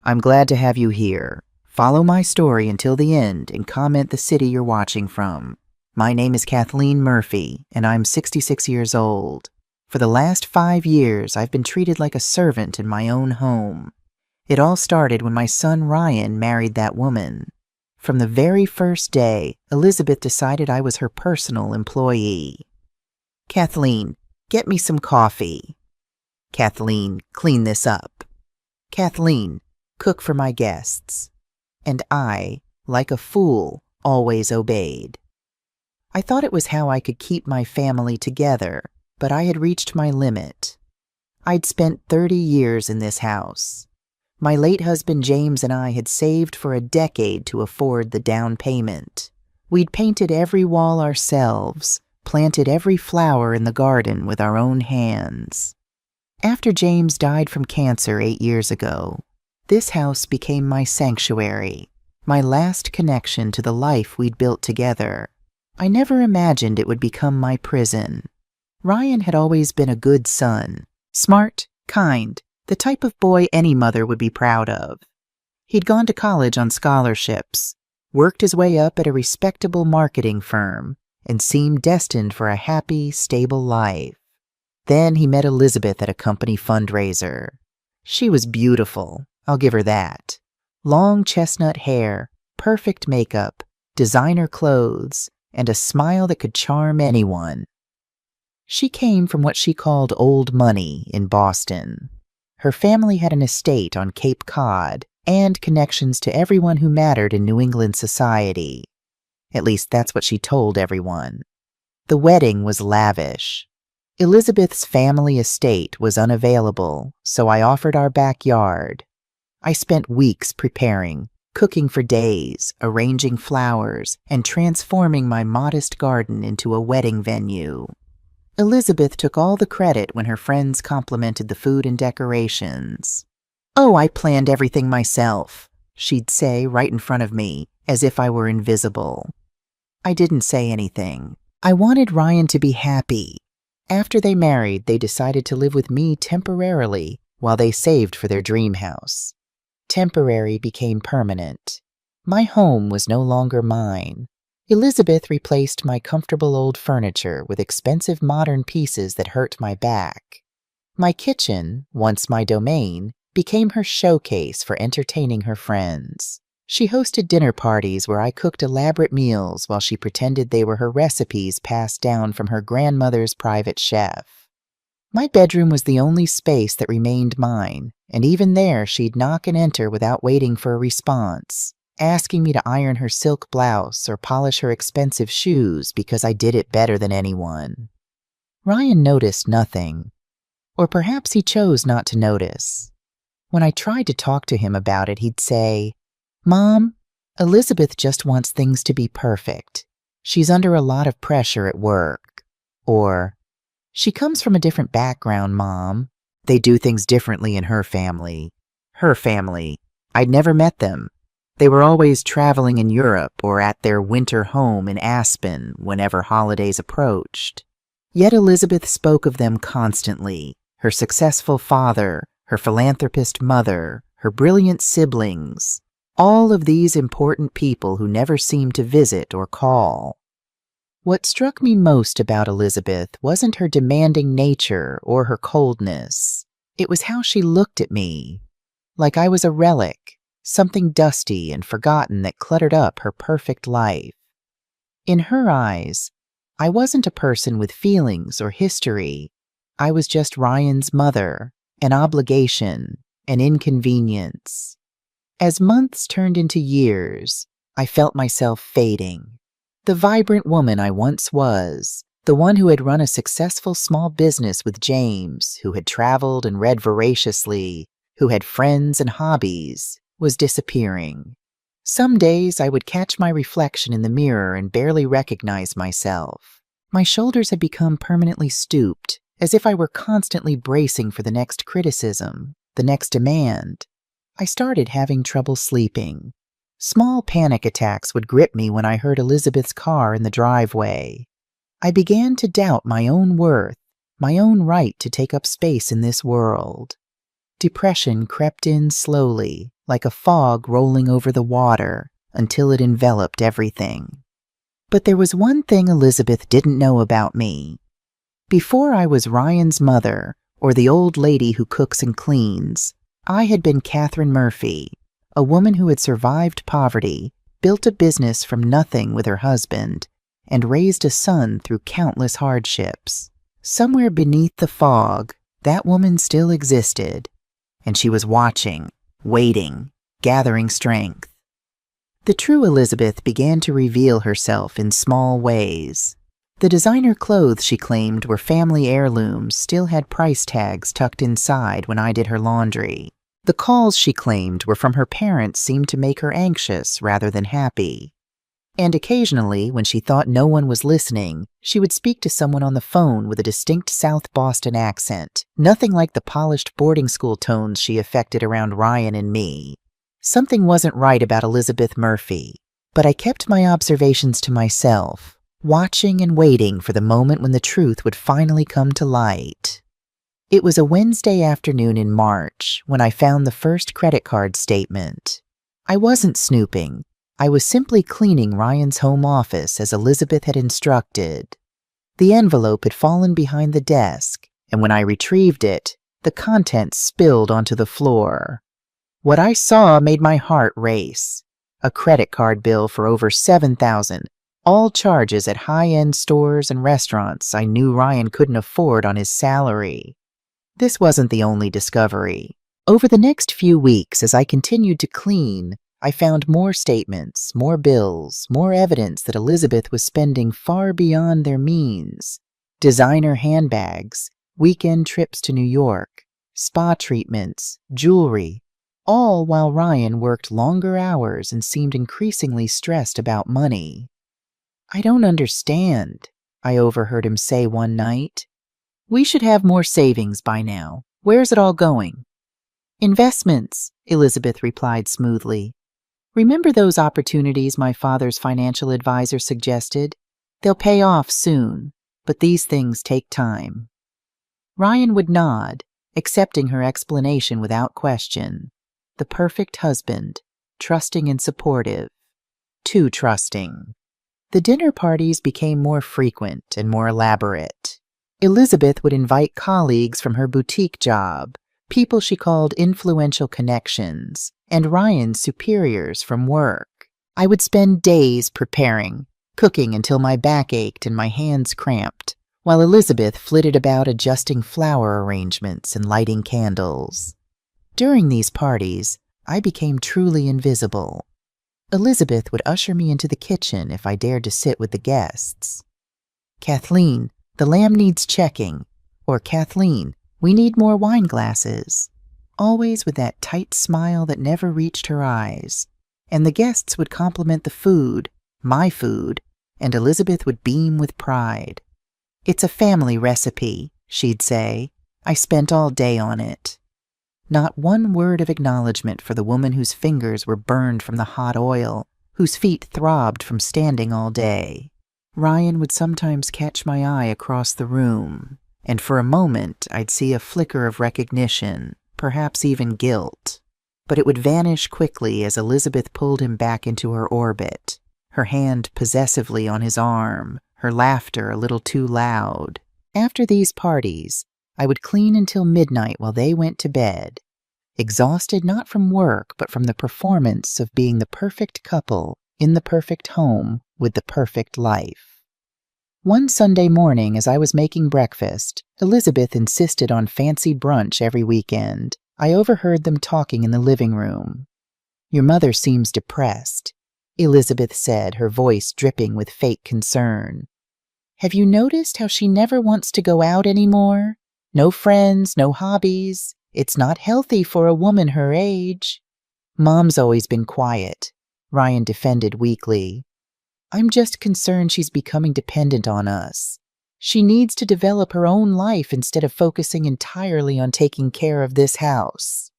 I'm glad to have you here. Follow my story until the end and comment the city you're watching from. My name is Kathleen Murphy, and I'm 66 years old. For the last 5 years, I've been treated like a servant in my own home. It all started when my son Ryan married that woman. From the very first day, Elizabeth decided I was her personal employee. Kathleen, get me some coffee. Kathleen, clean this up. Kathleen, cook for my guests. And I, like a fool, always obeyed. I thought it was how I could keep my family together, but I had reached my limit. I'd spent 30 years in this house. My late husband James and I had saved for a decade to afford the down payment. We'd painted every wall ourselves, planted every flower in the garden with our own hands. After James died from cancer 8 years ago, this house became my sanctuary, my last connection to the life we'd built together. I never imagined it would become my prison. Ryan had always been a good son, smart, kind, the type of boy any mother would be proud of. He'd gone to college on scholarships, worked his way up at a respectable marketing firm, and seemed destined for a happy, stable life. Then he met Elizabeth at a company fundraiser. She was beautiful, I'll give her that. Long chestnut hair, perfect makeup, designer clothes, and a smile that could charm anyone. She came from what she called old money in Boston. Her family had an estate on Cape Cod and connections to everyone who mattered in New England society. At least that's what she told everyone. The wedding was lavish. Elizabeth's family estate was unavailable, so I offered our backyard. I spent weeks preparing, cooking for days, arranging flowers, and transforming my modest garden into a wedding venue. Elizabeth took all the credit when her friends complimented the food and decorations. "Oh, I planned everything myself," she'd say right in front of me, as if I were invisible. I didn't say anything. I wanted Ryan to be happy. After they married, they decided to live with me temporarily while they saved for their dream house. Temporary became permanent. My home was no longer mine. Elizabeth replaced my comfortable old furniture with expensive modern pieces that hurt my back. My kitchen, once my domain, became her showcase for entertaining her friends. She hosted dinner parties where I cooked elaborate meals while she pretended they were her recipes passed down from her grandmother's private chef. My bedroom was the only space that remained mine, and even there she'd knock and enter without waiting for a response, asking me to iron her silk blouse or polish her expensive shoes because I did it better than anyone. Ryan noticed nothing, or perhaps he chose not to notice. When I tried to talk to him about it, he'd say, "Mom, Elizabeth just wants things to be perfect. She's under a lot of pressure at work." Or, "She comes from a different background, Mom. They do things differently in her family." Her family. I'd never met them. They were always traveling in Europe or at their winter home in Aspen whenever holidays approached. Yet Elizabeth spoke of them constantly, her successful father, her philanthropist mother, her brilliant siblings, all of these important people who never seemed to visit or call. What struck me most about Elizabeth wasn't her demanding nature or her coldness. It was how she looked at me, like I was a relic, something dusty and forgotten that cluttered up her perfect life. In her eyes, I wasn't a person with feelings or history. I was just Ryan's mother, an obligation, an inconvenience. As months turned into years, I felt myself fading. The vibrant woman I once was, the one who had run a successful small business with James, who had traveled and read voraciously, who had friends and hobbies, was disappearing. Some days I would catch my reflection in the mirror and barely recognize myself. My shoulders had become permanently stooped, as if I were constantly bracing for the next criticism, the next demand. I started having trouble sleeping. Small panic attacks would grip me when I heard Elizabeth's car in the driveway. I began to doubt my own worth, my own right to take up space in this world. Depression crept in slowly, like a fog rolling over the water until it enveloped everything. But there was one thing Elizabeth didn't know about me. Before I was Ryan's mother, or the old lady who cooks and cleans, I had been Catherine Murphy, a woman who had survived poverty, built a business from nothing with her husband, and raised a son through countless hardships. Somewhere beneath the fog, that woman still existed, and she was watching, waiting, gathering strength. The true Elizabeth began to reveal herself in small ways. The designer clothes she claimed were family heirlooms still had price tags tucked inside when I did her laundry. The calls she claimed were from her parents seemed to make her anxious rather than happy. And occasionally, when she thought no one was listening, she would speak to someone on the phone with a distinct South Boston accent, nothing like the polished boarding school tones she affected around Ryan and me. Something wasn't right about Elizabeth Murphy, but I kept my observations to myself, watching and waiting for the moment when the truth would finally come to light. It was a Wednesday afternoon in March when I found the first credit card statement. I wasn't snooping. I was simply cleaning Ryan's home office as Elizabeth had instructed. The envelope had fallen behind the desk, and when I retrieved it, the contents spilled onto the floor. What I saw made my heart race. A credit card bill for over $7,000, all charges at high-end stores and restaurants I knew Ryan couldn't afford on his salary. This wasn't the only discovery. Over the next few weeks, as I continued to clean, I found more statements, more bills, more evidence that Elizabeth was spending far beyond their means. Designer handbags, weekend trips to New York, spa treatments, jewelry, all while Ryan worked longer hours and seemed increasingly stressed about money. "I don't understand," I overheard him say one night. "We should have more savings by now. Where's it all going?" "Investments," Elizabeth replied smoothly. "Remember those opportunities my father's financial advisor suggested? They'll pay off soon, but these things take time." Ryan would nod, accepting her explanation without question. The perfect husband, trusting and supportive. Too trusting. The dinner parties became more frequent and more elaborate. Elizabeth would invite colleagues from her boutique job, people she called influential connections, and Ryan's superiors from work. I would spend days preparing, cooking until my back ached and my hands cramped, while Elizabeth flitted about adjusting flower arrangements and lighting candles. During these parties, I became truly invisible. Elizabeth would usher me into the kitchen if I dared to sit with the guests. "Kathleen, the lamb needs checking," or "Kathleen, we need more wine glasses," always with that tight smile that never reached her eyes. And the guests would compliment the food, my food, and Elizabeth would beam with pride. "It's a family recipe," she'd say. "I spent all day on it." Not one word of acknowledgement for the woman whose fingers were burned from the hot oil, whose feet throbbed from standing all day. Ryan would sometimes catch my eye across the room, and for a moment I'd see a flicker of recognition, perhaps even guilt. But it would vanish quickly as Elizabeth pulled him back into her orbit, her hand possessively on his arm, her laughter a little too loud. After these parties, I would clean until midnight while they went to bed, exhausted not from work but from the performance of being the perfect couple in the perfect home with the perfect life. One Sunday morning, as I was making breakfast, Elizabeth insisted on fancy brunch every weekend. I overheard them talking in the living room. "Your mother seems depressed," Elizabeth said, her voice dripping with fake concern. "Have you noticed how she never wants to go out anymore? No friends, no hobbies. It's not healthy for a woman her age." "Mom's always been quiet," Ryan defended weakly. "I'm just concerned she's becoming dependent on us. She needs to develop her own life instead of focusing entirely on taking care of this house."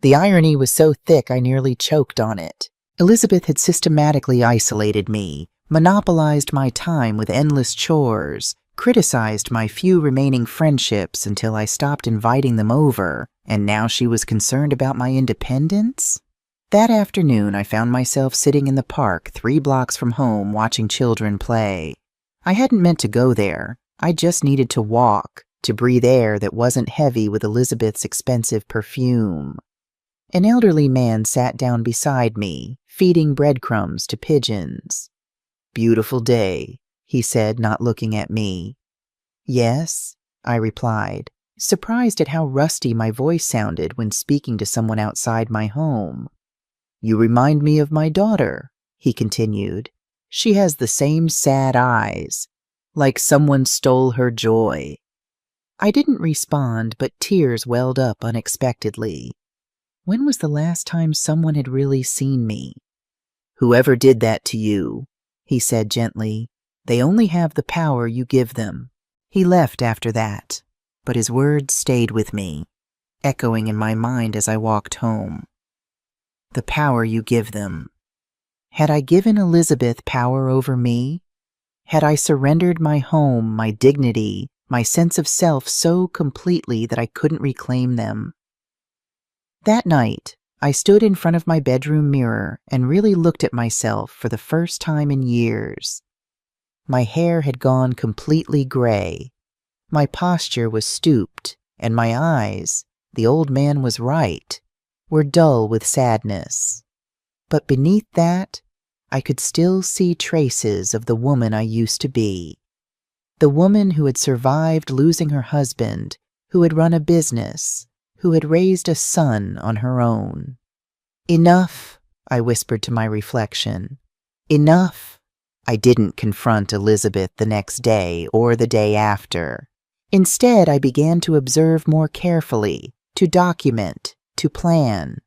The irony was so thick I nearly choked on it. Elizabeth had systematically isolated me, monopolized my time with endless chores, criticized my few remaining friendships until I stopped inviting them over, and now she was concerned about my independence? That afternoon, I found myself sitting in the park 3 blocks from home watching children play. I hadn't meant to go there. I just needed to walk, to breathe air that wasn't heavy with Elizabeth's expensive perfume. An elderly man sat down beside me, feeding breadcrumbs to pigeons. "Beautiful day," he said, not looking at me. "Yes," I replied, surprised at how rusty my voice sounded when speaking to someone outside my home. "You remind me of my daughter," he continued. "She has the same sad eyes, like someone stole her joy." I didn't respond, but tears welled up unexpectedly. When was the last time someone had really seen me? "Whoever did that to you," he said gently, "they only have the power you give them." He left after that, but his words stayed with me, echoing in my mind as I walked home. The power you give them. Had I given Elizabeth power over me? Had I surrendered my home, my dignity, my sense of self so completely that I couldn't reclaim them? That night, I stood in front of my bedroom mirror and really looked at myself for the first time in years. My hair had gone completely gray. My posture was stooped, and my eyes, the old man was right, were dull with sadness. But beneath that, I could still see traces of the woman I used to be. The woman who had survived losing her husband, who had run a business, who had raised a son on her own. "Enough," I whispered to my reflection. "Enough." I didn't confront Elizabeth the next day or the day after. Instead, I began to observe more carefully, to document, to plan.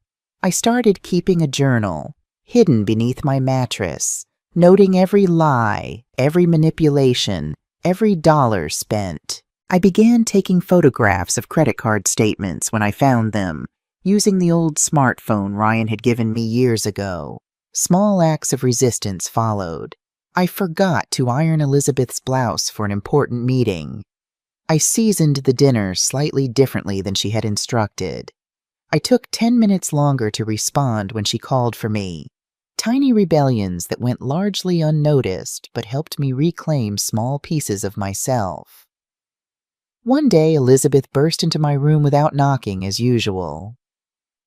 I started keeping a journal, hidden beneath my mattress, noting every lie, every manipulation, every dollar spent. I began taking photographs of credit card statements when I found them, using the old smartphone Ryan had given me years ago. Small acts of resistance followed. I forgot to iron Elizabeth's blouse for an important meeting. I seasoned the dinner slightly differently than she had instructed. I took 10 minutes longer to respond when she called for me. Tiny rebellions that went largely unnoticed but helped me reclaim small pieces of myself. One day, Elizabeth burst into my room without knocking as usual.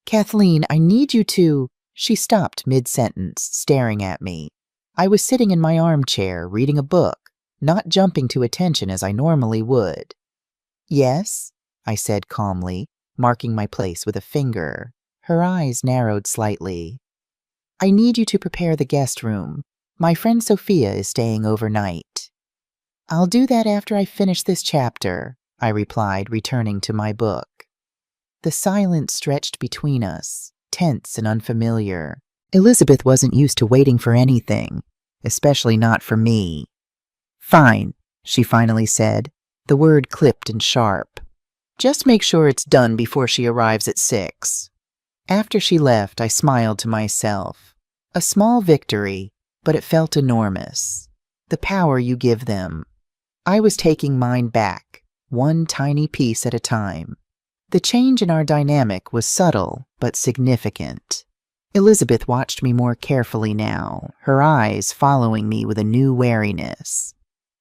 "Kathleen, I need you to—" She stopped mid-sentence, staring at me. I was sitting in my armchair, reading a book, not jumping to attention as I normally would. "Yes," I said calmly, marking my place with a finger. Her eyes narrowed slightly. "I need you to prepare the guest room. My friend Sophia is staying overnight." "I'll do that after I finish this chapter," I replied, returning to my book. The silence stretched between us, tense and unfamiliar. Elizabeth wasn't used to waiting for anything, especially not for me. "Fine," she finally said, the word clipped and sharp. "Just make sure it's done before she arrives at 6. After she left, I smiled to myself. A small victory, but it felt enormous. The power you give them. I was taking mine back, one tiny piece at a time. The change in our dynamic was subtle, but significant. Elizabeth watched me more carefully now, her eyes following me with a new wariness.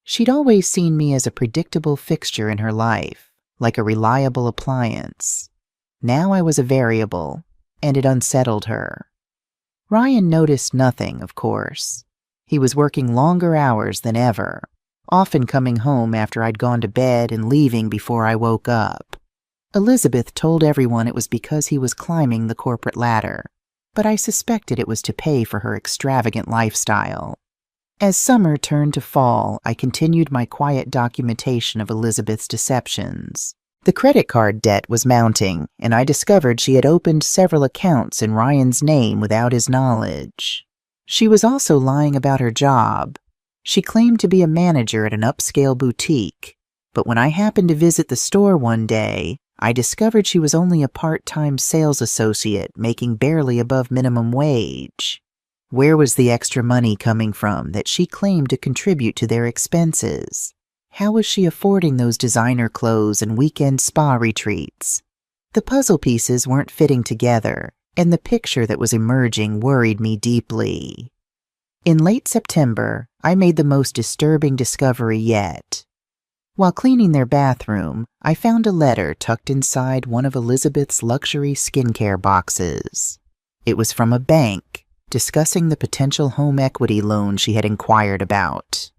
She'd always seen me as a predictable fixture in her life, like a reliable appliance. Now I was a variable, and it unsettled her. Ryan noticed nothing, of course. He was working longer hours than ever, often coming home after I'd gone to bed and leaving before I woke up. Elizabeth told everyone it was because he was climbing the corporate ladder, but I suspected it was to pay for her extravagant lifestyle. As summer turned to fall, I continued my quiet documentation of Elizabeth's deceptions. The credit card debt was mounting, and I discovered she had opened several accounts in Ryan's name without his knowledge. She was also lying about her job. She claimed to be a manager at an upscale boutique, but when I happened to visit the store one day, I discovered she was only a part-time sales associate making barely above minimum wage. Where was the extra money coming from that she claimed to contribute to their expenses? How was she affording those designer clothes and weekend spa retreats? The puzzle pieces weren't fitting together, and the picture that was emerging worried me deeply. In late September, I made the most disturbing discovery yet. While cleaning their bathroom, I found a letter tucked inside one of Elizabeth's luxury skincare boxes. It was from a bank, discussing the potential home equity loan she had inquired about.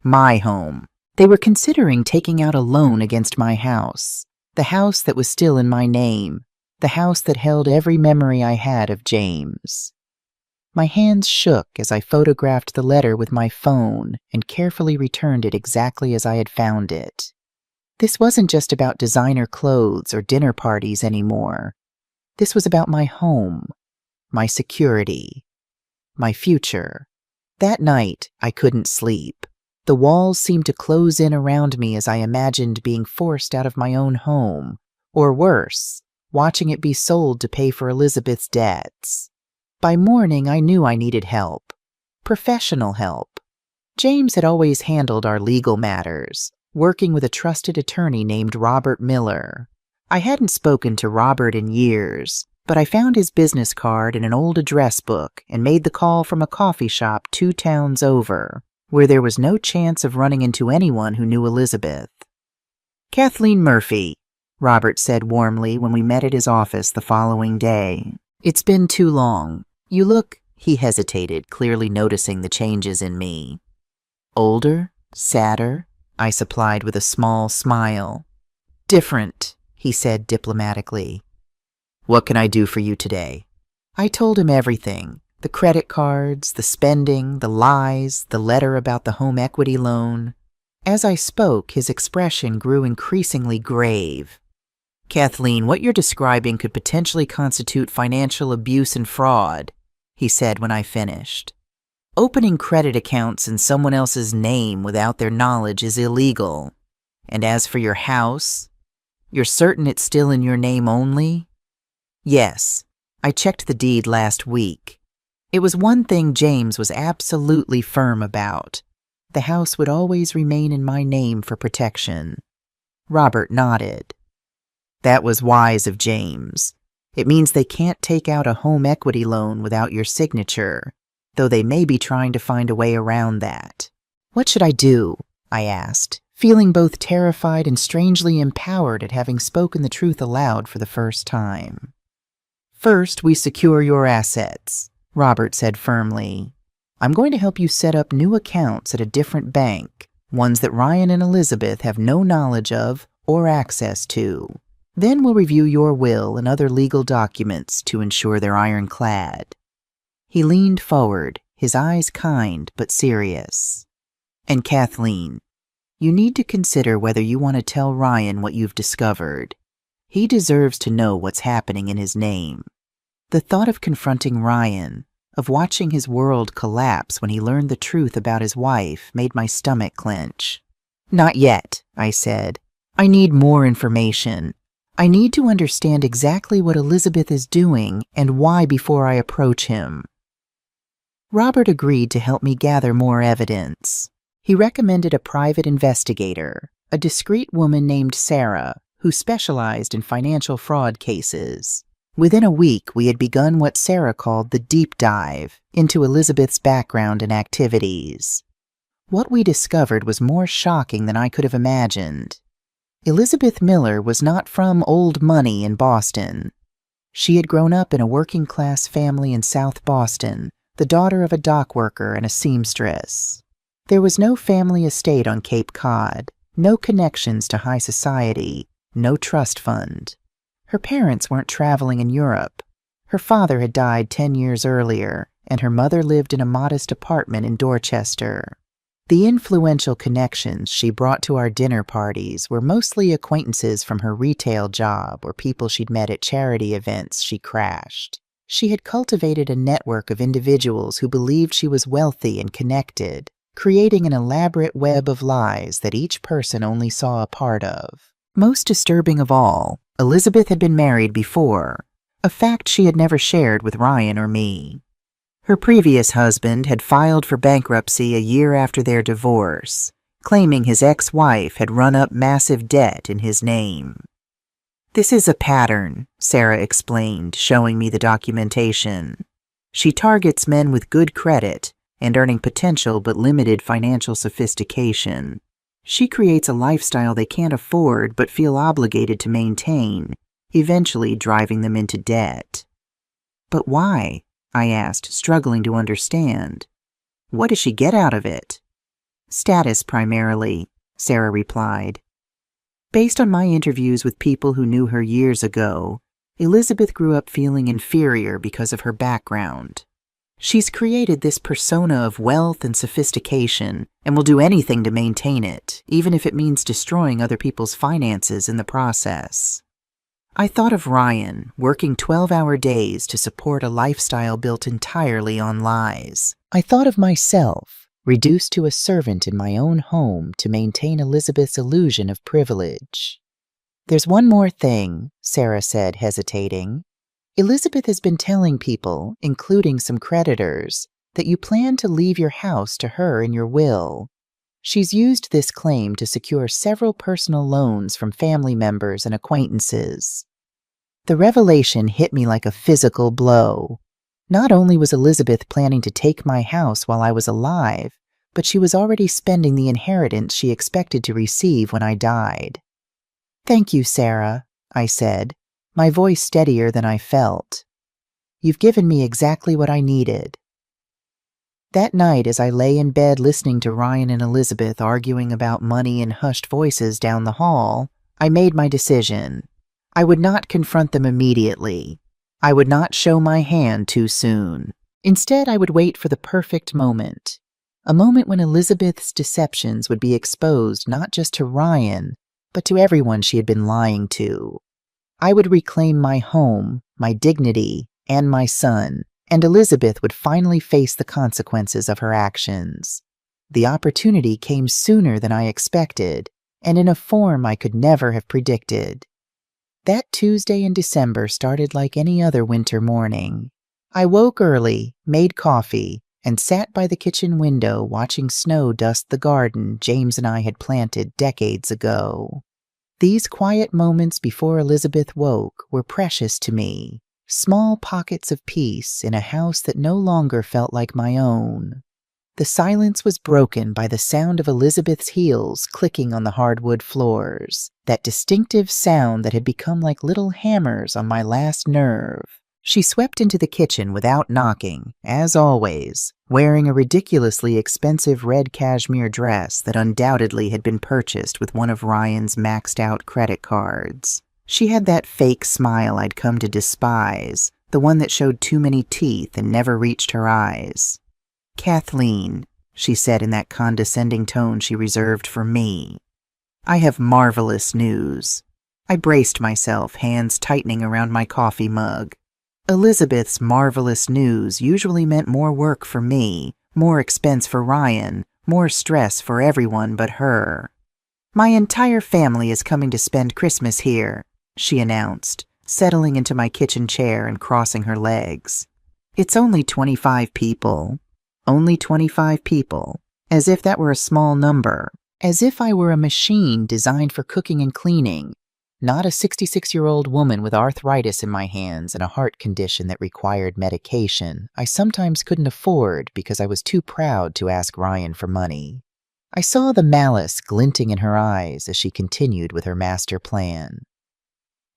My home. They were considering taking out a loan against my house, the house that was still in my name, the house that held every memory I had of James. My hands shook as I photographed the letter with my phone and carefully returned it exactly as I had found it. This wasn't just about designer clothes or dinner parties anymore. This was about my home, my security, my future. That night, I couldn't sleep. The walls seemed to close in around me as I imagined being forced out of my own home, or worse, watching it be sold to pay for Elizabeth's debts. By morning, I knew I needed help. Professional help. James had always handled our legal matters, working with a trusted attorney named Robert Miller. I hadn't spoken to Robert in years, but I found his business card in an old address book and made the call from a coffee shop 2 towns over, where there was no chance of running into anyone who knew Elizabeth. "Kathleen Murphy," Robert said warmly when we met at his office the following day. "It's been too long. You look," he hesitated, clearly noticing the changes in me. "Older? Sadder?" I supplied with a small smile. "Different," he said diplomatically. "What can I do for you today?" I told him everything. The credit cards, the spending, the lies, the letter about the home equity loan. As I spoke, his expression grew increasingly grave. "Kathleen, what you're describing could potentially constitute financial abuse and fraud," he said when I finished. "Opening credit accounts in someone else's name without their knowledge is illegal. And as for your house, you're certain it's still in your name only?" "Yes. I checked the deed last week. It was one thing James was absolutely firm about. The house would always remain in my name for protection." Robert nodded. "That was wise of James. It means they can't take out a home equity loan without your signature, though they may be trying to find a way around that." "What should I do?" I asked, feeling both terrified and strangely empowered at having spoken the truth aloud for the first time. "First, we secure your assets," Robert said firmly. "I'm going to help you set up new accounts at a different bank, ones that Ryan and Elizabeth have no knowledge of or access to. Then we'll review your will and other legal documents to ensure they're ironclad." He leaned forward, his eyes kind but serious. "And Kathleen, you need to consider whether you want to tell Ryan what you've discovered. He deserves to know what's happening in his name." The thought of confronting Ryan, of watching his world collapse when he learned the truth about his wife, made my stomach clench. "Not yet," I said. "I need more information. I need to understand exactly what Elizabeth is doing and why before I approach him." Robert agreed to help me gather more evidence. He recommended a private investigator, a discreet woman named Sarah, who specialized in financial fraud cases. Within a week, we had begun what Sarah called the deep dive into Elizabeth's background and activities. What we discovered was more shocking than I could have imagined. Elizabeth Miller was not from old money in Boston. She had grown up in a working-class family in South Boston, the daughter of a dock worker and a seamstress. There was no family estate on Cape Cod, no connections to high society, no trust fund. Her parents weren't traveling in Europe. Her father had died 10 years earlier, and her mother lived in a modest apartment in Dorchester. The influential connections she brought to our dinner parties were mostly acquaintances from her retail job or people she'd met at charity events she crashed. She had cultivated a network of individuals who believed she was wealthy and connected, creating an elaborate web of lies that each person only saw a part of. Most disturbing of all, Elizabeth had been married before, a fact she had never shared with Ryan or me. Her previous husband had filed for bankruptcy a year after their divorce, claiming his ex-wife had run up massive debt in his name. This is a pattern, Sarah explained, showing me the documentation. She targets men with good credit and earning potential but limited financial sophistication. She creates a lifestyle they can't afford but feel obligated to maintain, eventually driving them into debt. But why? I asked, struggling to understand. What does she get out of it? Status primarily, Sarah replied. Based on my interviews with people who knew her years ago, Elizabeth grew up feeling inferior because of her background. She's created this persona of wealth and sophistication and will do anything to maintain it, even if it means destroying other people's finances in the process. I thought of Ryan, working 12-hour days to support a lifestyle built entirely on lies. I thought of myself, reduced to a servant in my own home to maintain Elizabeth's illusion of privilege. There's one more thing, Sarah said, hesitating. Elizabeth has been telling people, including some creditors, that you plan to leave your house to her in your will. She's used this claim to secure several personal loans from family members and acquaintances. The revelation hit me like a physical blow. Not only was Elizabeth planning to take my house while I was alive, but she was already spending the inheritance she expected to receive when I died. "Thank you, Sarah," I said, my voice steadier than I felt. "You've given me exactly what I needed." That night, as I lay in bed listening to Ryan and Elizabeth arguing about money in hushed voices down the hall, I made my decision. I would not confront them immediately. I would not show my hand too soon. Instead, I would wait for the perfect moment. A moment when Elizabeth's deceptions would be exposed not just to Ryan, but to everyone she had been lying to. I would reclaim my home, my dignity, and my son, and Elizabeth would finally face the consequences of her actions. The opportunity came sooner than I expected, and in a form I could never have predicted. That Tuesday in December started like any other winter morning. I woke early, made coffee, and sat by the kitchen window watching snow dust the garden James and I had planted decades ago. These quiet moments before Elizabeth woke were precious to me, small pockets of peace in a house that no longer felt like my own. The silence was broken by the sound of Elizabeth's heels clicking on the hardwood floors, that distinctive sound that had become like little hammers on my last nerve. She swept into the kitchen without knocking, as always, wearing a ridiculously expensive red cashmere dress that undoubtedly had been purchased with one of Ryan's maxed-out credit cards. She had that fake smile I'd come to despise, the one that showed too many teeth and never reached her eyes. "Kathleen," she said in that condescending tone she reserved for me, "I have marvelous news." I braced myself, hands tightening around my coffee mug. Elizabeth's marvelous news usually meant more work for me, more expense for Ryan, more stress for everyone but her. "My entire family is coming to spend Christmas here," she announced, settling into my kitchen chair and crossing her legs. "It's only 25 people. Only 25 people. As if that were a small number. As if I were a machine designed for cooking and cleaning. Not a 66-year-old woman with arthritis in my hands and a heart condition that required medication I sometimes couldn't afford because I was too proud to ask Ryan for money. I saw the malice glinting in her eyes as she continued with her master plan.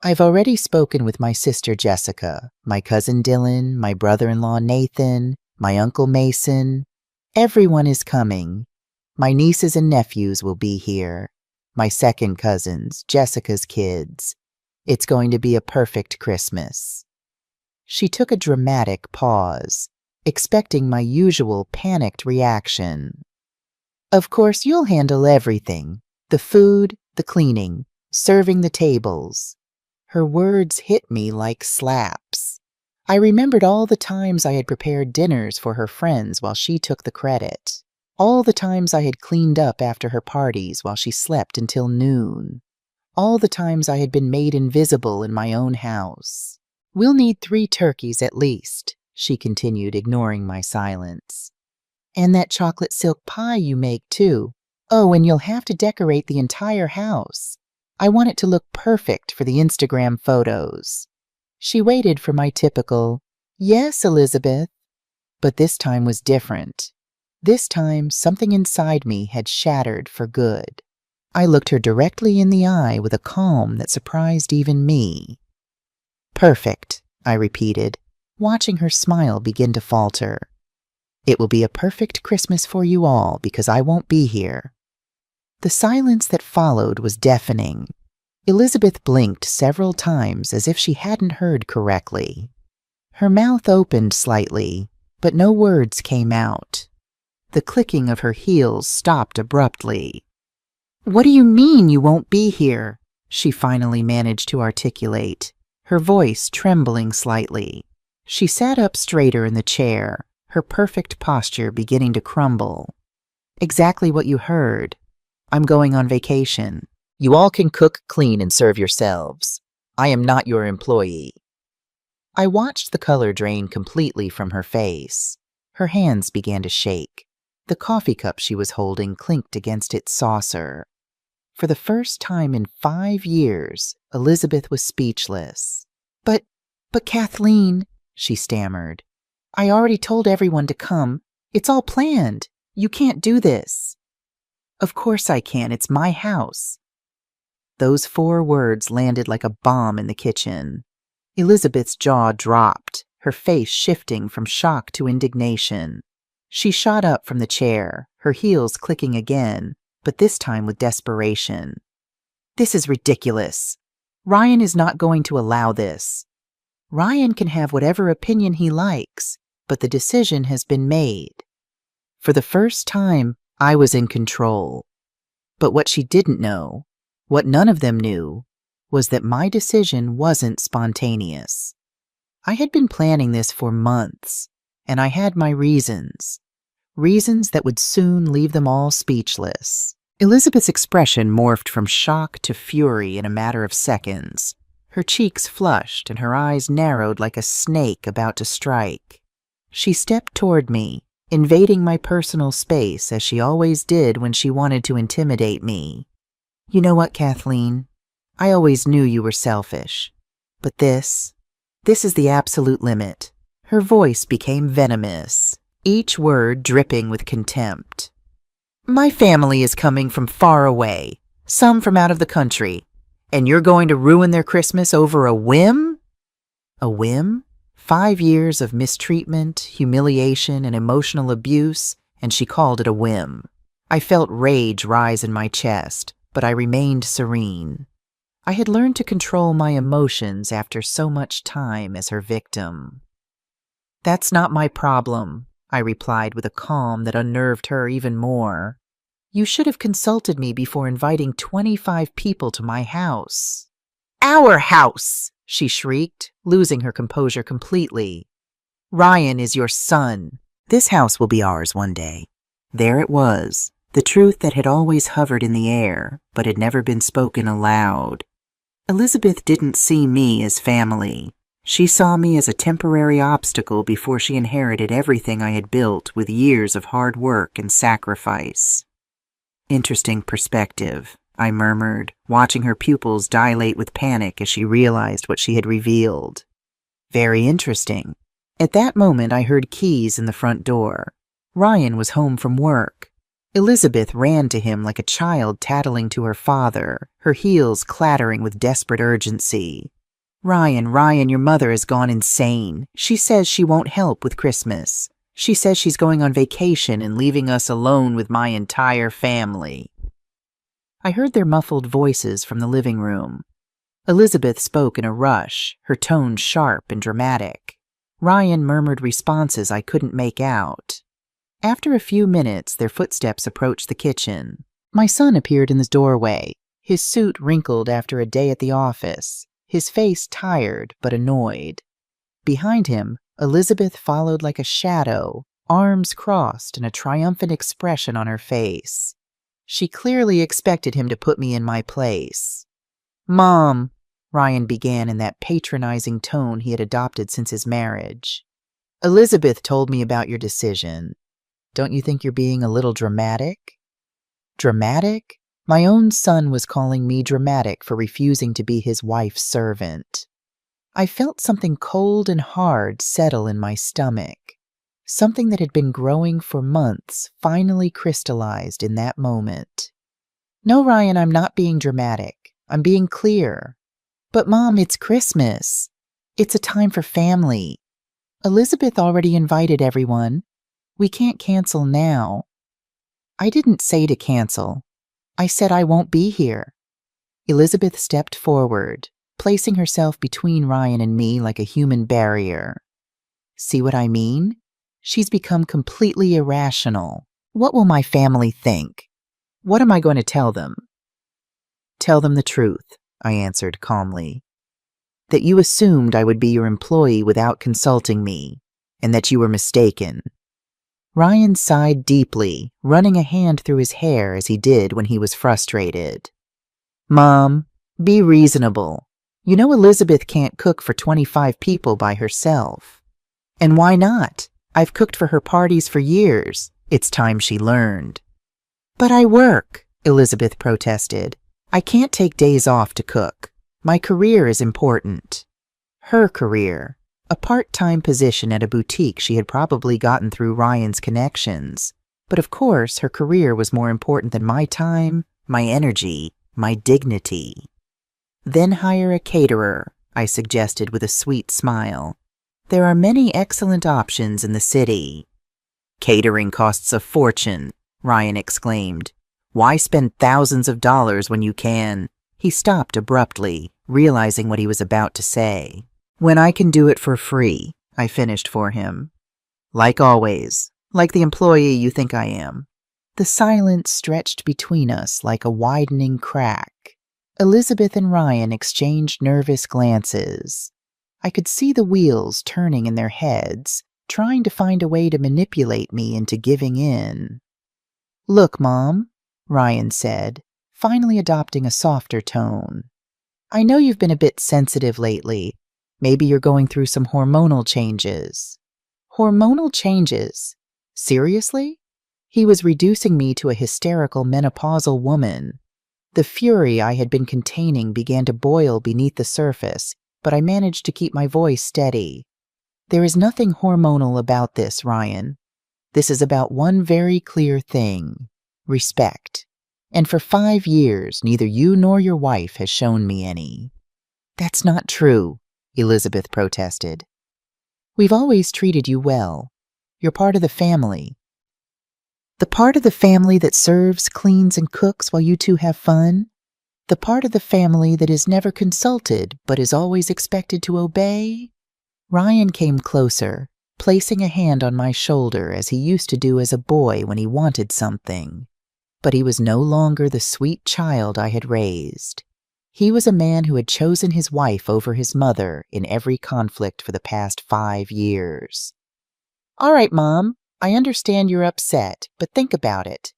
"I've already spoken with my sister Jessica, my cousin Dylan, my brother-in-law Nathan, my uncle Mason. Everyone is coming. My nieces and nephews will be here. My second cousins, Jessica's kids. It's going to be a perfect Christmas." She took a dramatic pause, expecting my usual panicked reaction. "Of course, you'll handle everything. The food, the cleaning, serving the tables." Her words hit me like slaps. I remembered all the times I had prepared dinners for her friends while she took the credit. All the times I had cleaned up after her parties while she slept until noon. All the times I had been made invisible in my own house. "We'll need 3 turkeys at least," she continued, ignoring my silence. "And that chocolate silk pie you make, too. Oh, and you'll have to decorate the entire house. I want it to look perfect for the Instagram photos. She waited for my typical, "Yes, Elizabeth." But this time was different. This time, something inside me had shattered for good. I looked her directly in the eye with a calm that surprised even me. "Perfect," I repeated, watching her smile begin to falter. "It will be a perfect Christmas for you all because I won't be here." The silence that followed was deafening. Elizabeth blinked several times as if she hadn't heard correctly. Her mouth opened slightly, but no words came out. The clicking of her heels stopped abruptly. "What do you mean you won't be here?" she finally managed to articulate, her voice trembling slightly. She sat up straighter in the chair, her perfect posture beginning to crumble. "Exactly what you heard. I'm going on vacation. You all can cook, clean, and serve yourselves. I am not your employee." I watched the color drain completely from her face. Her hands began to shake. The coffee cup she was holding clinked against its saucer. For the first time in 5 years, Elizabeth was speechless. But Kathleen," she stammered, "I already told everyone to come. It's all planned. You can't do this." "Of course I can. It's my house." Those 4 words landed like a bomb in the kitchen. Elizabeth's jaw dropped, her face shifting from shock to indignation. She shot up from the chair, her heels clicking again, but this time with desperation. "This is ridiculous. Ryan is not going to allow this. Ryan can have whatever opinion he likes, but the decision has been made." For the first time, I was in control. But what she didn't know, what none of them knew, was that my decision wasn't spontaneous. I had been planning this for months, and I had my reasons. Reasons that would soon leave them all speechless. Elizabeth's expression morphed from shock to fury in a matter of seconds. Her cheeks flushed and her eyes narrowed like a snake about to strike. She stepped toward me, invading my personal space as she always did when she wanted to intimidate me. "You know what, Kathleen? I always knew you were selfish. But this is the absolute limit." Her voice became venomous, each word dripping with contempt. "My family is coming from far away, some from out of the country, and you're going to ruin their Christmas over a whim?" A whim? 5 years of mistreatment, humiliation, and emotional abuse, and she called it a whim. I felt rage rise in my chest, but I remained serene. I had learned to control my emotions after so much time as her victim. "That's not my problem," I replied with a calm that unnerved her even more. "You should have consulted me before inviting 25 people to my house." "Our house!" she shrieked, losing her composure completely. "Ryan is your son. This house will be ours one day." There it was, the truth that had always hovered in the air, but had never been spoken aloud. Elizabeth didn't see me as family. She saw me as a temporary obstacle before she inherited everything I had built with years of hard work and sacrifice. "Interesting perspective," I murmured, watching her pupils dilate with panic as she realized what she had revealed. "Very interesting." At that moment, I heard keys in the front door. Ryan was home from work. Elizabeth ran to him like a child tattling to her father, her heels clattering with desperate urgency. Ryan, your mother has gone insane. She says she won't help with Christmas. She says she's going on vacation and leaving us alone with my entire family." I heard their muffled voices from the living room. Elizabeth spoke in a rush, her tone sharp and dramatic. Ryan murmured responses I couldn't make out. After a few minutes, their footsteps approached the kitchen. My son appeared in the doorway, his suit wrinkled after a day at the office, his face tired but annoyed. Behind him, Elizabeth followed like a shadow, arms crossed and a triumphant expression on her face. She clearly expected him to put me in my place. "Mom," Ryan began in that patronizing tone he had adopted since his marriage. "Elizabeth told me about your decision. Don't you think you're being a little dramatic?" "Dramatic?" My own son was calling me dramatic for refusing to be his wife's servant. I felt something cold and hard settle in my stomach. Something that had been growing for months finally crystallized in that moment. No, Ryan, I'm not being dramatic. I'm being clear. But Mom, it's Christmas. It's a time for family. Elizabeth already invited everyone. We can't cancel now. I didn't say to cancel. I said I won't be here. Elizabeth stepped forward, placing herself between Ryan and me like a human barrier. See what I mean? She's become completely irrational. What will my family think? What am I going to tell them? Tell them the truth, I answered calmly. That you assumed I would be your employee without consulting me, and that you were mistaken. Ryan sighed deeply, running a hand through his hair as he did when he was frustrated. Mom, be reasonable. You know Elizabeth can't cook for 25 people by herself. And why not? I've cooked for her parties for years. It's time she learned. But I work, Elizabeth protested. I can't take days off to cook. My career is important. Her career. A part-time position at a boutique she had probably gotten through Ryan's connections. But of course, her career was more important than my time, my energy, my dignity. Then hire a caterer, I suggested with a sweet smile. There are many excellent options in the city. Catering costs a fortune, Ryan exclaimed. Why spend thousands of dollars when you can? He stopped abruptly, realizing what he was about to say. When I can do it for free, I finished for him. Like always, like the employee you think I am. The silence stretched between us like a widening crack. Elizabeth and Ryan exchanged nervous glances. I could see the wheels turning in their heads, trying to find a way to manipulate me into giving in. Look, Mom, Ryan said, finally adopting a softer tone. I know you've been a bit sensitive lately. Maybe you're going through some hormonal changes. Hormonal changes? Seriously? He was reducing me to a hysterical menopausal woman. The fury I had been containing began to boil beneath the surface, but I managed to keep my voice steady. There is nothing hormonal about this, Ryan. This is about one very clear thing: respect. And for 5 years, neither you nor your wife has shown me any. That's not true, Elizabeth protested. We've always treated you well. You're part of the family. The part of the family that serves, cleans, and cooks while you two have fun? The part of the family that is never consulted but is always expected to obey? Ryan came closer, placing a hand on my shoulder as he used to do as a boy when he wanted something. But he was no longer the sweet child I had raised. He was a man who had chosen his wife over his mother in every conflict for the past 5 years. All right, Mom, I understand you're upset, but think about it.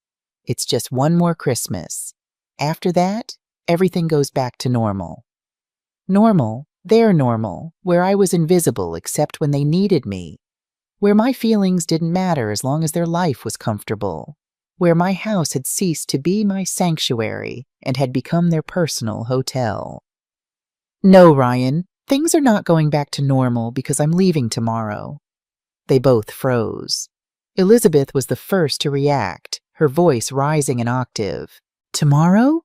It's just one more Christmas. After that, everything goes back to normal. Normal, their normal, where I was invisible except when they needed me. Where my feelings didn't matter as long as their life was comfortable. Where my house had ceased to be my sanctuary and had become their personal hotel. No, Ryan, things are not going back to normal because I'm leaving tomorrow. They both froze. Elizabeth was the first to react, her voice rising an octave. Tomorrow?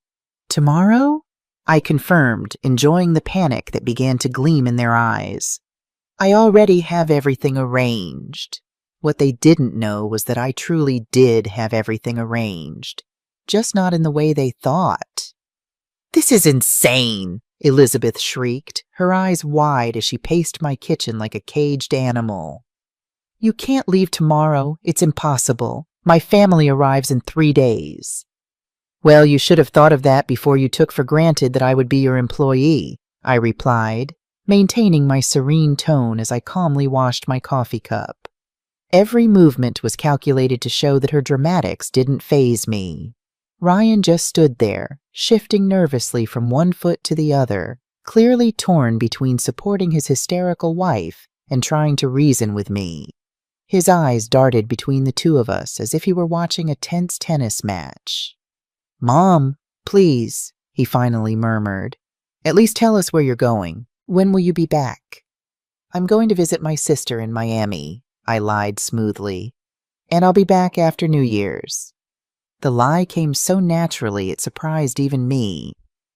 Tomorrow? I confirmed, enjoying the panic that began to gleam in their eyes. I already have everything arranged. What they didn't know was that I truly did have everything arranged, just not in the way they thought. This is insane, Elizabeth shrieked, her eyes wide as she paced my kitchen like a caged animal. You can't leave tomorrow. It's impossible. My family arrives in 3 days. Well, you should have thought of that before you took for granted that I would be your employee, I replied, maintaining my serene tone as I calmly washed my coffee cup. Every movement was calculated to show that her dramatics didn't faze me. Ryan just stood there, shifting nervously from one foot to the other, clearly torn between supporting his hysterical wife and trying to reason with me. His eyes darted between the two of us as if he were watching a tense tennis match. Mom, Please, he finally murmured. At least tell us where you're going. When will you be back? I'm going to visit my sister in Miami, I lied smoothly. And I'll be back after New Year's. The lie came so naturally it surprised even me,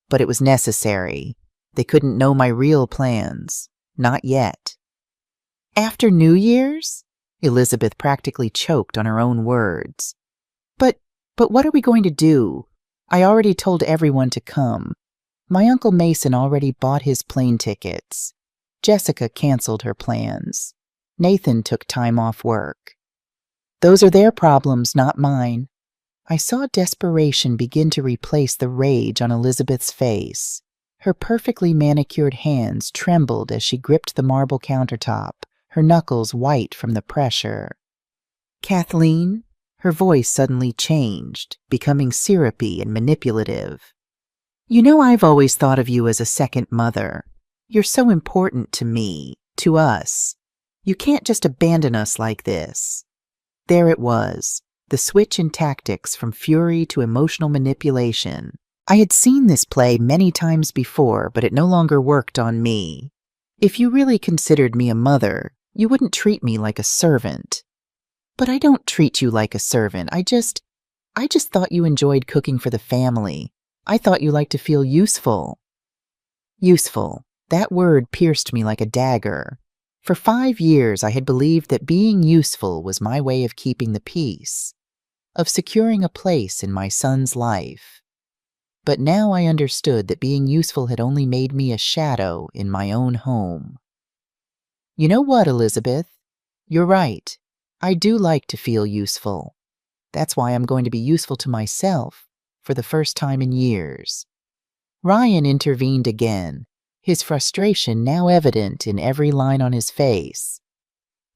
but it was necessary. They couldn't know my real plans. Not yet. After New Year's? Elizabeth practically choked on her own words. But what are we going to do? I already told everyone to come. My Uncle Mason already bought his plane tickets. Jessica canceled her plans. Nathan took time off work. Those are their problems, not mine. I saw desperation begin to replace the rage on Elizabeth's face. Her perfectly manicured hands trembled as she gripped the marble countertop, her knuckles white from the pressure. Kathleen? Her voice suddenly changed, becoming syrupy and manipulative. You know I've always thought of you as a second mother. You're so important to me, to us. You can't just abandon us like this. There it was, the switch in tactics from fury to emotional manipulation. I had seen this play many times before, but it no longer worked on me. If you really considered me a mother, you wouldn't treat me like a servant. But I don't treat you like a servant. I just thought you enjoyed cooking for the family. I thought you liked to feel useful. Useful. That word pierced me like a dagger. For 5 years, I had believed that being useful was my way of keeping the peace, of securing a place in my son's life. But now I understood that being useful had only made me a shadow in my own home. You know what, Elizabeth? You're right. I do like to feel useful. That's why I'm going to be useful to myself for the first time in years. Ryan intervened again, his frustration now evident in every line on his face.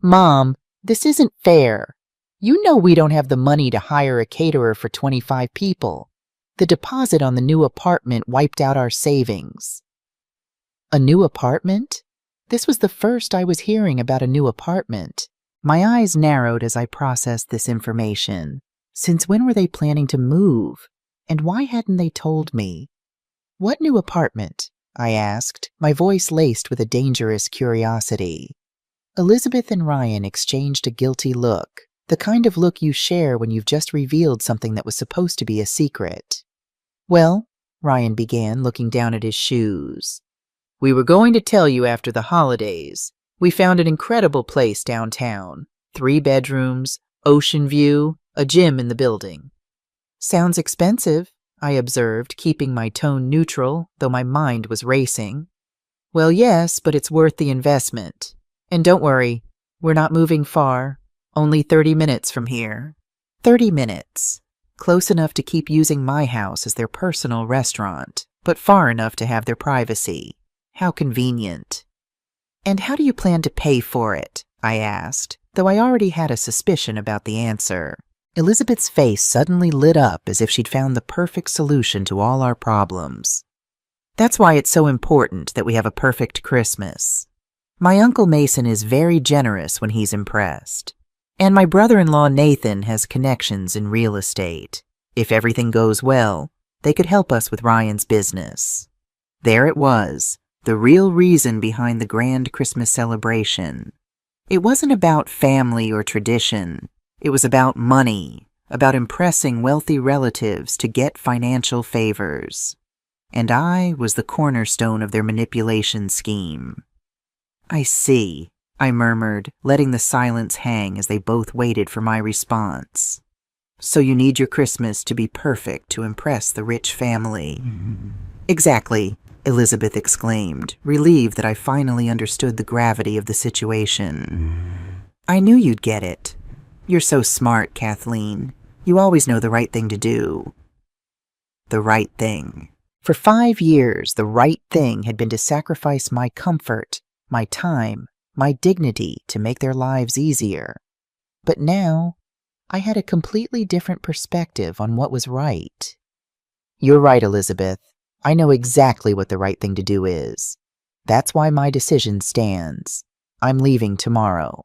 Mom, this isn't fair. You know we don't have the money to hire a caterer for 25 people. The deposit on the new apartment wiped out our savings. A new apartment? This was the first I was hearing about a new apartment. My eyes narrowed as I processed this information. Since when were they planning to move? And why hadn't they told me? What new apartment? I asked, my voice laced with a dangerous curiosity. Elizabeth and Ryan exchanged a guilty look, the kind of look you share when you've just revealed something that was supposed to be a secret. Well, Ryan began, looking down at his shoes. We were going to tell you after the holidays. We found an incredible place downtown. 3 bedrooms, ocean view, a gym in the building. Sounds expensive, I observed, keeping my tone neutral, though my mind was racing. Well, yes, but it's worth the investment. And don't worry, we're not moving far. Only 30 minutes from here. 30 minutes. Close enough to keep using my house as their personal restaurant, but far enough to have their privacy. How convenient. And how do you plan to pay for it? I asked, though I already had a suspicion about the answer. Elizabeth's face suddenly lit up as if she'd found the perfect solution to all our problems. That's why it's so important that we have a perfect Christmas. My Uncle Mason is very generous when he's impressed. And my brother-in-law Nathan has connections in real estate. If everything goes well, they could help us with Ryan's business. There it was. The real reason behind the grand Christmas celebration. It wasn't about family or tradition. It was about money, about impressing wealthy relatives to get financial favors. And I was the cornerstone of their manipulation scheme. I see, I murmured, letting the silence hang as they both waited for my response. So you need your Christmas to be perfect to impress the rich family. Exactly. Elizabeth exclaimed, relieved that I finally understood the gravity of the situation. I knew you'd get it. You're so smart, Kathleen. You always know the right thing to do. The right thing. For 5 years, the right thing had been to sacrifice my comfort, my time, my dignity to make their lives easier. But now, I had a completely different perspective on what was right. You're right, Elizabeth. I know exactly what the right thing to do is. That's why my decision stands. I'm leaving tomorrow.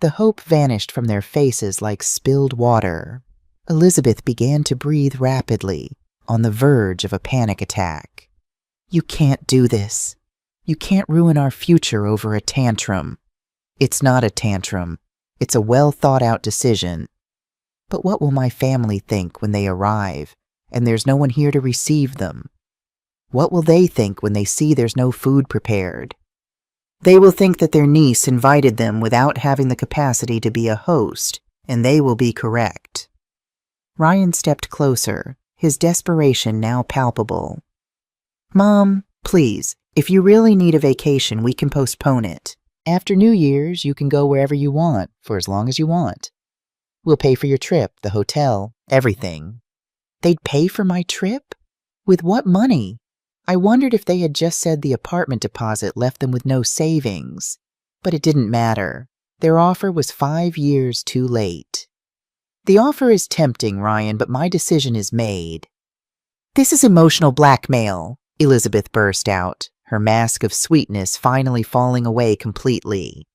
The hope vanished from their faces like spilled water. Elizabeth began to breathe rapidly, on the verge of a panic attack. "You can't do this. You can't ruin our future over a tantrum." "It's not a tantrum. It's a well-thought-out decision." "But what will my family think when they arrive, and there's no one here to receive them? What will they think when they see there's no food prepared?" "They will think that their niece invited them without having the capacity to be a host, and they will be correct." Ryan stepped closer, his desperation now palpable. "Mom, please, if you really need a vacation, we can postpone it. After New Year's, you can go wherever you want, for as long as you want. We'll pay for your trip, the hotel, everything." They'd pay for my trip? With what money? I wondered if they had just said the apartment deposit left them with no savings. But it didn't matter. Their offer was 5 years too late. "The offer is tempting, Ryan, but my decision is made." "This is emotional blackmail," Elizabeth burst out, her mask of sweetness finally falling away completely.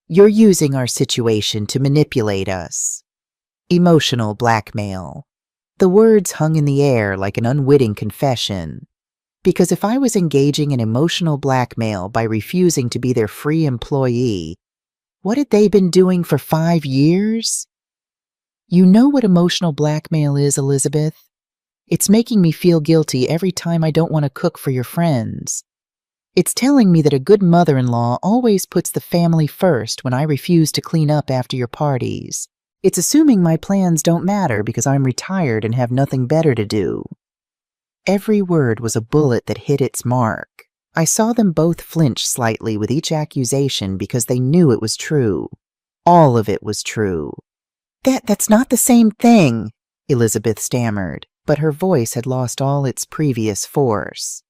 "You're using our situation to manipulate us." Emotional blackmail. The words hung in the air like an unwitting confession. Because if I was engaging in emotional blackmail by refusing to be their free employee, what had they been doing for 5 years? "You know what emotional blackmail is, Elizabeth? It's making me feel guilty every time I don't want to cook for your friends. It's telling me that a good mother-in-law always puts the family first when I refuse to clean up after your parties. It's assuming my plans don't matter because I'm retired and have nothing better to do." Every word was a bullet that hit its mark. I saw them both flinch slightly with each accusation because they knew it was true. All of it was true. That's not the same thing," Elizabeth stammered, but her voice had lost all its previous force.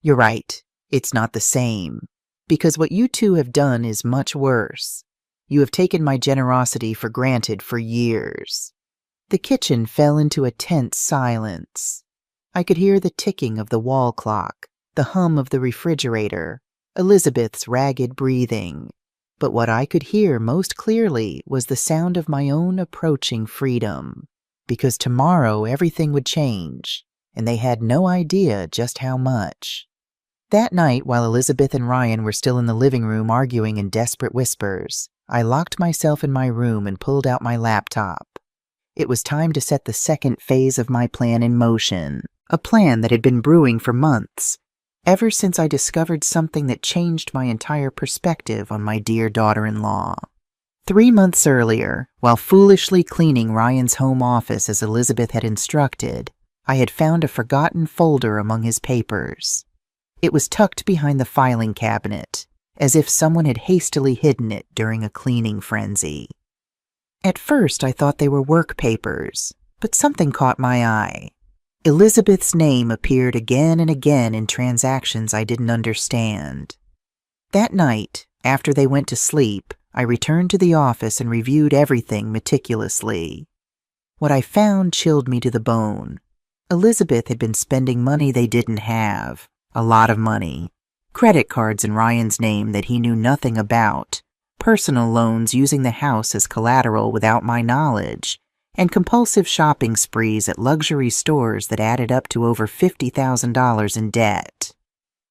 "You're right. It's not the same. Because what you two have done is much worse. You have taken my generosity for granted for years." The kitchen fell into a tense silence. I could hear the ticking of the wall clock, the hum of the refrigerator, Elizabeth's ragged breathing. But what I could hear most clearly was the sound of my own approaching freedom. Because tomorrow everything would change, and they had no idea just how much. That night, while Elizabeth and Ryan were still in the living room arguing in desperate whispers, I locked myself in my room and pulled out my laptop. It was time to set the second phase of my plan in motion, a plan that had been brewing for months, ever since I discovered something that changed my entire perspective on my dear daughter-in-law. 3 months earlier, while foolishly cleaning Ryan's home office as Elizabeth had instructed, I had found a forgotten folder among his papers. It was tucked behind the filing cabinet, as if someone had hastily hidden it during a cleaning frenzy. At first, I thought they were work papers, but something caught my eye. Elizabeth's name appeared again and again in transactions I didn't understand. That night, after they went to sleep, I returned to the office and reviewed everything meticulously. What I found chilled me to the bone. Elizabeth had been spending money they didn't have, a lot of money. Credit cards in Ryan's name that he knew nothing about, personal loans using the house as collateral without my knowledge, and compulsive shopping sprees at luxury stores that added up to over $50,000 in debt.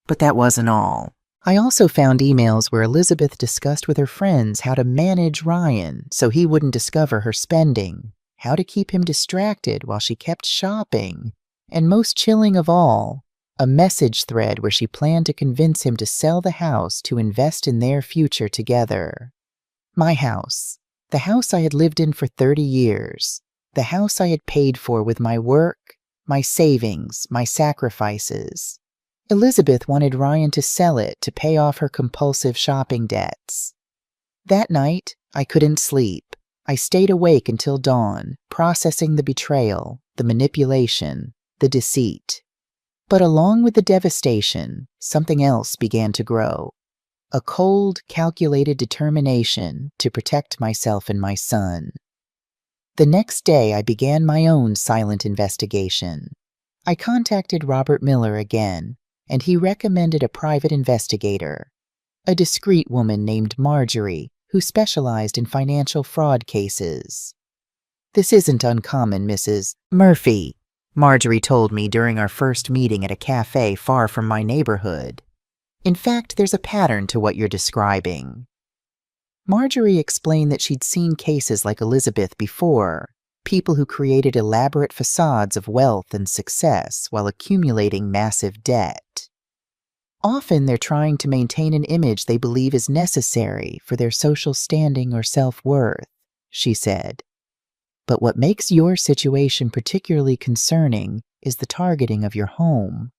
But that wasn't all. I also found emails where Elizabeth discussed with her friends how to manage Ryan so he wouldn't discover her spending, how to keep him distracted while she kept shopping, and most chilling of all, a message thread where she planned to convince him to sell the house to invest in their future together. My house. The house I had lived in for 30 years. The house I had paid for with my work, my savings, my sacrifices. Elizabeth wanted Ryan to sell it to pay off her compulsive shopping debts. That night, I couldn't sleep. I stayed awake until dawn, processing the betrayal, the manipulation, the deceit. But along with the devastation, something else began to grow. A cold, calculated determination to protect myself and my son. The next day, I began my own silent investigation. I contacted Robert Miller again, and he recommended a private investigator, a discreet woman named Marjorie, who specialized in financial fraud cases. "This isn't uncommon, Mrs. Murphy," Marjorie told me during our first meeting at a cafe far from my neighborhood. In fact, there's a pattern to what you're describing. Marjorie explained that she'd seen cases like Elizabeth before, people who created elaborate facades of wealth and success while accumulating massive debt. Often they're trying to maintain an image they believe is necessary for their social standing or self-worth, she said. But what makes your situation particularly concerning is the targeting of your home.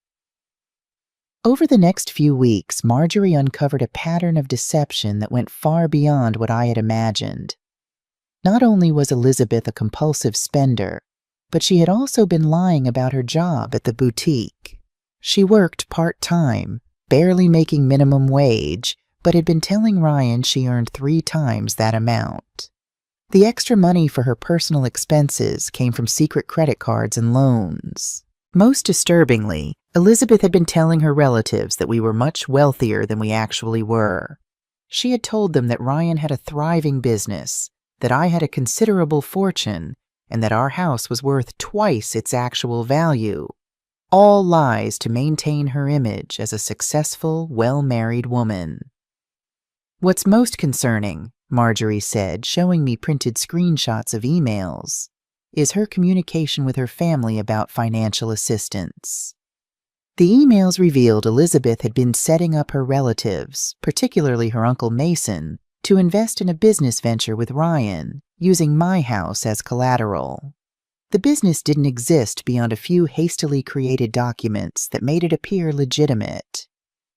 Over the next few weeks, Marjorie uncovered a pattern of deception that went far beyond what I had imagined. Not only was Elizabeth a compulsive spender, but she had also been lying about her job at the boutique. She worked part-time, barely making minimum wage, but had been telling Ryan she earned 3 times that amount. The extra money for her personal expenses came from secret credit cards and loans. Most disturbingly, Elizabeth had been telling her relatives that we were much wealthier than we actually were. She had told them that Ryan had a thriving business, that I had a considerable fortune, and that our house was worth twice its actual value. All lies to maintain her image as a successful, well-married woman. What's most concerning, Marjorie said, showing me printed screenshots of emails, is her communication with her family about financial assistance. The emails revealed Elizabeth had been setting up her relatives, particularly her Uncle Mason, to invest in a business venture with Ryan, using my house as collateral. The business didn't exist beyond a few hastily created documents that made it appear legitimate.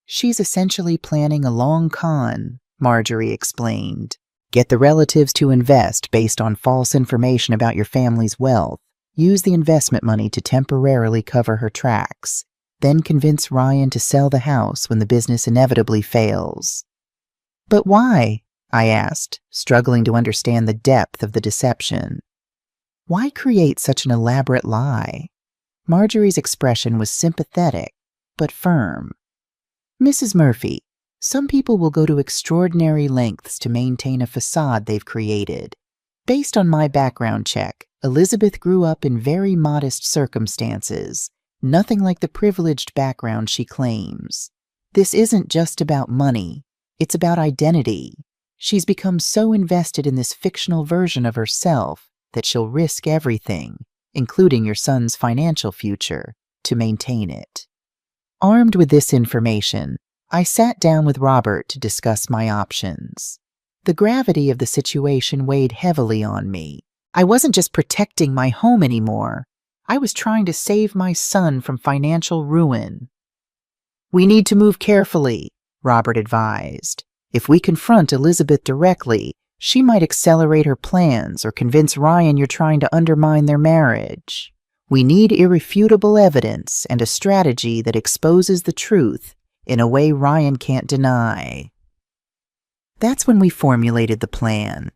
She's essentially planning a long con, Marjorie explained. Get the relatives to invest based on false information about your family's wealth, use the investment money to temporarily cover her tracks, then convince Ryan to sell the house when the business inevitably fails. But why? I asked, struggling to understand the depth of the deception. Why create such an elaborate lie? Marjorie's expression was sympathetic, but firm. Mrs. Murphy, some people will go to extraordinary lengths to maintain a facade they've created. Based on my background check, Elizabeth grew up in very modest circumstances, nothing like the privileged background she claims. This isn't just about money, it's about identity. She's become so invested in this fictional version of herself that she'll risk everything, including your son's financial future, to maintain it. Armed with this information, I sat down with Robert to discuss my options. The gravity of the situation weighed heavily on me. I wasn't just protecting my home anymore. I was trying to save my son from financial ruin. We need to move carefully, Robert advised. If we confront Elizabeth directly, she might accelerate her plans or convince Ryan you're trying to undermine their marriage. We need irrefutable evidence and a strategy that exposes the truth in a way Ryan can't deny. That's when we formulated the plan.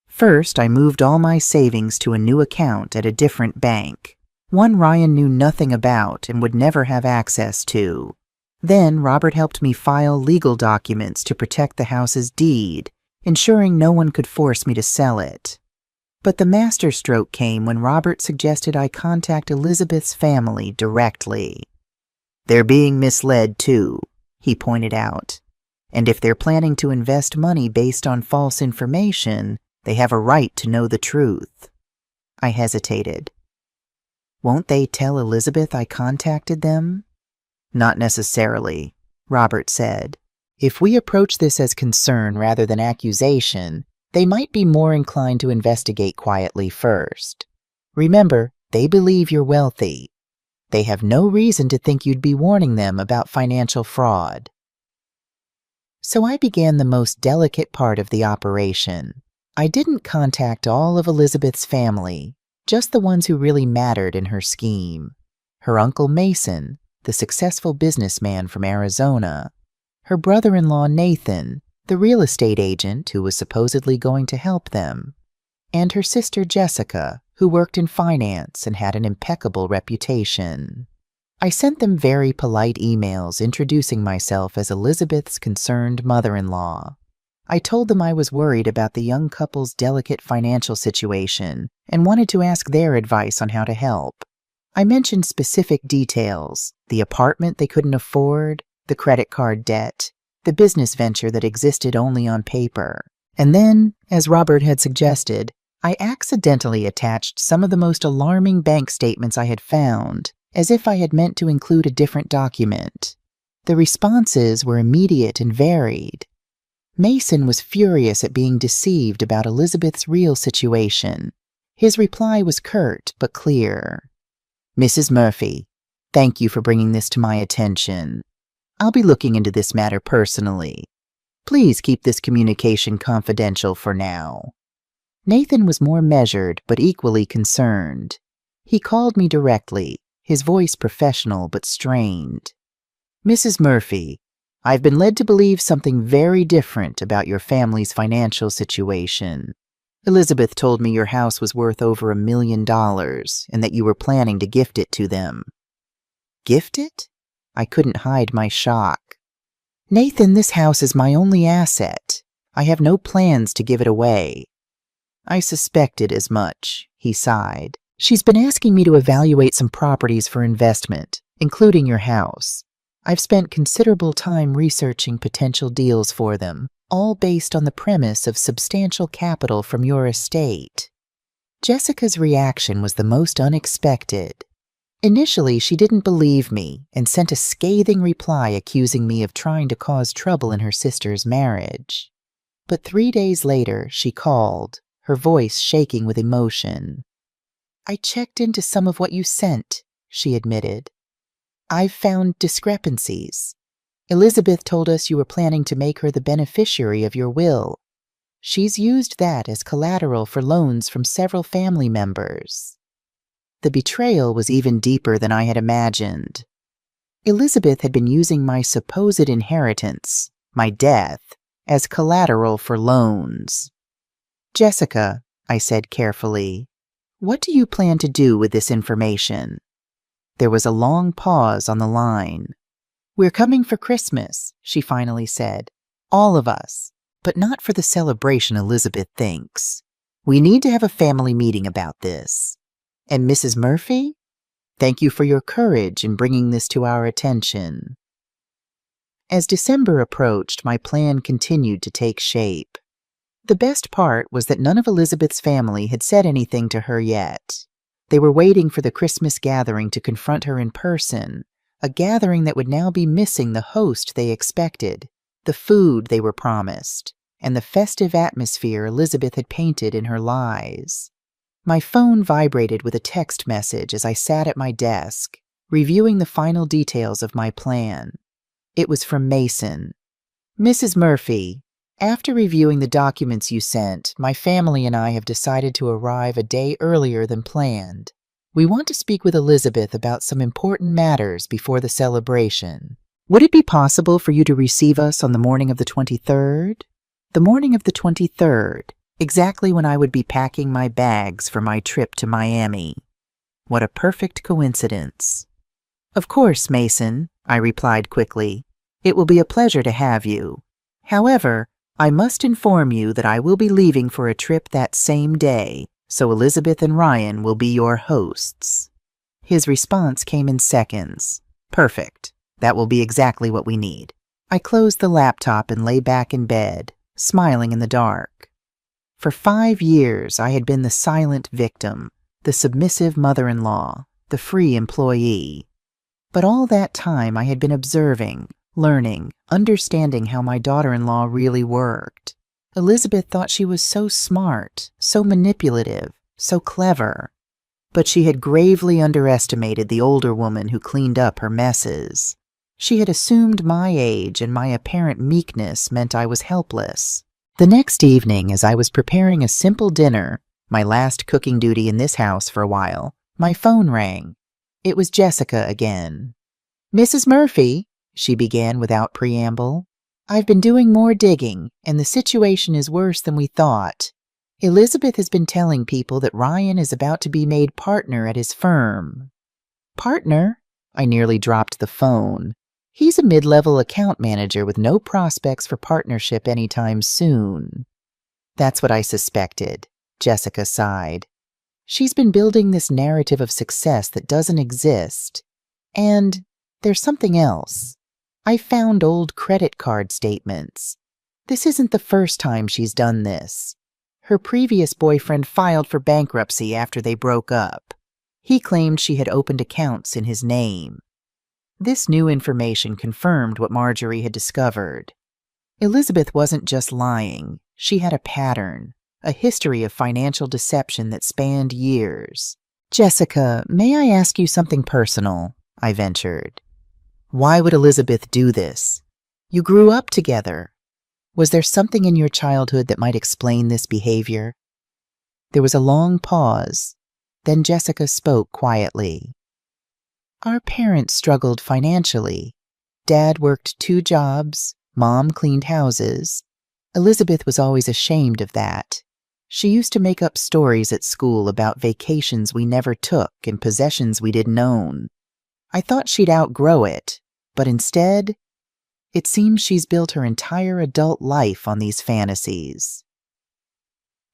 First, I moved all my savings to a new account at a different bank, one Ryan knew nothing about and would never have access to. Then Robert helped me file legal documents to protect the house's deed, ensuring no one could force me to sell it. But the masterstroke came when Robert suggested I contact Elizabeth's family directly. They're being misled too, he pointed out. And if they're planning to invest money based on false information, they have a right to know the truth. I hesitated. Won't they tell Elizabeth I contacted them? Not necessarily, Robert said. If we approach this as concern rather than accusation, they might be more inclined to investigate quietly first. Remember, they believe you're wealthy. They have no reason to think you'd be warning them about financial fraud. So I began the most delicate part of the operation. I didn't contact all of Elizabeth's family, just the ones who really mattered in her scheme. Her Uncle Mason, the successful businessman from Arizona, her brother-in-law Nathan, the real estate agent who was supposedly going to help them, and her sister Jessica, who worked in finance and had an impeccable reputation. I sent them very polite emails introducing myself as Elizabeth's concerned mother-in-law. I told them I was worried about the young couple's delicate financial situation and wanted to ask their advice on how to help. I mentioned specific details: the apartment they couldn't afford, the credit card debt, the business venture that existed only on paper. And then, as Robert had suggested, I accidentally attached some of the most alarming bank statements I had found, as if I had meant to include a different document. The responses were immediate and varied. Mason was furious at being deceived about Elizabeth's real situation. His reply was curt but clear. "Mrs. Murphy, thank you for bringing this to my attention. I'll be looking into this matter personally. Please keep this communication confidential for now." Nathan was more measured but equally concerned. He called me directly, his voice professional but strained. "Mrs. Murphy, I've been led to believe something very different about your family's financial situation. Elizabeth told me your house was worth over $1 million and that you were planning to gift it to them." "Gift it?" I couldn't hide my shock. "Nathan, this house is my only asset. I have no plans to give it away." "I suspected as much," he sighed. "She's been asking me to evaluate some properties for investment, including your house. I've spent considerable time researching potential deals for them, all based on the premise of substantial capital from your estate." Jessica's reaction was the most unexpected. Initially, she didn't believe me and sent a scathing reply accusing me of trying to cause trouble in her sister's marriage. But 3 days later, she called, her voice shaking with emotion. "I checked into some of what you sent," she admitted. "I've found discrepancies. Elizabeth told us you were planning to make her the beneficiary of your will. She's used that as collateral for loans from several family members." The betrayal was even deeper than I had imagined. Elizabeth had been using my supposed inheritance, my death, as collateral for loans. "Jessica," I said carefully, "what do you plan to do with this information?" There was a long pause on the line. "We're coming for Christmas," she finally said. "All of us, but not for the celebration Elizabeth thinks. We need to have a family meeting about this. And Mrs. Murphy, thank you for your courage in bringing this to our attention." As December approached, my plan continued to take shape. The best part was that none of Elizabeth's family had said anything to her yet. They were waiting for the Christmas gathering to confront her in person, a gathering that would now be missing the host they expected, the food they were promised, and the festive atmosphere Elizabeth had painted in her lies. My phone vibrated with a text message as I sat at my desk, reviewing the final details of my plan. It was from Mason. "Mrs. Murphy, after reviewing the documents you sent, my family and I have decided to arrive a day earlier than planned. We want to speak with Elizabeth about some important matters before the celebration. Would it be possible for you to receive us on the morning of the 23rd? The morning of the 23rd, exactly when I would be packing my bags for my trip to Miami." What a perfect coincidence. "Of course, Mason," I replied quickly. "It will be a pleasure to have you. However, I must inform you that I will be leaving for a trip that same day, so Elizabeth and Ryan will be your hosts." His response came in seconds. "Perfect. That will be exactly what we need." I closed the laptop and lay back in bed, smiling in the dark. For 5 years, I had been the silent victim, the submissive mother-in-law, the free employee. But all that time I had been observing, learning, understanding how my daughter-in-law really worked. Elizabeth thought she was so smart, so manipulative, so clever. But she had gravely underestimated the older woman who cleaned up her messes. She had assumed my age, and my apparent meekness meant I was helpless. The next evening, as I was preparing a simple dinner, my last cooking duty in this house for a while, my phone rang. It was Jessica again. "Mrs. Murphy," she began without preamble, "I've been doing more digging, and the situation is worse than we thought. Elizabeth has been telling people that Ryan is about to be made partner at his firm." "Partner?" I nearly dropped the phone. "He's a mid-level account manager with no prospects for partnership anytime soon." "That's what I suspected," Jessica sighed. She's been building this narrative of success that doesn't exist. And there's something else. I found old credit card statements. This isn't the first time she's done this. Her previous boyfriend filed for bankruptcy after they broke up. He claimed she had opened accounts in his name. This new information confirmed what Marjorie had discovered. Elizabeth wasn't just lying. She had a pattern, a history of financial deception that spanned years. "Jessica, may I ask you something personal?" I ventured. "Why would Elizabeth do this? You grew up together. Was there something in your childhood that might explain this behavior?" There was a long pause. Then Jessica spoke quietly. "Our parents struggled financially. Dad worked 2 jobs, Mom cleaned houses. Elizabeth was always ashamed of that. She used to make up stories at school about vacations we never took and possessions we didn't own. I thought she'd outgrow it, but instead, it seems she's built her entire adult life on these fantasies."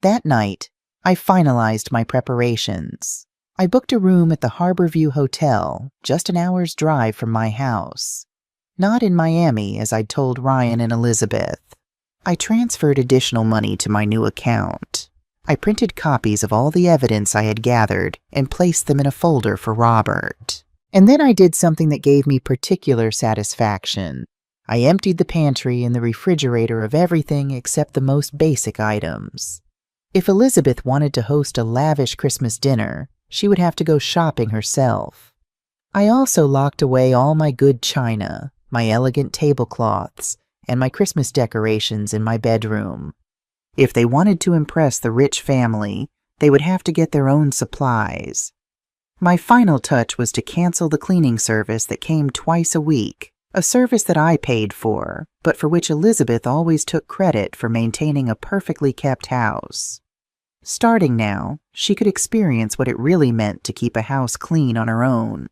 That night, I finalized my preparations. I booked a room at the Harborview Hotel, just an hour's drive from my house. Not in Miami, as I'd told Ryan and Elizabeth. I transferred additional money to my new account. I printed copies of all the evidence I had gathered and placed them in a folder for Robert. And then I did something that gave me particular satisfaction. I emptied the pantry and the refrigerator of everything except the most basic items. If Elizabeth wanted to host a lavish Christmas dinner, she would have to go shopping herself. I also locked away all my good china, my elegant tablecloths, and my Christmas decorations in my bedroom. If they wanted to impress the rich family, they would have to get their own supplies. My final touch was to cancel the cleaning service that came twice a week, a service that I paid for, but for which Elizabeth always took credit for maintaining a perfectly kept house. Starting now, she could experience what it really meant to keep a house clean on her own.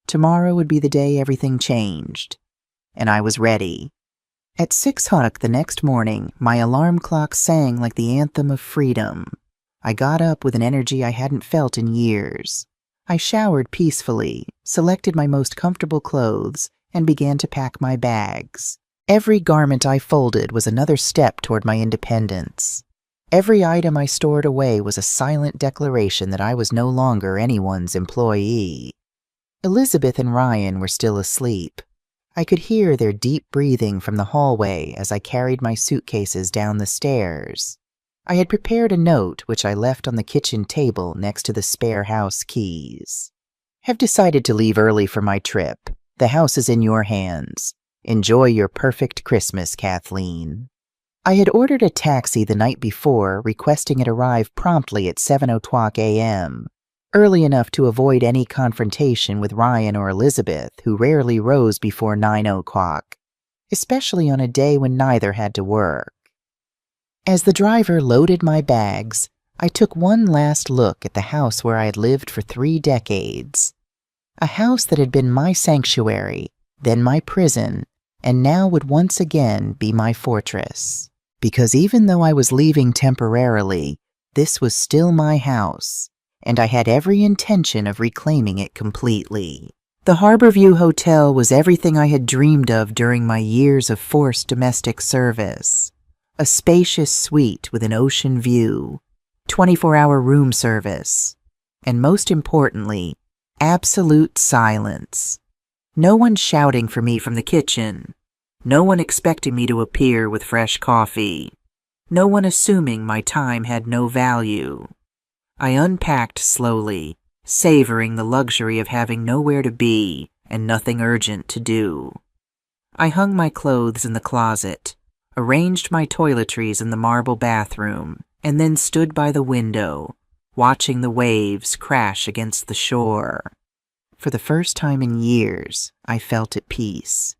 Tomorrow would be the day everything changed. And I was ready. At 6:00 the next morning, my alarm clock sang like the anthem of freedom. I got up with an energy I hadn't felt in years. I showered peacefully, selected my most comfortable clothes, and began to pack my bags. Every garment I folded was another step toward my independence. Every item I stored away was a silent declaration that I was no longer anyone's employee. Elizabeth and Ryan were still asleep. I could hear their deep breathing from the hallway as I carried my suitcases down the stairs. I had prepared a note which I left on the kitchen table next to the spare house keys. "Have decided to leave early for my trip. The house is in your hands. Enjoy your perfect Christmas, Kathleen." I had ordered a taxi the night before, requesting it arrive promptly at 7:00 a.m., early enough to avoid any confrontation with Ryan or Elizabeth, who rarely rose before 9:00, especially on a day when neither had to work. As the driver loaded my bags, I took one last look at the house where I had lived for 3 decades. A house that had been my sanctuary, then my prison, and now would once again be my fortress. Because even though I was leaving temporarily, this was still my house, and I had every intention of reclaiming it completely. The Harborview Hotel was everything I had dreamed of during my years of forced domestic service. A spacious suite with an ocean view, 24-hour room service, and most importantly, absolute silence. No one shouting for me from the kitchen. No one expecting me to appear with fresh coffee. No one assuming my time had no value. I unpacked slowly, savoring the luxury of having nowhere to be and nothing urgent to do. I hung my clothes in the closet, arranged my toiletries in the marble bathroom, and then stood by the window, watching the waves crash against the shore. For the first time in years, I felt at peace.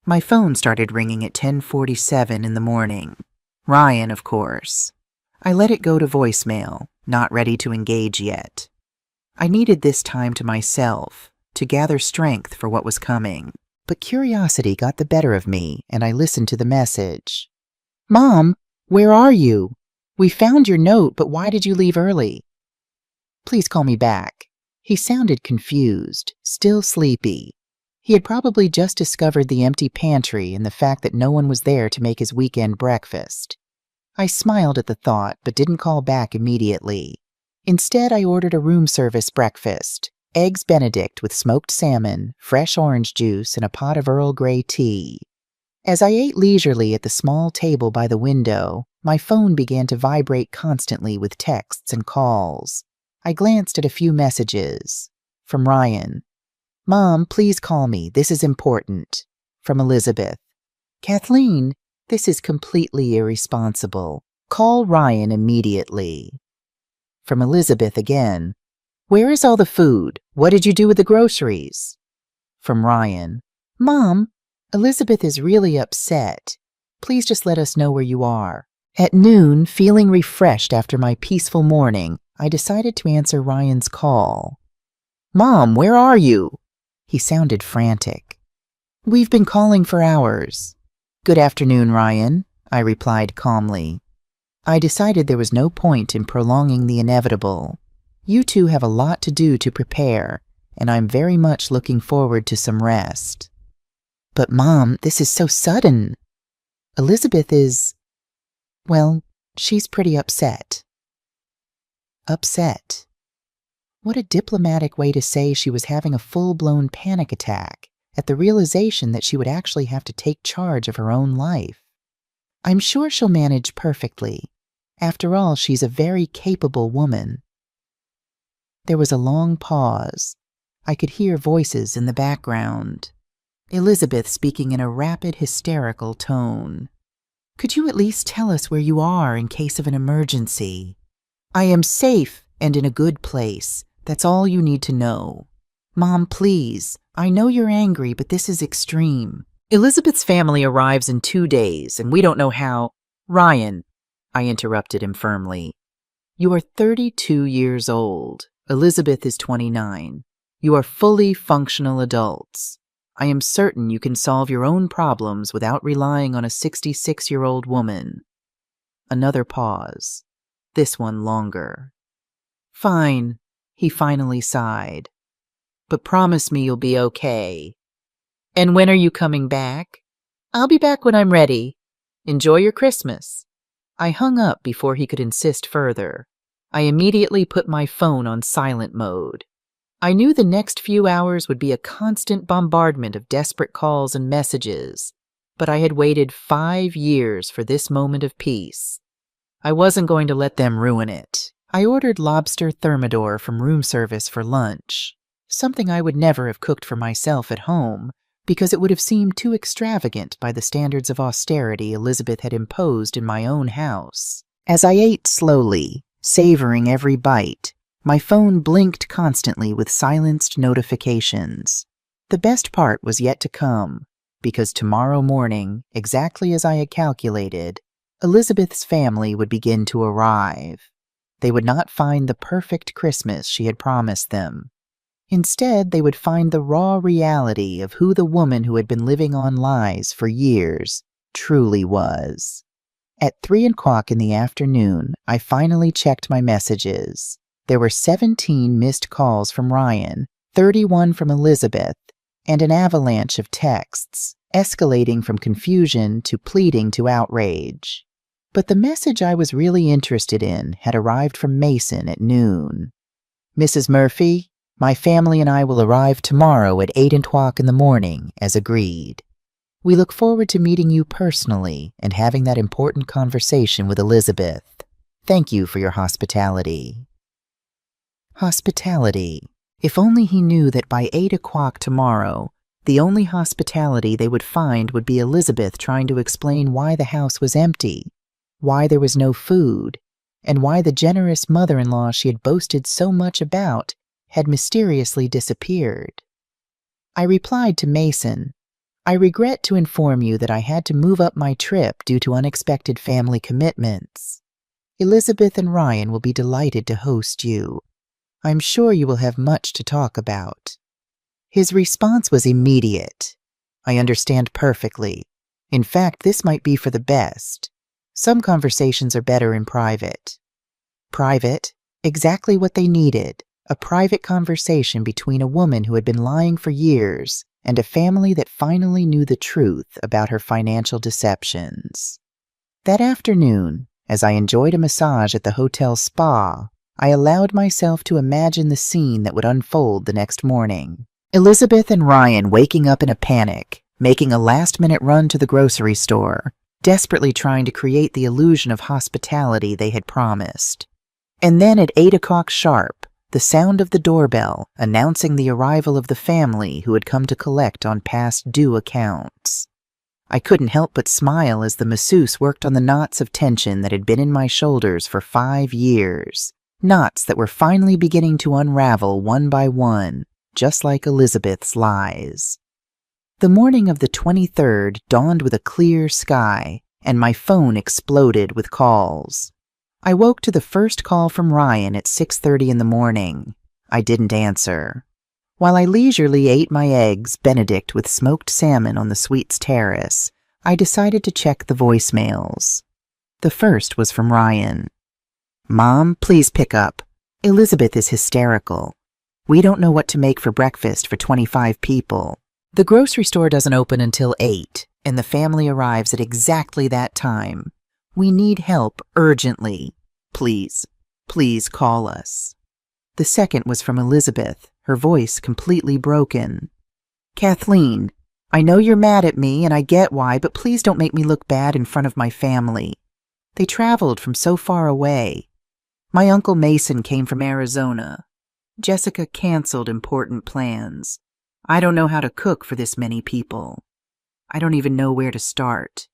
My phone started ringing at 10:47 in the morning. Ryan, of course. I let it go to voicemail, not ready to engage yet. I needed this time to myself, to gather strength for what was coming. But curiosity got the better of me, and I listened to the message. "Mom, where are you? We found your note, but why did you leave early?" Please call me back." He sounded confused, still sleepy. He had probably just discovered the empty pantry and the fact that no one was there to make his weekend breakfast. I smiled at the thought, but didn't call back immediately. Instead, I ordered a room service breakfast: eggs Benedict with smoked salmon, fresh orange juice, and a pot of Earl Grey tea. As I ate leisurely at the small table by the window, my phone began to vibrate constantly with texts and calls. I glanced at a few messages. From Ryan: "Mom, please call me. This is important." From Elizabeth: "Kathleen, this is completely irresponsible. Call Ryan immediately." From Elizabeth again: "Where is all the food? What did you do with the groceries?" From Ryan: "Mom, Elizabeth is really upset. Please just let us know where you are." At noon, feeling refreshed after my peaceful morning, I decided to answer Ryan's call. "Mom, where are you?" He sounded frantic. "We've been calling for hours." "Good afternoon, Ryan," I replied calmly. I decided there was no point in prolonging the inevitable. You two have a lot to do to prepare, and I'm very much looking forward to some rest. "But Mom, this is so sudden." "Elizabeth is, well, she's pretty upset." Upset. What a diplomatic way to say she was having a full-blown panic attack at the realization that she would actually have to take charge of her own life. I'm sure she'll manage perfectly. After all, she's a very capable woman. There was a long pause. I could hear voices in the background. Elizabeth speaking in a rapid, hysterical tone. "Could you at least tell us where you are in case of an emergency?" "I am safe and in a good place. That's all you need to know." "Mom, please. I know you're angry, but this is extreme. Elizabeth's family arrives in 2 days, and we don't know how—" "Ryan," I interrupted him firmly. "You are 32 years old. Elizabeth is 29. You are fully functional adults. I am certain you can solve your own problems without relying on a 66-year-old woman." Another pause. This one longer. "Fine," he finally sighed. "But promise me you'll be okay." "And when are you coming back?" "I'll be back when I'm ready. Enjoy your Christmas." I hung up before he could insist further. I immediately put my phone on silent mode. I knew the next few hours would be a constant bombardment of desperate calls and messages, but I had waited 5 years for this moment of peace. I wasn't going to let them ruin it. I ordered lobster thermidor from room service for lunch, something I would never have cooked for myself at home because it would have seemed too extravagant by the standards of austerity Elizabeth had imposed in my own house. As I ate slowly, savoring every bite, my phone blinked constantly with silenced notifications. The best part was yet to come, because tomorrow morning, exactly as I had calculated, Elizabeth's family would begin to arrive. They would not find the perfect Christmas she had promised them. Instead, they would find the raw reality of who the woman who had been living on lies for years truly was. At 3:00 in the afternoon, I finally checked my messages. There were 17 missed calls from Ryan, 31 from Elizabeth, and an avalanche of texts, escalating from confusion to pleading to outrage. But the message I was really interested in had arrived from Mason at noon. "Mrs. Murphy, my family and I will arrive tomorrow at 8:00 in the morning, as agreed. We look forward to meeting you personally and having that important conversation with Elizabeth. Thank you for your hospitality." Hospitality. If only he knew that by 8:00 tomorrow, the only hospitality they would find would be Elizabeth trying to explain why the house was empty, why there was no food, and why the generous mother-in-law she had boasted so much about had mysteriously disappeared. I replied to Mason, "I regret to inform you that I had to move up my trip due to unexpected family commitments. Elizabeth and Ryan will be delighted to host you. I'm sure you will have much to talk about." His response was immediate. "I understand perfectly. In fact, this might be for the best. Some conversations are better in private." "Private?" Exactly what they needed, a private conversation between a woman who had been lying for years and a family that finally knew the truth about her financial deceptions. That afternoon, as I enjoyed a massage at the hotel spa, I allowed myself to imagine the scene that would unfold the next morning. Elizabeth and Ryan waking up in a panic, making a last-minute run to the grocery store, desperately trying to create the illusion of hospitality they had promised. And then at 8 o'clock sharp, the sound of the doorbell announcing the arrival of the family who had come to collect on past due accounts. I couldn't help but smile as the masseuse worked on the knots of tension that had been in my shoulders for 5 years, knots that were finally beginning to unravel one by one, just like Elizabeth's lies. The morning of the 23rd dawned with a clear sky, and my phone exploded with calls. I woke to the first call from Ryan at 6:30 in the morning. I didn't answer. While I leisurely ate my eggs Benedict with smoked salmon on the Sweets Terrace, I decided to check the voicemails. The first was from Ryan. "Mom, please pick up. Elizabeth is hysterical. We don't know what to make for breakfast for 25 people. The grocery store doesn't open until 8, and the family arrives at exactly that time. We need help urgently. Please, please call us." The second was from Elizabeth, her voice completely broken. "Kathleen, I know you're mad at me and I get why, but please don't make me look bad in front of my family. They traveled from so far away. My Uncle Mason came from Arizona. Jessica canceled important plans. I don't know how to cook for this many people. I don't even know where to start.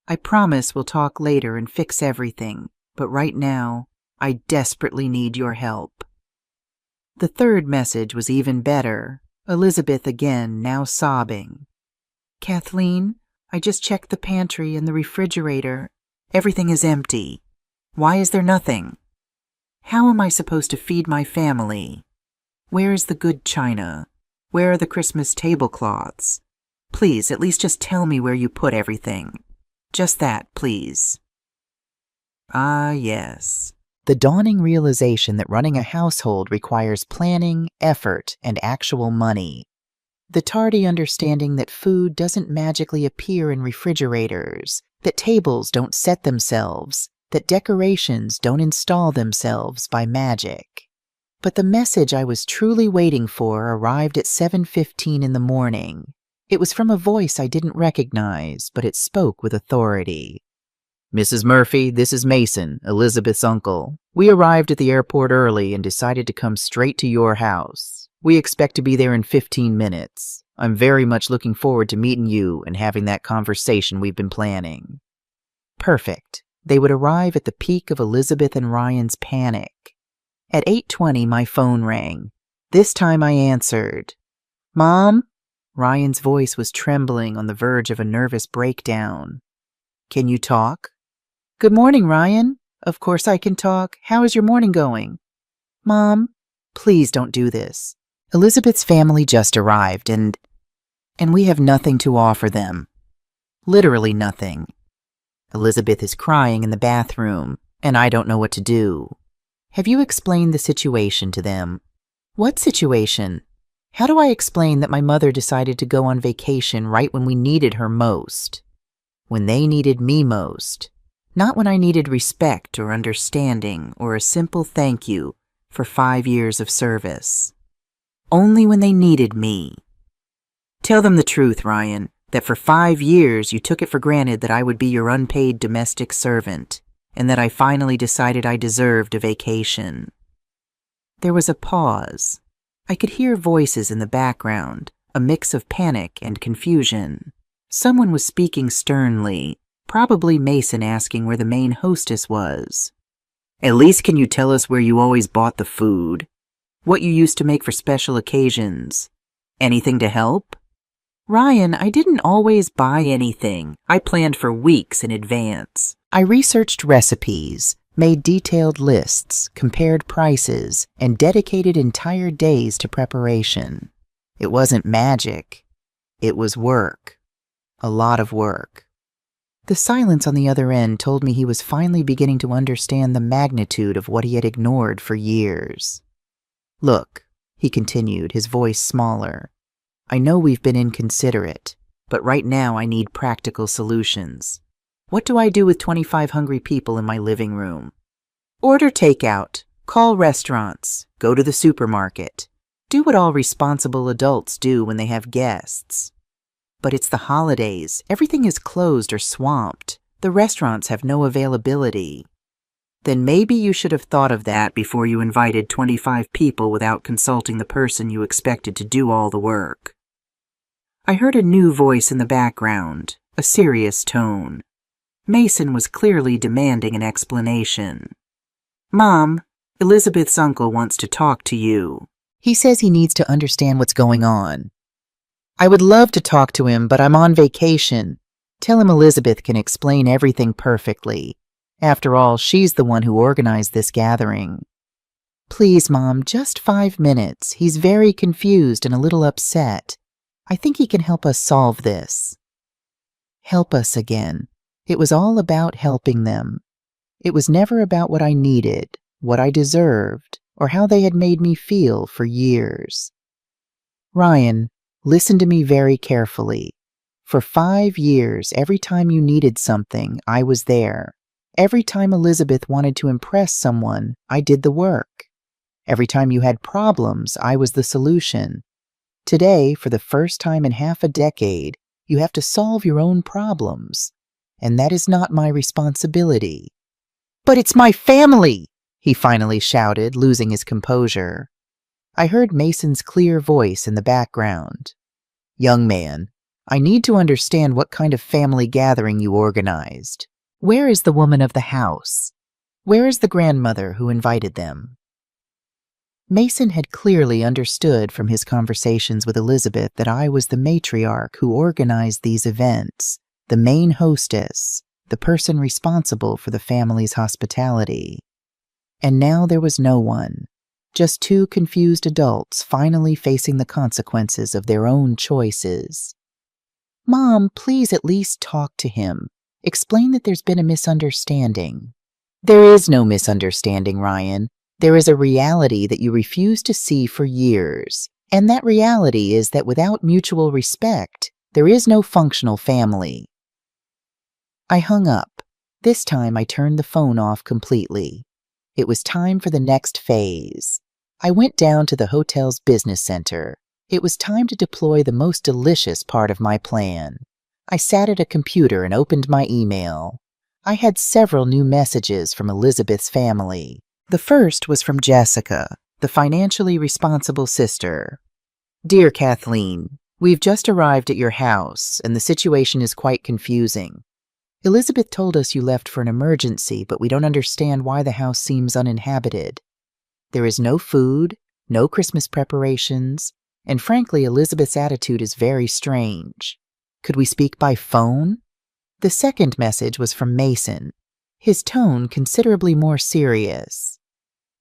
I promise we'll talk later and fix everything, but right now, I desperately need your help." The third message was even better. Elizabeth again, now sobbing. "Kathleen, I just checked the pantry and the refrigerator. Everything is empty. Why is there nothing? How am I supposed to feed my family? Where is the good china? Where are the Christmas tablecloths? Please, at least just tell me where you put everything. Just that, please." Ah, yes. The dawning realization that running a household requires planning, effort, and actual money. The tardy understanding that food doesn't magically appear in refrigerators, that tables don't set themselves, that decorations don't install themselves by magic. But the message I was truly waiting for arrived at 7:15 in the morning. It was from a voice I didn't recognize, but it spoke with authority. "Mrs. Murphy, this is Mason, Elizabeth's uncle. We arrived at the airport early and decided to come straight to your house. We expect to be there in 15 minutes. I'm very much looking forward to meeting you and having that conversation we've been planning." Perfect. They would arrive at the peak of Elizabeth and Ryan's panic. At 8:20, my phone rang. This time I answered. "Mom?" Ryan's voice was trembling on the verge of a nervous breakdown. "Can you talk?" "Good morning, Ryan. Of course I can talk. How is your morning going?" "Mom, please don't do this. Elizabeth's family just arrived and we have nothing to offer them. Literally nothing. Elizabeth is crying in the bathroom, and I don't know what to do. Have you explained the situation to them?" "What situation? How do I explain that my mother decided to go on vacation right when we needed her most? When they needed me most. Not when I needed respect or understanding or a simple thank you for 5 years of service. Only when they needed me. Tell them the truth, Ryan, that for 5 years you took it for granted that I would be your unpaid domestic servant, and that I finally decided I deserved a vacation." There was a pause. I could hear voices in the background, a mix of panic and confusion. Someone was speaking sternly, probably Mason asking where the main hostess was. "At least can you tell us where you always bought the food? What you used to make for special occasions? Anything to help?" "Ryan, I didn't always buy anything. I planned for weeks in advance. I researched recipes, made detailed lists, compared prices, and dedicated entire days to preparation. It wasn't magic. It was work. A lot of work." The silence on the other end told me he was finally beginning to understand the magnitude of what he had ignored for years. "Look," he continued, his voice smaller, "I know we've been inconsiderate, but right now I need practical solutions. What do I do with 25 hungry people in my living room? Order takeout, call restaurants, go to the supermarket, do what all responsible adults do when they have guests. But it's the holidays. Everything is closed or swamped. The restaurants have no availability." "Then maybe you should have thought of that before you invited 25 people without consulting the person you expected to do all the work." I heard a new voice in the background, a serious tone. Mason was clearly demanding an explanation. "Mom, Elizabeth's uncle wants to talk to you. He says he needs to understand what's going on." "I would love to talk to him, but I'm on vacation. Tell him Elizabeth can explain everything perfectly. After all, she's the one who organized this gathering." "Please, Mom, just 5 minutes. He's very confused and a little upset. I think he can help us solve this." Help us again. It was all about helping them. It was never about what I needed, what I deserved, or how they had made me feel for years. "Ryan, listen to me very carefully. For 5 years, every time you needed something, I was there. Every time Elizabeth wanted to impress someone, I did the work. Every time you had problems, I was the solution. Today, for the first time in half a decade, you have to solve your own problems. And that is not my responsibility." "But it's my family!" he finally shouted, losing his composure. I heard Mason's clear voice in the background. "Young man, I need to understand what kind of family gathering you organized. Where is the woman of the house? Where is the grandmother who invited them?" Mason had clearly understood from his conversations with Elizabeth that I was the matriarch who organized these events, the main hostess, the person responsible for the family's hospitality. And now there was no one. Just 2 confused adults finally facing the consequences of their own choices. "Mom, please at least talk to him. Explain that there's been a misunderstanding." "There is no misunderstanding, Ryan. There is a reality that you refuse to see for years. And that reality is that without mutual respect, there is no functional family." I hung up. This time I turned the phone off completely. It was time for the next phase. I went down to the hotel's business center. It was time to deploy the most delicious part of my plan. I sat at a computer and opened my email. I had several new messages from Elizabeth's family. The first was from Jessica, the financially responsible sister. "Dear Kathleen, we've just arrived at your house, and the situation is quite confusing. Elizabeth told us you left for an emergency, but we don't understand why the house seems uninhabited. There is no food, no Christmas preparations, and frankly, Elizabeth's attitude is very strange. Could we speak by phone?" The second message was from Mason, his tone considerably more serious.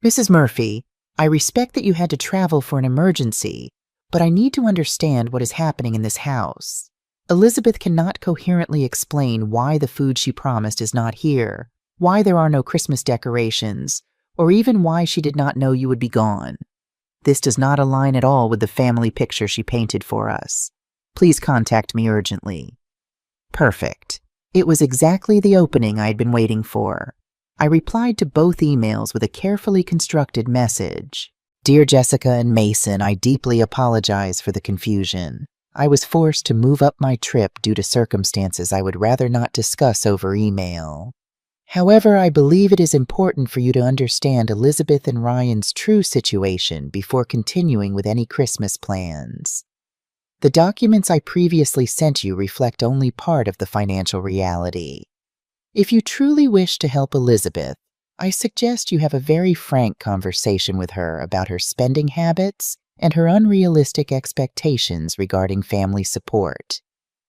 "Mrs. Murphy, I respect that you had to travel for an emergency, but I need to understand what is happening in this house. Elizabeth cannot coherently explain why the food she promised is not here, why there are no Christmas decorations, or even why she did not know you would be gone. This does not align at all with the family picture she painted for us. Please contact me urgently." Perfect. It was exactly the opening I had been waiting for. I replied to both emails with a carefully constructed message. "Dear Jessica and Mason, I deeply apologize for the confusion. I was forced to move up my trip due to circumstances I would rather not discuss over email. However, I believe it is important for you to understand Elizabeth and Ryan's true situation before continuing with any Christmas plans. The documents I previously sent you reflect only part of the financial reality. If you truly wish to help Elizabeth, I suggest you have a very frank conversation with her about her spending habits and her unrealistic expectations regarding family support.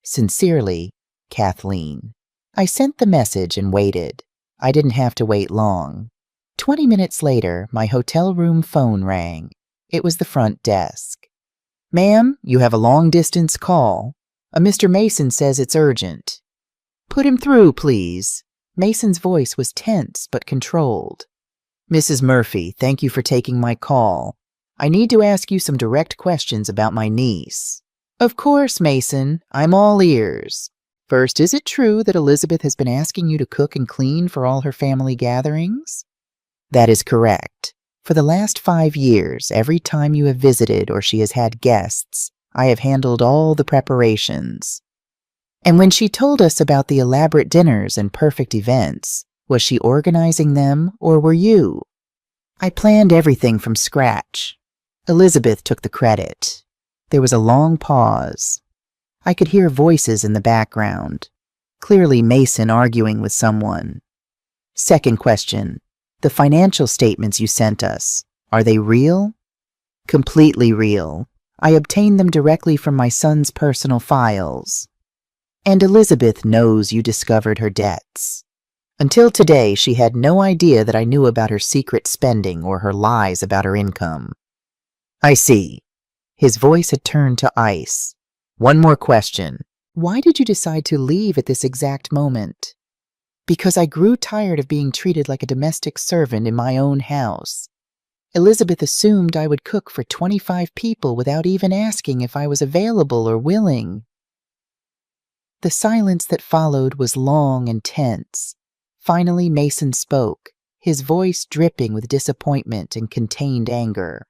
Sincerely, Kathleen." I sent the message and waited. I didn't have to wait long. 20 minutes later, my hotel room phone rang. It was the front desk. "Ma'am, you have a long-distance call. Mr. Mason says it's urgent." Put him through, please. Mason's voice was tense but controlled. Mrs. Murphy, thank you for taking my call. I need to ask you some direct questions about my niece. Of course, Mason. I'm all ears. First, is it true that Elizabeth has been asking you to cook and clean for all her family gatherings? That is correct. For the last 5 years, every time you have visited or she has had guests, I have handled all the preparations. And when she told us about the elaborate dinners and perfect events, was she organizing them or were you? I planned everything from scratch. Elizabeth took the credit. There was a long pause. I could hear voices in the background. Clearly Mason arguing with someone. Second question. The financial statements you sent us, are they real? Completely real. I obtained them directly from my son's personal files. And Elizabeth knows you discovered her debts. Until today, she had no idea that I knew about her secret spending or her lies about her income. I see. His voice had turned to ice. One more question. Why did you decide to leave at this exact moment? Because I grew tired of being treated like a domestic servant in my own house. Elizabeth assumed I would cook for 25 people without even asking if I was available or willing. The silence that followed was long and tense. Finally, Mason spoke, his voice dripping with disappointment and contained anger.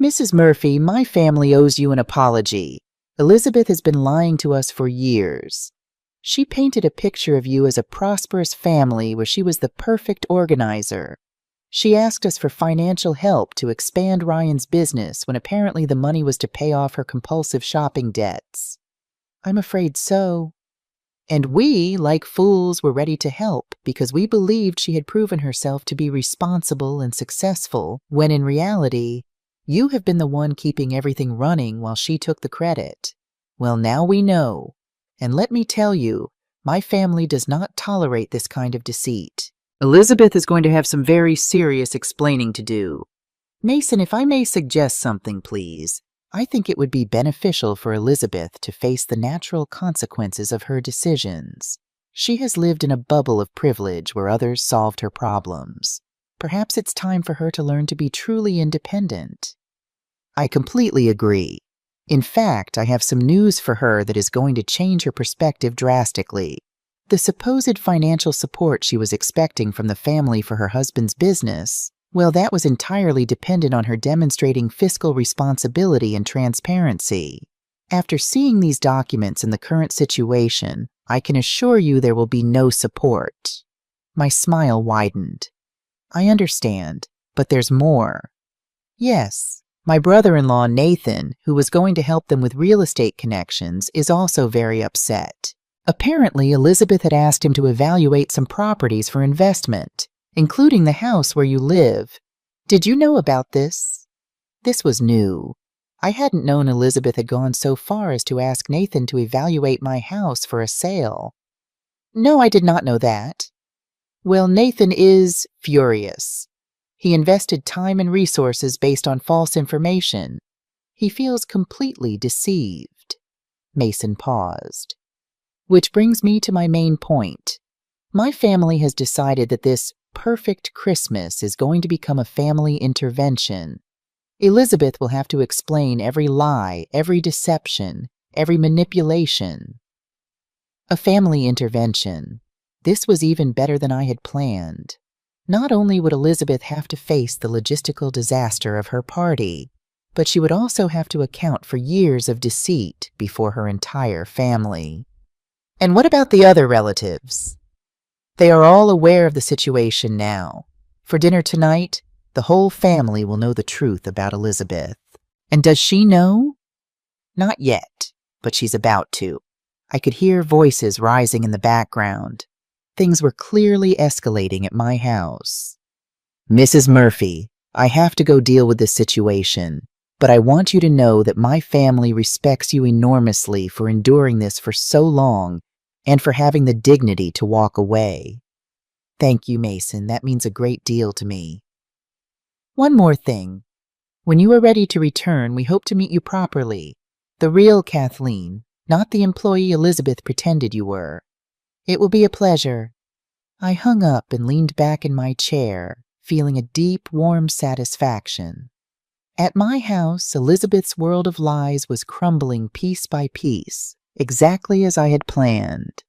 Mrs. Murphy, my family owes you an apology. Elizabeth has been lying to us for years. She painted a picture of you as a prosperous family where she was the perfect organizer. She asked us for financial help to expand Ryan's business when apparently the money was to pay off her compulsive shopping debts. I'm afraid so. And we, like fools, were ready to help because we believed she had proven herself to be responsible and successful, when in reality, you have been the one keeping everything running while she took the credit. Well, now we know. And let me tell you, my family does not tolerate this kind of deceit. Elizabeth is going to have some very serious explaining to do. Mason, if I may suggest something, please. I think it would be beneficial for Elizabeth to face the natural consequences of her decisions. She has lived in a bubble of privilege where others solved her problems. Perhaps it's time for her to learn to be truly independent. I completely agree. In fact, I have some news for her that is going to change her perspective drastically. The supposed financial support she was expecting from the family for her husband's business, well, that was entirely dependent on her demonstrating fiscal responsibility and transparency. After seeing these documents in the current situation, I can assure you there will be no support. My smile widened. I understand, but there's more. Yes, my brother-in-law Nathan, who was going to help them with real estate connections, is also very upset. Apparently, Elizabeth had asked him to evaluate some properties for investment, including the house where you live. Did you know about this? This was new. I hadn't known Elizabeth had gone so far as to ask Nathan to evaluate my house for a sale. No, I did not know that. Well, Nathan is furious. He invested time and resources based on false information. He feels completely deceived. Mason paused. Which brings me to my main point. My family has decided that this perfect Christmas is going to become a family intervention. Elizabeth will have to explain every lie, every deception, every manipulation. A family intervention. This was even better than I had planned. Not only would Elizabeth have to face the logistical disaster of her party, but she would also have to account for years of deceit before her entire family. And what about the other relatives? They are all aware of the situation now. For dinner tonight, the whole family will know the truth about Elizabeth. And does she know? Not yet, but she's about to. I could hear voices rising in the background. Things were clearly escalating at my house. Mrs. Murphy, I have to go deal with this situation, but I want you to know that my family respects you enormously for enduring this for so long and for having the dignity to walk away. Thank you, Mason. That means a great deal to me. One more thing. When you are ready to return, we hope to meet you properly. The real Kathleen, not the employee Elizabeth pretended you were. It will be a pleasure. I hung up and leaned back in my chair, feeling a deep, warm satisfaction. At my house, Elizabeth's world of lies was crumbling piece by piece, exactly as I had planned.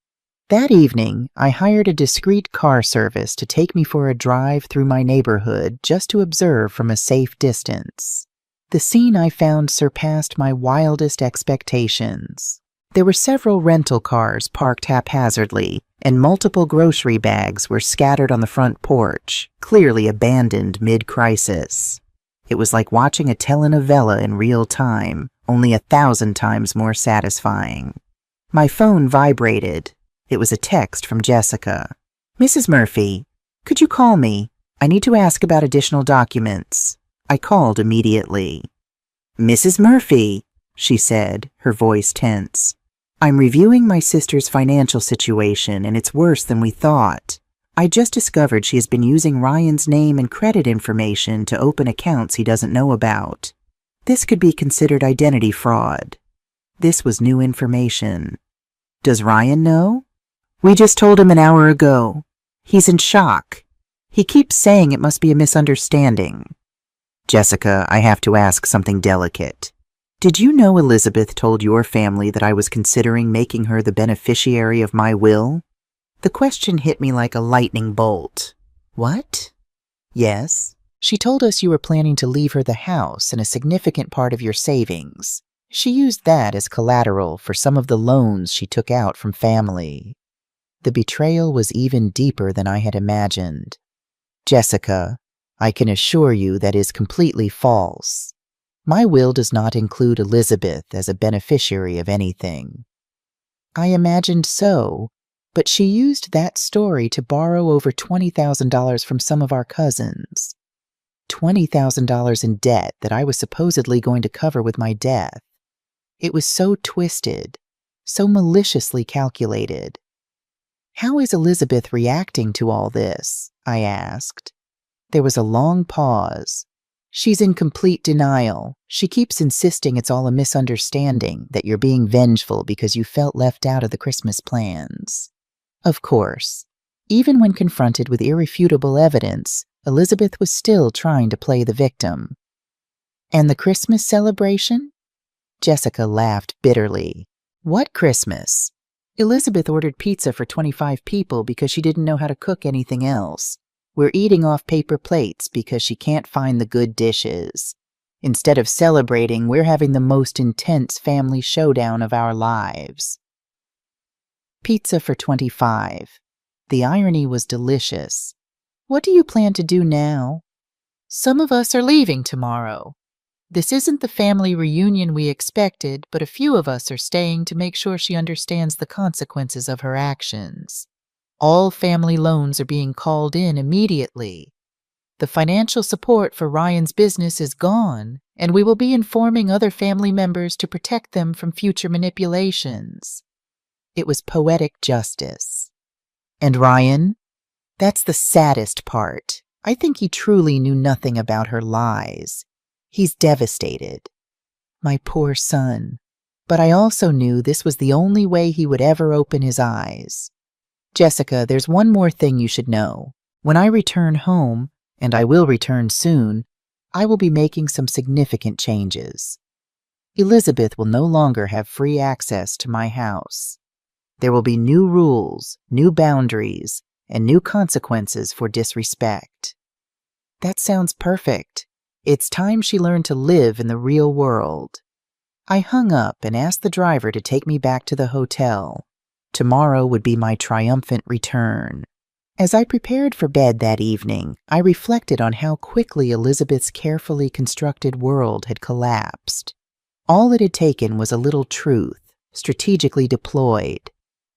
That evening, I hired a discreet car service to take me for a drive through my neighborhood just to observe from a safe distance. The scene I found surpassed my wildest expectations. There were several rental cars parked haphazardly, and multiple grocery bags were scattered on the front porch, clearly abandoned mid-crisis. It was like watching a telenovela in real time, only 1,000 times more satisfying. My phone vibrated. It was a text from Jessica. "Mrs. Murphy, could you call me? I need to ask about additional documents." I called immediately. "Mrs. Murphy," she said, her voice tense. "I'm reviewing my sister's financial situation, and it's worse than we thought. I just discovered she has been using Ryan's name and credit information to open accounts he doesn't know about. This could be considered identity fraud." This was new information. "Does Ryan know?" "We just told him an hour ago. He's in shock. He keeps saying it must be a misunderstanding." "Jessica, I have to ask something delicate. Did you know Elizabeth told your family that I was considering making her the beneficiary of my will?" The question hit me like a lightning bolt. "What?" "Yes. She told us you were planning to leave her the house and a significant part of your savings. She used that as collateral for some of the loans she took out from family." The betrayal was even deeper than I had imagined. "Jessica, I can assure you that is completely false. My will does not include Elizabeth as a beneficiary of anything." "I imagined so, but she used that story to borrow over $20,000 from some of our cousins. $20,000 in debt that I was supposedly going to cover with my death. It was so twisted, so maliciously calculated." "How is Elizabeth reacting to all this?" I asked. There was a long pause. "She's in complete denial. She keeps insisting it's all a misunderstanding, that you're being vengeful because you felt left out of the Christmas plans." Of course, even when confronted with irrefutable evidence, Elizabeth was still trying to play the victim. "And the Christmas celebration?" Jessica laughed bitterly. "What Christmas? Elizabeth ordered pizza for 25 people because she didn't know how to cook anything else. We're eating off paper plates because she can't find the good dishes. Instead of celebrating, we're having the most intense family showdown of our lives." Pizza for 25. The irony was delicious. "What do you plan to do now?" "Some of us are leaving tomorrow. This isn't the family reunion we expected, but a few of us are staying to make sure she understands the consequences of her actions. All family loans are being called in immediately. The financial support for Ryan's business is gone, and we will be informing other family members to protect them from future manipulations." It was poetic justice. "And Ryan?" "That's the saddest part. I think he truly knew nothing about her lies. He's devastated. My poor son. But I also knew this was the only way he would ever open his eyes. Jessica, there's one more thing you should know. When I return home, and I will return soon, I will be making some significant changes. Elizabeth will no longer have free access to my house. There will be new rules, new boundaries, and new consequences for disrespect." "That sounds perfect. It's time she learned to live in the real world." I hung up and asked the driver to take me back to the hotel. Tomorrow would be my triumphant return. As I prepared for bed that evening, I reflected on how quickly Elizabeth's carefully constructed world had collapsed. All it had taken was a little truth, strategically deployed.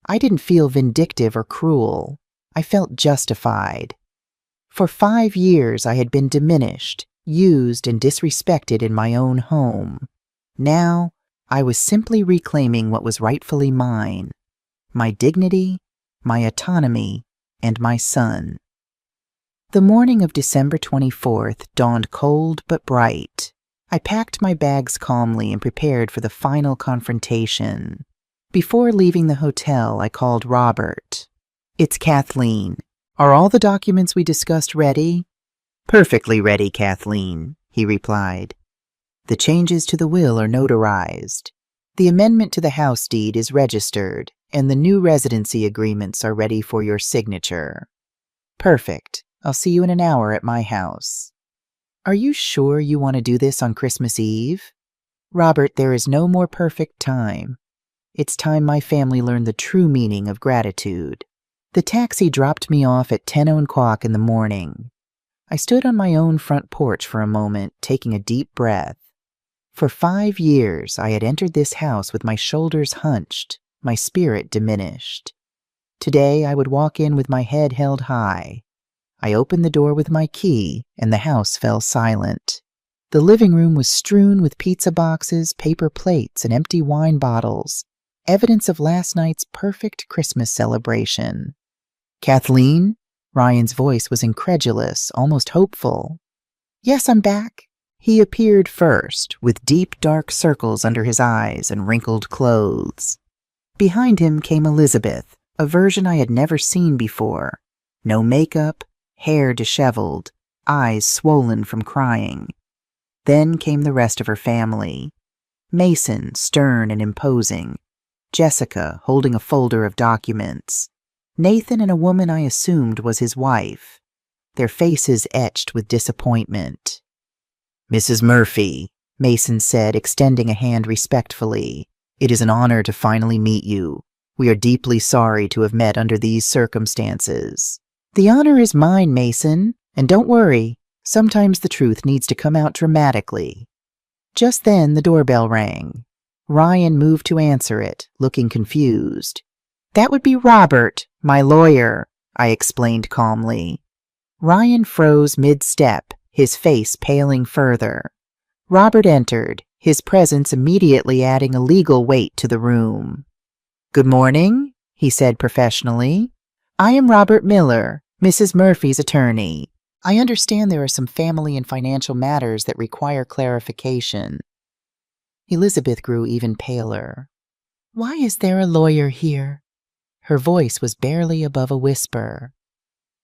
I didn't feel vindictive or cruel. I felt justified. For 5 years I had been diminished, used, and disrespected in my own home. Now I was simply reclaiming what was rightfully mine: my dignity, my autonomy, and my son. The morning of December 24th dawned cold but bright. I packed my bags calmly and prepared for the final confrontation. Before leaving the hotel, I called Robert. "It's Kathleen. Are all the documents we discussed ready?" "Perfectly ready, Kathleen," he replied. "The changes to the will are notarized. The amendment to the house deed is registered, and the new residency agreements are ready for your signature." "Perfect. I'll see you in an hour at my house." "Are you sure you want to do this on Christmas Eve?" "Robert, there is no more perfect time. It's time my family learned the true meaning of gratitude." The taxi dropped me off at 10:00 in the morning. I stood on my own front porch for a moment, taking a deep breath. For 5 years, I had entered this house with my shoulders hunched, my spirit diminished. Today, I would walk in with my head held high. I opened the door with my key, and the house fell silent. The living room was strewn with pizza boxes, paper plates, and empty wine bottles, evidence of last night's perfect Christmas celebration. "Kathleen?" Ryan's voice was incredulous, almost hopeful. "Yes, I'm back." He appeared first, with deep dark circles under his eyes and wrinkled clothes. Behind him came Elizabeth, a version I had never seen before. No makeup, hair disheveled, eyes swollen from crying. Then came the rest of her family. Mason, stern and imposing. Jessica, holding a folder of documents. Nathan and a woman I assumed was his wife. Their faces etched with disappointment. "Mrs. Murphy," Mason said, extending a hand respectfully. "It is an honor to finally meet you. We are deeply sorry to have met under these circumstances." "The honor is mine, Mason. And don't worry, sometimes the truth needs to come out dramatically." Just then, the doorbell rang. Ryan moved to answer it, looking confused. "That would be Robert, my lawyer," I explained calmly. Ryan froze mid-step, his face paling further. Robert entered, his presence immediately adding a legal weight to the room. "Good morning," he said professionally. "I am Robert Miller, Mrs. Murphy's attorney. I understand there are some family and financial matters that require clarification." Elizabeth grew even paler. "Why is there a lawyer here?" Her voice was barely above a whisper.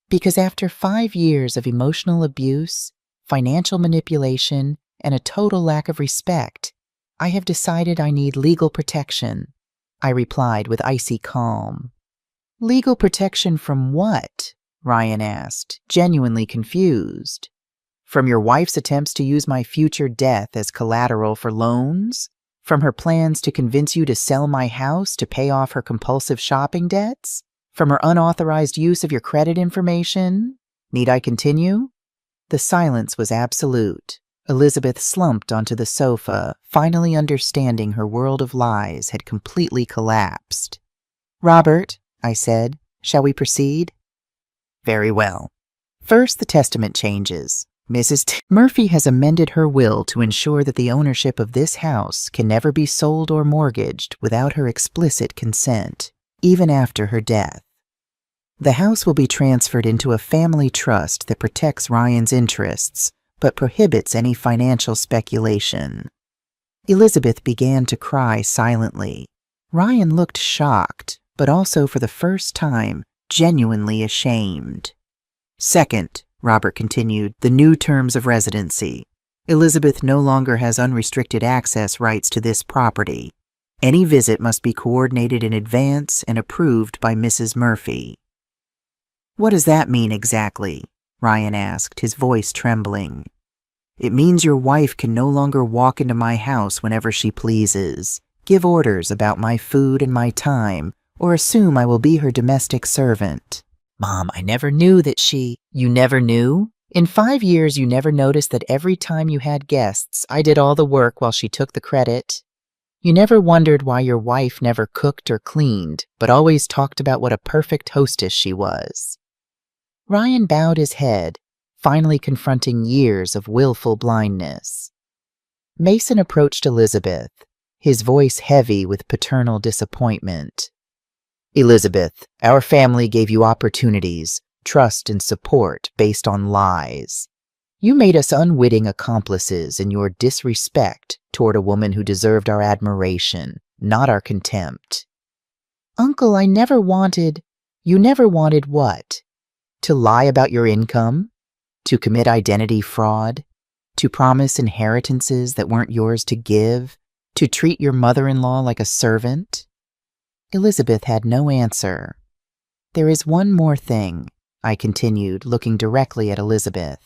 "Because after 5 years of emotional abuse, financial manipulation, and a total lack of respect, I have decided I need legal protection," I replied with icy calm. "Legal protection from what?" Ryan asked, genuinely confused. "From your wife's attempts to use my future death as collateral for loans? From her plans to convince you to sell my house to pay off her compulsive shopping debts? From her unauthorized use of your credit information? Need I continue?" The silence was absolute. Elizabeth slumped onto the sofa, finally understanding her world of lies had completely collapsed. "Robert," I said, "shall we proceed?" "Very well. First, the testament changes. Mrs. Murphy has amended her will to ensure that the ownership of this house can never be sold or mortgaged without her explicit consent, even after her death. The house will be transferred into a family trust that protects Ryan's interests, but prohibits any financial speculation." Elizabeth began to cry silently. Ryan looked shocked, but also for the first time, genuinely ashamed. "Second," Robert continued, "the new terms of residency. Elizabeth no longer has unrestricted access rights to this property. Any visit must be coordinated in advance and approved by Mrs. Murphy." "What does that mean exactly?" Ryan asked, his voice trembling. "It means your wife can no longer walk into my house whenever she pleases, give orders about my food and my time, or assume I will be her domestic servant." "Mom, I never knew that she—" "You never knew? In 5 years, you never noticed that every time you had guests, I did all the work while she took the credit? You never wondered why your wife never cooked or cleaned, but always talked about what a perfect hostess she was?" Ryan bowed his head, finally confronting years of willful blindness. Mason approached Elizabeth, his voice heavy with paternal disappointment. "Elizabeth, our family gave you opportunities, trust, and support based on lies. You made us unwitting accomplices in your disrespect toward a woman who deserved our admiration, not our contempt. Uncle, I never wanted. You never wanted what? To lie about your income? To commit identity fraud? To promise inheritances that weren't yours to give? To treat your mother-in-law like a servant? Elizabeth had no answer. There is one more thing, I continued, looking directly at Elizabeth.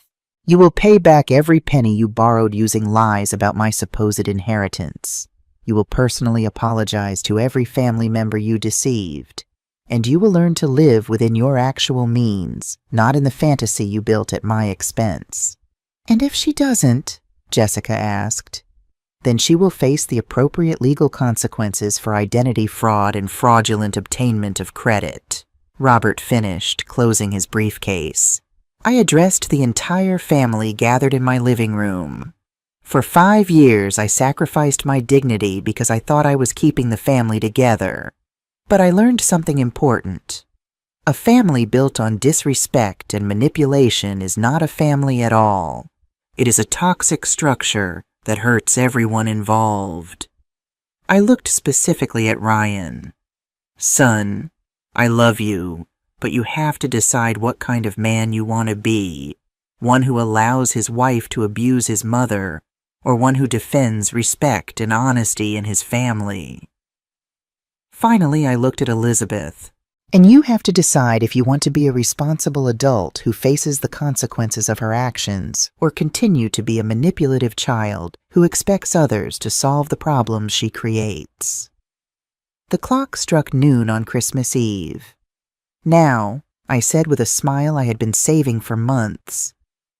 You will pay back every penny you borrowed using lies about my supposed inheritance. You will personally apologize to every family member you deceived. And you will learn to live within your actual means, not in the fantasy you built at my expense. And if she doesn't, Jessica asked, then she will face the appropriate legal consequences for identity fraud and fraudulent obtainment of credit. Robert finished, closing his briefcase. I addressed the entire family gathered in my living room. For 5 years, I sacrificed my dignity because I thought I was keeping the family together. But I learned something important. A family built on disrespect and manipulation is not a family at all. It is a toxic structure that hurts everyone involved. I looked specifically at Ryan. Son, I love you, but you have to decide what kind of man you want to be. One who allows his wife to abuse his mother, or one who defends respect and honesty in his family. Finally, I looked at Elizabeth. And you have to decide if you want to be a responsible adult who faces the consequences of her actions, or continue to be a manipulative child who expects others to solve the problems she creates. The clock struck noon on Christmas Eve. Now, I said with a smile I had been saving for months,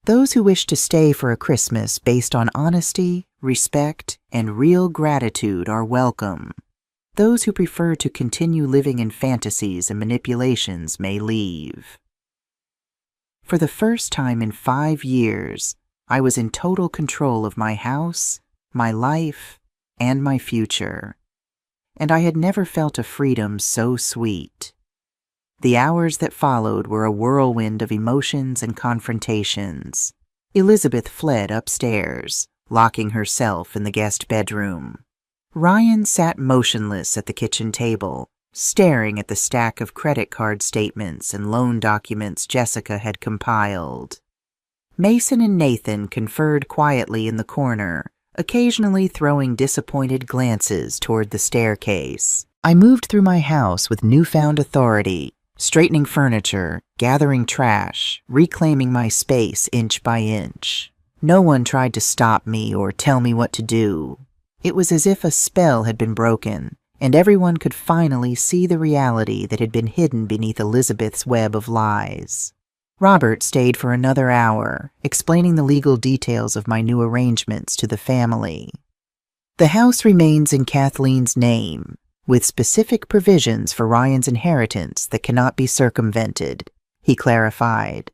those who wish to stay for a Christmas based on honesty, respect, and real gratitude are welcome. Those who prefer to continue living in fantasies and manipulations may leave. For the first time in 5 years, I was in total control of my house, my life, and my future. And I had never felt a freedom so sweet. The hours that followed were a whirlwind of emotions and confrontations. Elizabeth fled upstairs, locking herself in the guest bedroom. Ryan sat motionless at the kitchen table, staring at the stack of credit card statements and loan documents Jessica had compiled. Mason and Nathan conferred quietly in the corner, occasionally throwing disappointed glances toward the staircase. I moved through my house with newfound authority, straightening furniture, gathering trash, reclaiming my space inch by inch. No one tried to stop me or tell me what to do. It was as if a spell had been broken, and everyone could finally see the reality that had been hidden beneath Elizabeth's web of lies. Robert stayed for another hour, explaining the legal details of my new arrangements to the family. The house remains in Kathleen's name, with specific provisions for Ryan's inheritance that cannot be circumvented, he clarified.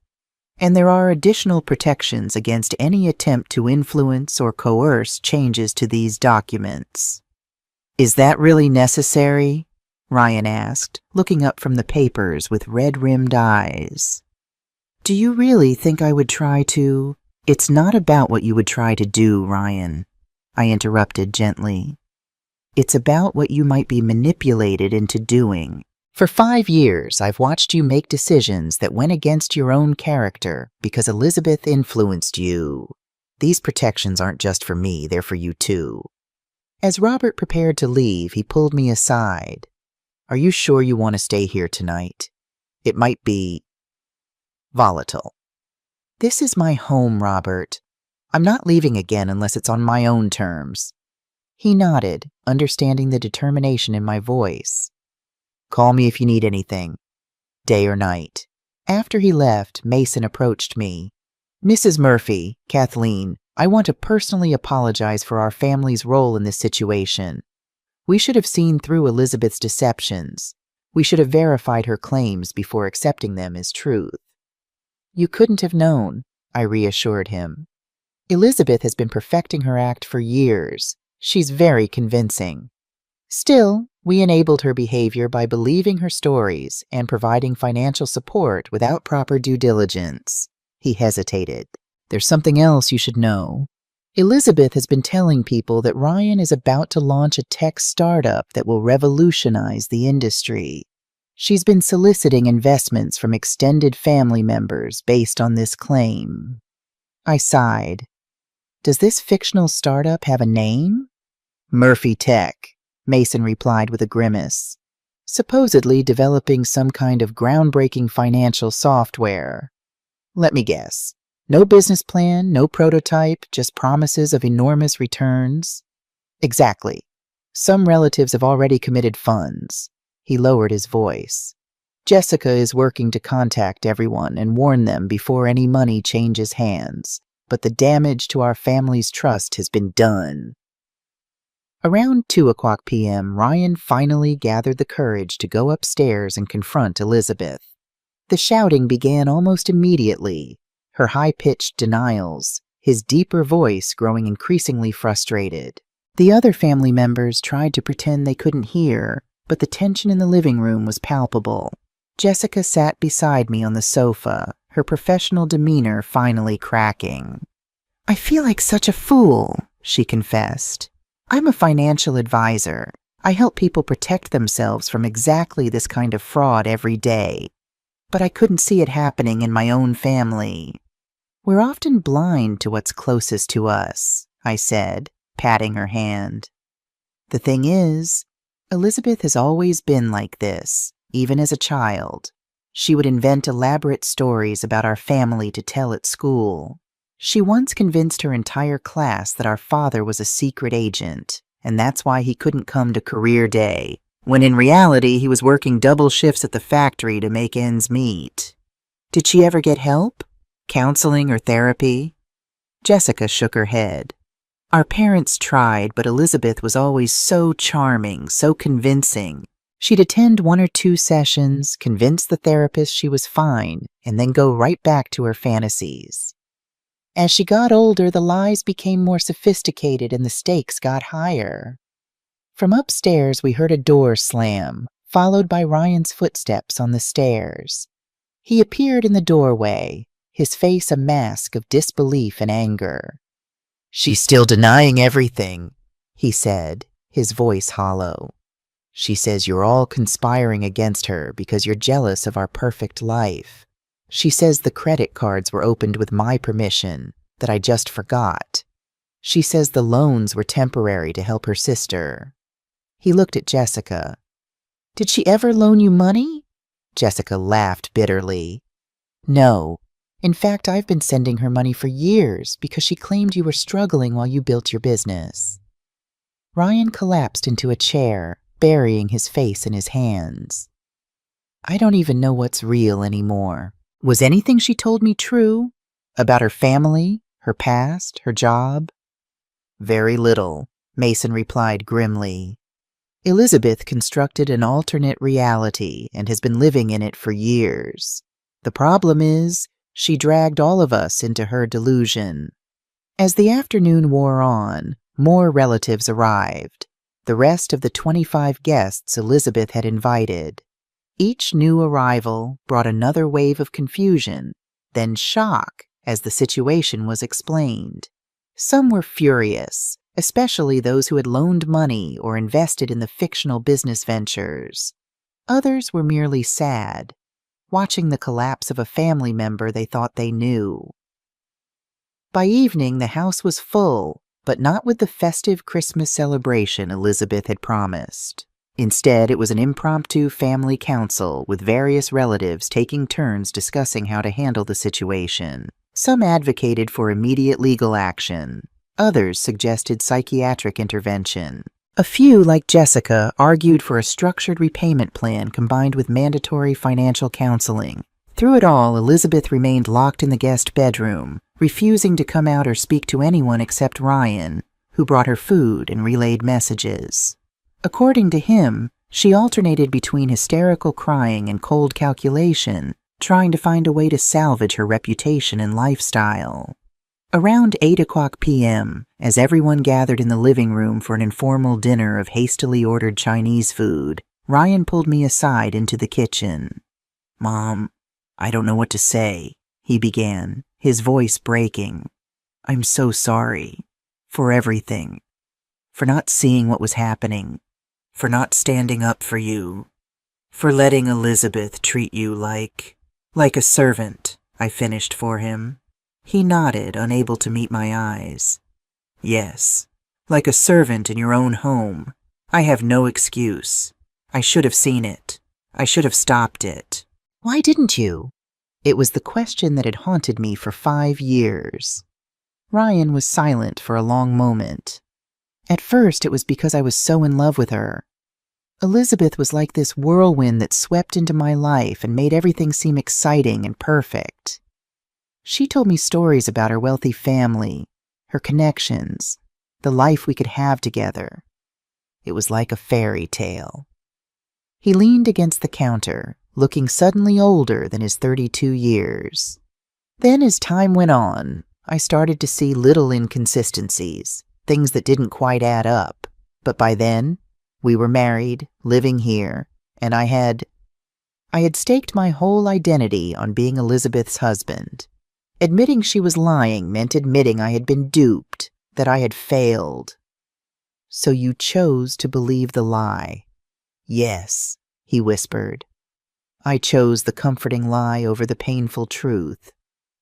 And there are additional protections against any attempt to influence or coerce changes to these documents. Is that really necessary? Ryan asked, looking up from the papers with red-rimmed eyes. Do you really think I would try to? It's not about what you would try to do, Ryan, I interrupted gently. It's about what you might be manipulated into doing. For 5 years, I've watched you make decisions that went against your own character because Elizabeth influenced you. These protections aren't just for me, they're for you too. As Robert prepared to leave, he pulled me aside. Are you sure you want to stay here tonight? It might be volatile. This is my home, Robert. I'm not leaving again unless it's on my own terms. He nodded, understanding the determination in my voice. Call me if you need anything, day or night. After he left, Mason approached me. Mrs. Murphy, Kathleen, I want to personally apologize for our family's role in this situation. We should have seen through Elizabeth's deceptions. We should have verified her claims before accepting them as truth. You couldn't have known, I reassured him. Elizabeth has been perfecting her act for years. She's very convincing. Still, we enabled her behavior by believing her stories and providing financial support without proper due diligence. He hesitated. There's something else you should know. Elizabeth has been telling people that Ryan is about to launch a tech startup that will revolutionize the industry. She's been soliciting investments from extended family members based on this claim. I sighed. Does this fictional startup have a name? Murphy Tech, Mason replied with a grimace. Supposedly developing some kind of groundbreaking financial software. Let me guess. No business plan, no prototype, just promises of enormous returns? Exactly. Some relatives have already committed funds. He lowered his voice. Jessica is working to contact everyone and warn them before any money changes hands, but the damage to our family's trust has been done. Around 2:00 p.m., Ryan finally gathered the courage to go upstairs and confront Elizabeth. The shouting began almost immediately, her high-pitched denials, his deeper voice growing increasingly frustrated. The other family members tried to pretend they couldn't hear, but the tension in the living room was palpable. Jessica sat beside me on the sofa, her professional demeanor finally cracking. "I feel like such a fool," she confessed. "I'm a financial advisor. I help people protect themselves from exactly this kind of fraud every day. But I couldn't see it happening in my own family." "We're often blind to what's closest to us," I said, patting her hand. "The thing is, Elizabeth has always been like this, even as a child. She would invent elaborate stories about our family to tell at school. She once convinced her entire class that our father was a secret agent, and that's why he couldn't come to career day, when in reality he was working double shifts at the factory to make ends meet." "Did she ever get help? Counseling or therapy?" Jessica shook her head. "Our parents tried, but Elizabeth was always so charming, so convincing. She'd attend 1 or 2 sessions, convince the therapist she was fine, and then go right back to her fantasies. As she got older, the lies became more sophisticated and the stakes got higher." From upstairs, we heard a door slam, followed by Ryan's footsteps on the stairs. He appeared in the doorway, his face a mask of disbelief and anger. "She's still denying everything," he said, his voice hollow. "She says you're all conspiring against her because you're jealous of our perfect life. She says the credit cards were opened with my permission, that I just forgot. She says the loans were temporary to help her sister." He looked at Jessica. "Did she ever loan you money?" Jessica laughed bitterly. "No. In fact, I've been sending her money for years because she claimed you were struggling while you built your business." Ryan collapsed into a chair, burying his face in his hands. "I don't even know what's real anymore. Was anything she told me true? About her family, her past, her job?" "Very little," Mason replied grimly. "Elizabeth constructed an alternate reality and has been living in it for years. The problem is, she dragged all of us into her delusion." As the afternoon wore on, more relatives arrived, the rest of the 25 guests Elizabeth had invited. Each new arrival brought another wave of confusion, then shock as the situation was explained. Some were furious, especially those who had loaned money or invested in the fictional business ventures. Others were merely sad, watching the collapse of a family member they thought they knew. By evening, the house was full, but not with the festive Christmas celebration Elizabeth had promised. Instead, it was an impromptu family council with various relatives taking turns discussing how to handle the situation. Some advocated for immediate legal action. Others suggested psychiatric intervention. A few, like Jessica, argued for a structured repayment plan combined with mandatory financial counseling. Through it all, Elizabeth remained locked in the guest bedroom, refusing to come out or speak to anyone except Ryan, who brought her food and relayed messages. According to him, she alternated between hysterical crying and cold calculation, trying to find a way to salvage her reputation and lifestyle. Around 8:00 p.m., as everyone gathered in the living room for an informal dinner of hastily ordered Chinese food, Ryan pulled me aside into the kitchen. "Mom, I don't know what to say," he began, his voice breaking. "I'm so sorry. for everything, for not seeing what was happening, for not standing up for you, for letting Elizabeth treat you like a servant," I finished for him. He nodded, unable to meet my eyes. "Yes, like a servant in your own home. I have no excuse. I should have seen it. I should have stopped it." "Why didn't you?" It was the question that had haunted me for 5 years. Ryan was silent for a long moment. At first, it was because I was so in love with her. Elizabeth was like this whirlwind that swept into my life and made everything seem exciting and perfect. She told me stories about her wealthy family, her connections, the life we could have together. It was like a fairy tale. He leaned against the counter, looking suddenly older than his 32 years. Then as time went on, I started to see little inconsistencies, things that didn't quite add up. But by then, we were married, living here, and I had staked my whole identity on being Elizabeth's husband. Admitting she was lying meant admitting I had been duped, that I had failed. "So you chose to believe the lie?" "Yes," he whispered. "I chose the comforting lie over the painful truth.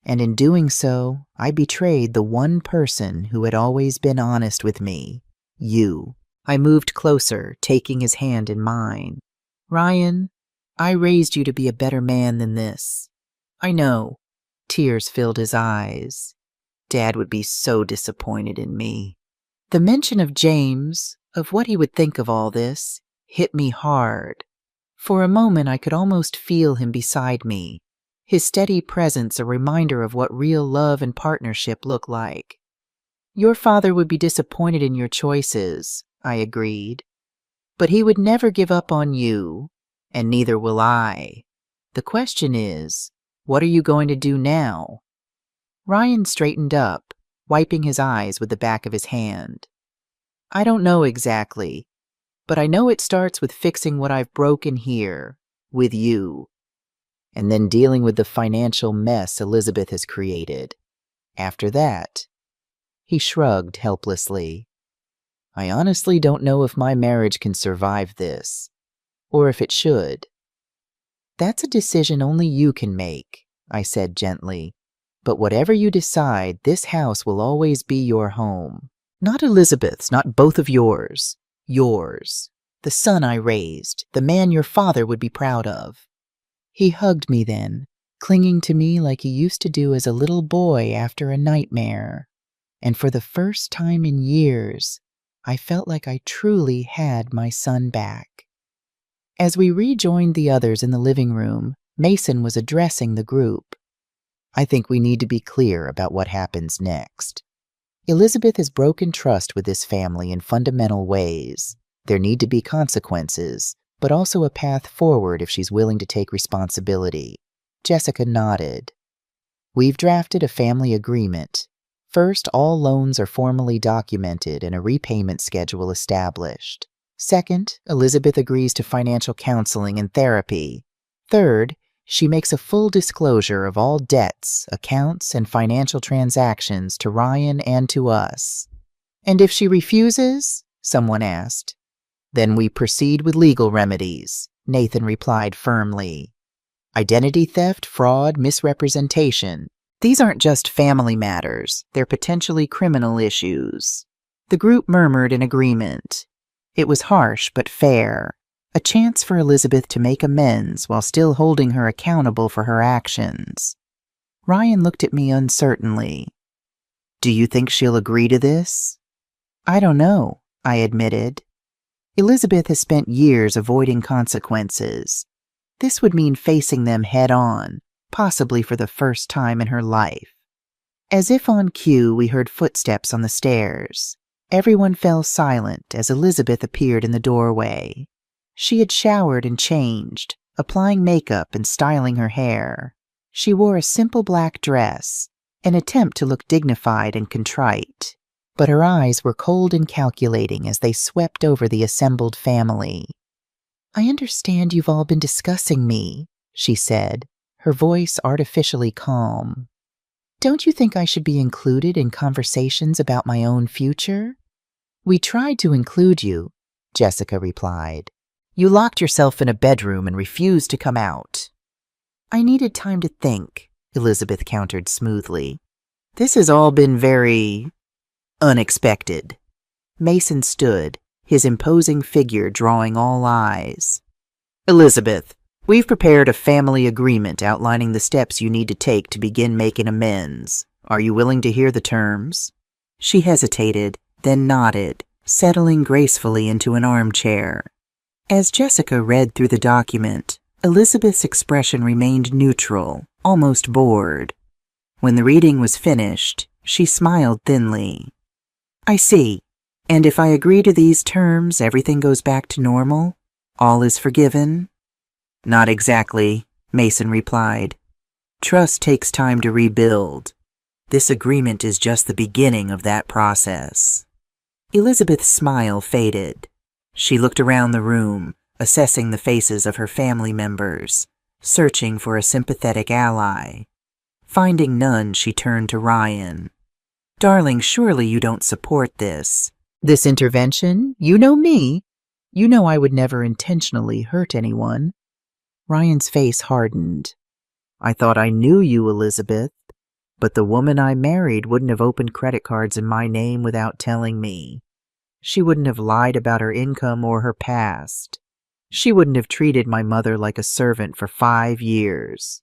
And in doing so, I betrayed the one person who had always been honest with me, you." I moved closer, taking his hand in mine. "Ryan, I raised you to be a better man than this. I know." Tears filled his eyes. Dad would be so disappointed in me. The mention of James, of what he would think of all this, hit me hard. For a moment, I could almost feel him beside me, his steady presence a reminder of what real love and partnership look like. "Your father would be disappointed in your choices," I agreed. "But he would never give up on you, and neither will I. The question is, what are you going to do now?" Ryan straightened up, wiping his eyes with the back of his hand. "I don't know exactly, but I know it starts with fixing what I've broken here, with you, and then dealing with the financial mess Elizabeth has created. After that," he shrugged helplessly, "I honestly don't know if my marriage can survive this, or if it should." "That's a decision only you can make," I said gently. "But whatever you decide, this house will always be your home. Not Elizabeth's, not both of yours. Yours. The son I raised, the man your father would be proud of." He hugged me then, clinging to me like he used to do as a little boy after a nightmare. And for the first time in years, I felt like I truly had my son back. As we rejoined the others in the living room, Mason was addressing the group. "I think we need to be clear about what happens next. Elizabeth has broken trust with this family in fundamental ways. There need to be consequences, but also a path forward if she's willing to take responsibility." Jessica nodded. "We've drafted a family agreement. First, all loans are formally documented and a repayment schedule established. Second, Elizabeth agrees to financial counseling and therapy. Third, she makes a full disclosure of all debts, accounts, and financial transactions to Ryan and to us." "And if she refuses?" someone asked. "Then we proceed with legal remedies," Nathan replied firmly. "Identity theft, fraud, misrepresentation. These aren't just family matters, they're potentially criminal issues." The group murmured in agreement. It was harsh but fair, a chance for Elizabeth to make amends while still holding her accountable for her actions. Ryan looked at me uncertainly. "Do you think she'll agree to this?" "I don't know," I admitted. Elizabeth has spent years avoiding consequences. This would mean facing them head on, possibly for the first time in her life. As if on cue, we heard footsteps on the stairs. Everyone fell silent as Elizabeth appeared in the doorway. She had showered and changed, applying makeup and styling her hair. She wore a simple black dress, an attempt to look dignified and contrite, but her eyes were cold and calculating as they swept over the assembled family. "I understand you've all been discussing me," she said, her voice artificially calm. Don't you think I should be included in conversations about my own future? We tried to include you, Jessica replied. You locked yourself in a bedroom and refused to come out. I needed time to think, Elizabeth countered smoothly. This has all been very unexpected. Mason stood, his imposing figure drawing all eyes. Elizabeth, we've prepared a family agreement outlining the steps you need to take to begin making amends. Are you willing to hear the terms? She hesitated, then nodded, settling gracefully into an armchair. As Jessica read through the document, Elizabeth's expression remained neutral, almost bored. When the reading was finished, she smiled thinly. I see. And if I agree to these terms, everything goes back to normal? All is forgiven? Not exactly, Mason replied. Trust takes time to rebuild. This agreement is just the beginning of that process. Elizabeth's smile faded. She looked around the room, assessing the faces of her family members, searching for a sympathetic ally. Finding none, she turned to Ryan. Darling, surely you don't support this. This intervention? You know me. You know I would never intentionally hurt anyone. Ryan's face hardened. I thought I knew you, Elizabeth, but the woman I married wouldn't have opened credit cards in my name without telling me. She wouldn't have lied about her income or her past. She wouldn't have treated my mother like a servant for 5 years.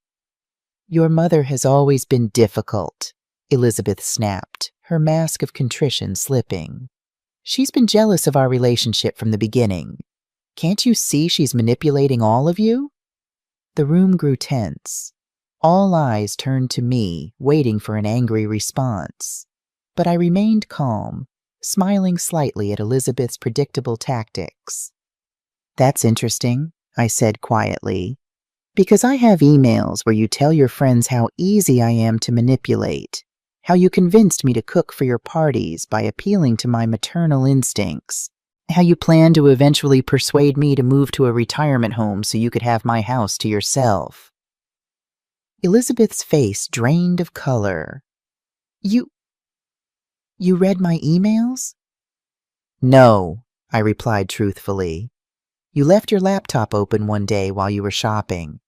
Your mother has always been difficult, Elizabeth snapped, her mask of contrition slipping. She's been jealous of our relationship from the beginning. Can't you see she's manipulating all of you? The room grew tense. All eyes turned to me, waiting for an angry response. But I remained calm, smiling slightly at Elizabeth's predictable tactics. That's interesting, I said quietly, because I have emails where you tell your friends how easy I am to manipulate, how you convinced me to cook for your parties by appealing to my maternal instincts, how you plan to eventually persuade me to move to a retirement home so you could have my house to yourself. Elizabeth's face drained of color. You read my emails? No, I replied truthfully. You left your laptop open one day while you were shopping.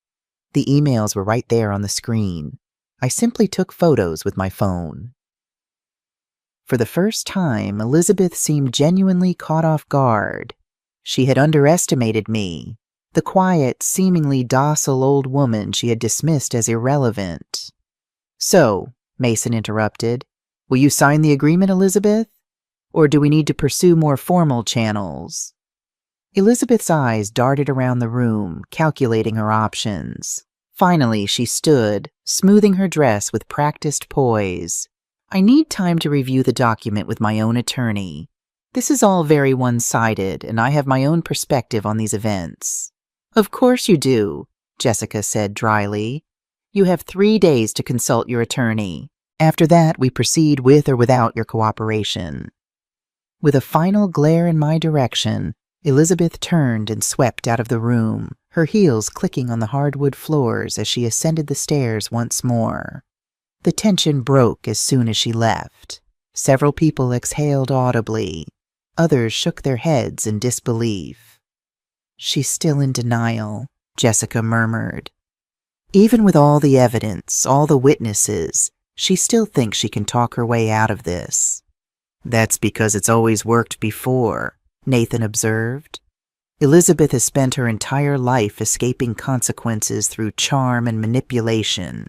The emails were right there on the screen. I simply took photos with my phone. For the first time, Elizabeth seemed genuinely caught off guard. She had underestimated me, the quiet, seemingly docile old woman she had dismissed as irrelevant. So, Mason interrupted, will you sign the agreement, Elizabeth? Or do we need to pursue more formal channels? Elizabeth's eyes darted around the room, calculating her options. Finally, she stood, smoothing her dress with practiced poise. I need time to review the document with my own attorney. This is all very one-sided, and I have my own perspective on these events. Of course you do, Jessica said dryly. You have 3 days to consult your attorney. After that, we proceed with or without your cooperation. With a final glare in my direction, Elizabeth turned and swept out of the room, her heels clicking on the hardwood floors as she ascended the stairs once more. The tension broke as soon as she left. Several people exhaled audibly. Others shook their heads in disbelief. She's still in denial, Jessica murmured. Even with all the evidence, all the witnesses, she still thinks she can talk her way out of this. That's because it's always worked before, Nathan observed. Elizabeth has spent her entire life escaping consequences through charm and manipulation.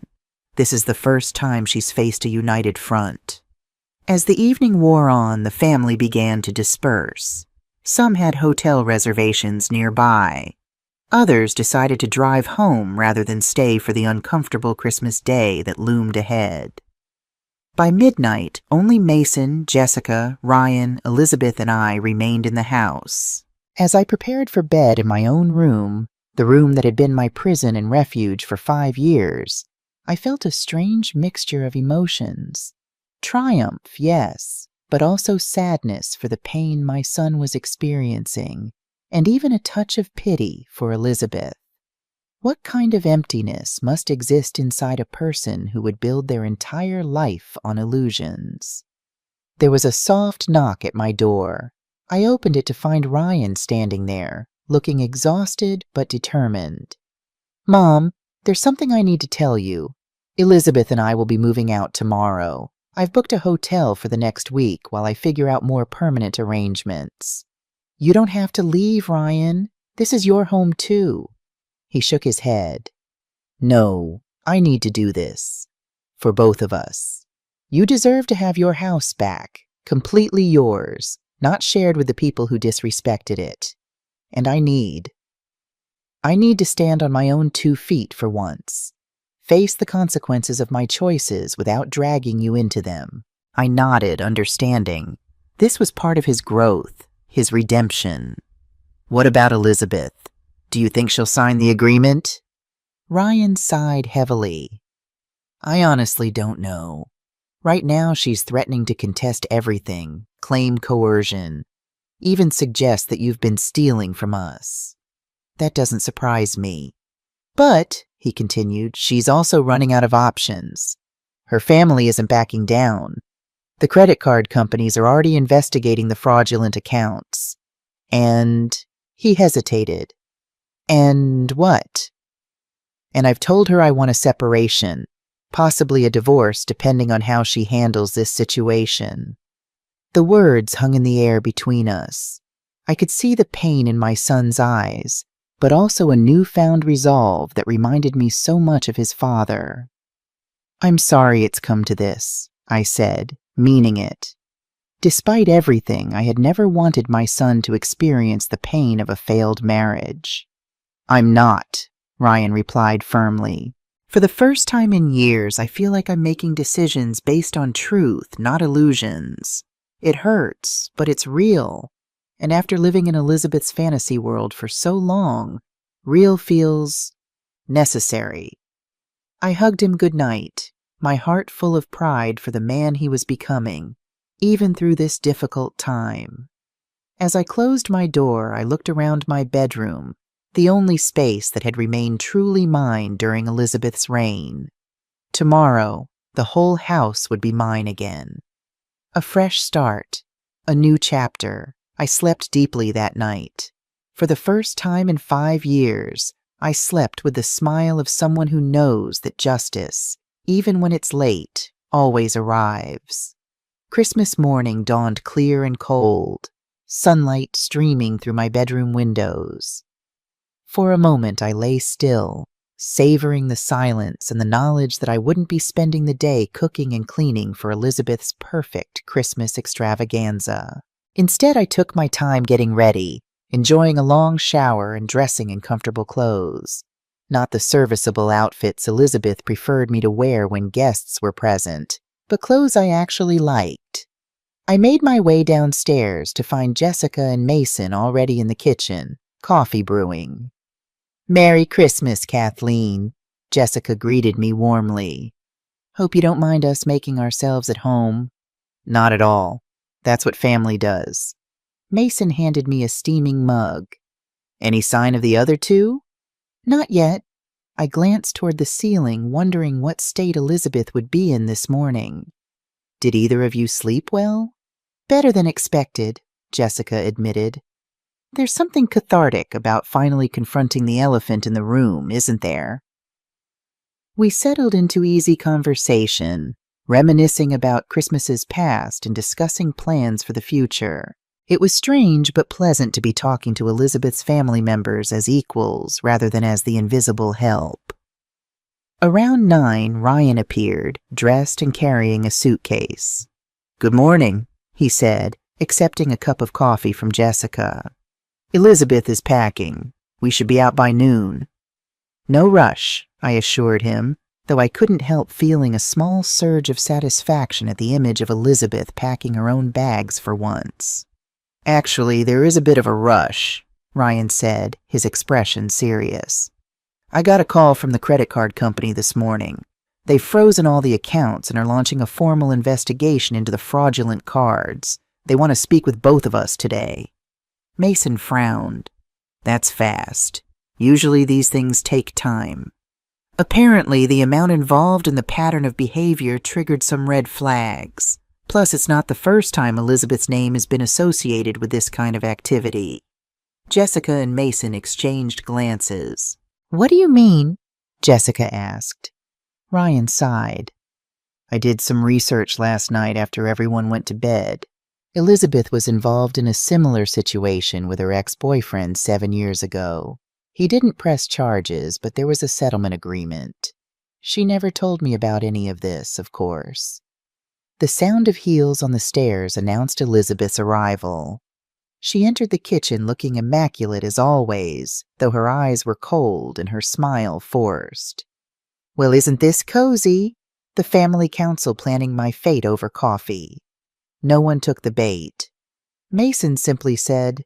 This is the first time she's faced a united front. As the evening wore on, the family began to disperse. Some had hotel reservations nearby. Others decided to drive home rather than stay for the uncomfortable Christmas day that loomed ahead. By midnight, only Mason, Jessica, Ryan, Elizabeth, and I remained in the house. As I prepared for bed in my own room, the room that had been my prison and refuge for 5 years, I felt a strange mixture of emotions. Triumph, yes, but also sadness for the pain my son was experiencing, and even a touch of pity for Elizabeth. What kind of emptiness must exist inside a person who would build their entire life on illusions? There was a soft knock at my door. I opened it to find Ryan standing there, looking exhausted but determined. "Mom, there's something I need to tell you. Elizabeth and I will be moving out tomorrow. I've booked a hotel for the next week while I figure out more permanent arrangements." "You don't have to leave, Ryan. This is your home too." He shook his head. "No, I need to do this. For both of us. You deserve to have your house back, completely yours, not shared with the people who disrespected it. And I need to stand on my own 2 feet for once. Face the consequences of my choices without dragging you into them." I nodded, understanding. This was part of his growth, his redemption. "What about Elizabeth? Do you think she'll sign the agreement?" Ryan sighed heavily. "I honestly don't know. Right now she's threatening to contest everything, claim coercion, even suggest that you've been stealing from us. That doesn't surprise me. But," he continued, "she's also running out of options. Her family isn't backing down. The credit card companies are already investigating the fraudulent accounts. And," he hesitated. "And what?" "And I've told her I want a separation, possibly a divorce depending on how she handles this situation." The words hung in the air between us. I could see the pain in my son's eyes, but also a newfound resolve that reminded me so much of his father. "I'm sorry it's come to this," I said, meaning it. Despite everything, I had never wanted my son to experience the pain of a failed marriage. "I'm not," Ryan replied firmly. "For the first time in years, I feel like I'm making decisions based on truth, not illusions. It hurts, but it's real. And after living in Elizabeth's fantasy world for so long, real feels necessary." I hugged him goodnight, my heart full of pride for the man he was becoming, even through this difficult time. As I closed my door, I looked around my bedroom, the only space that had remained truly mine during Elizabeth's reign. Tomorrow, the whole house would be mine again. A fresh start, a new chapter. I slept deeply that night. For the first time in 5 years, I slept with the smile of someone who knows that justice, even when it's late, always arrives. Christmas morning dawned clear and cold, sunlight streaming through my bedroom windows. For a moment I lay still, savoring the silence and the knowledge that I wouldn't be spending the day cooking and cleaning for Elizabeth's perfect Christmas extravaganza. Instead, I took my time getting ready, enjoying a long shower and dressing in comfortable clothes. Not the serviceable outfits Elizabeth preferred me to wear when guests were present, but clothes I actually liked. I made my way downstairs to find Jessica and Mason already in the kitchen, coffee brewing. "Merry Christmas, Kathleen," Jessica greeted me warmly. "Hope you don't mind us making ourselves at home." "Not at all. That's what family does." Mason handed me a steaming mug. "Any sign of the other two?" "Not yet." I glanced toward the ceiling, wondering what state Elizabeth would be in this morning. "Did either of you sleep well?" "Better than expected," Jessica admitted. "There's something cathartic about finally confronting the elephant in the room, isn't there?" We settled into easy conversation, reminiscing about Christmases past and discussing plans for the future. It was strange but pleasant to be talking to Elizabeth's family members as equals rather than as the invisible help. Around 9, Ryan appeared, dressed and carrying a suitcase. "Good morning," he said, accepting a cup of coffee from Jessica. "Elizabeth is packing. We should be out by noon." "No rush," I assured him, though I couldn't help feeling a small surge of satisfaction at the image of Elizabeth packing her own bags for once. "Actually, there is a bit of a rush," Ryan said, his expression serious. "I got a call from the credit card company this morning. They've frozen all the accounts and are launching a formal investigation into the fraudulent cards. They want to speak with both of us today." Mason frowned. "That's fast. Usually these things take time. Apparently, the amount involved in the pattern of behavior triggered some red flags. Plus, it's not the first time Elizabeth's name has been associated with this kind of activity. Jessica and Mason exchanged glances. "What do you mean?" Jessica asked. Ryan sighed. "I did some research last night after everyone went to bed. Elizabeth was involved in a similar situation with her ex-boyfriend 7 years ago. He didn't press charges, but there was a settlement agreement. She never told me about any of this, of course." The sound of heels on the stairs announced Elizabeth's arrival. She entered the kitchen looking immaculate as always, though her eyes were cold and her smile forced. "Well, isn't this cozy? The family council planning my fate over coffee." No one took the bait. Mason simply said,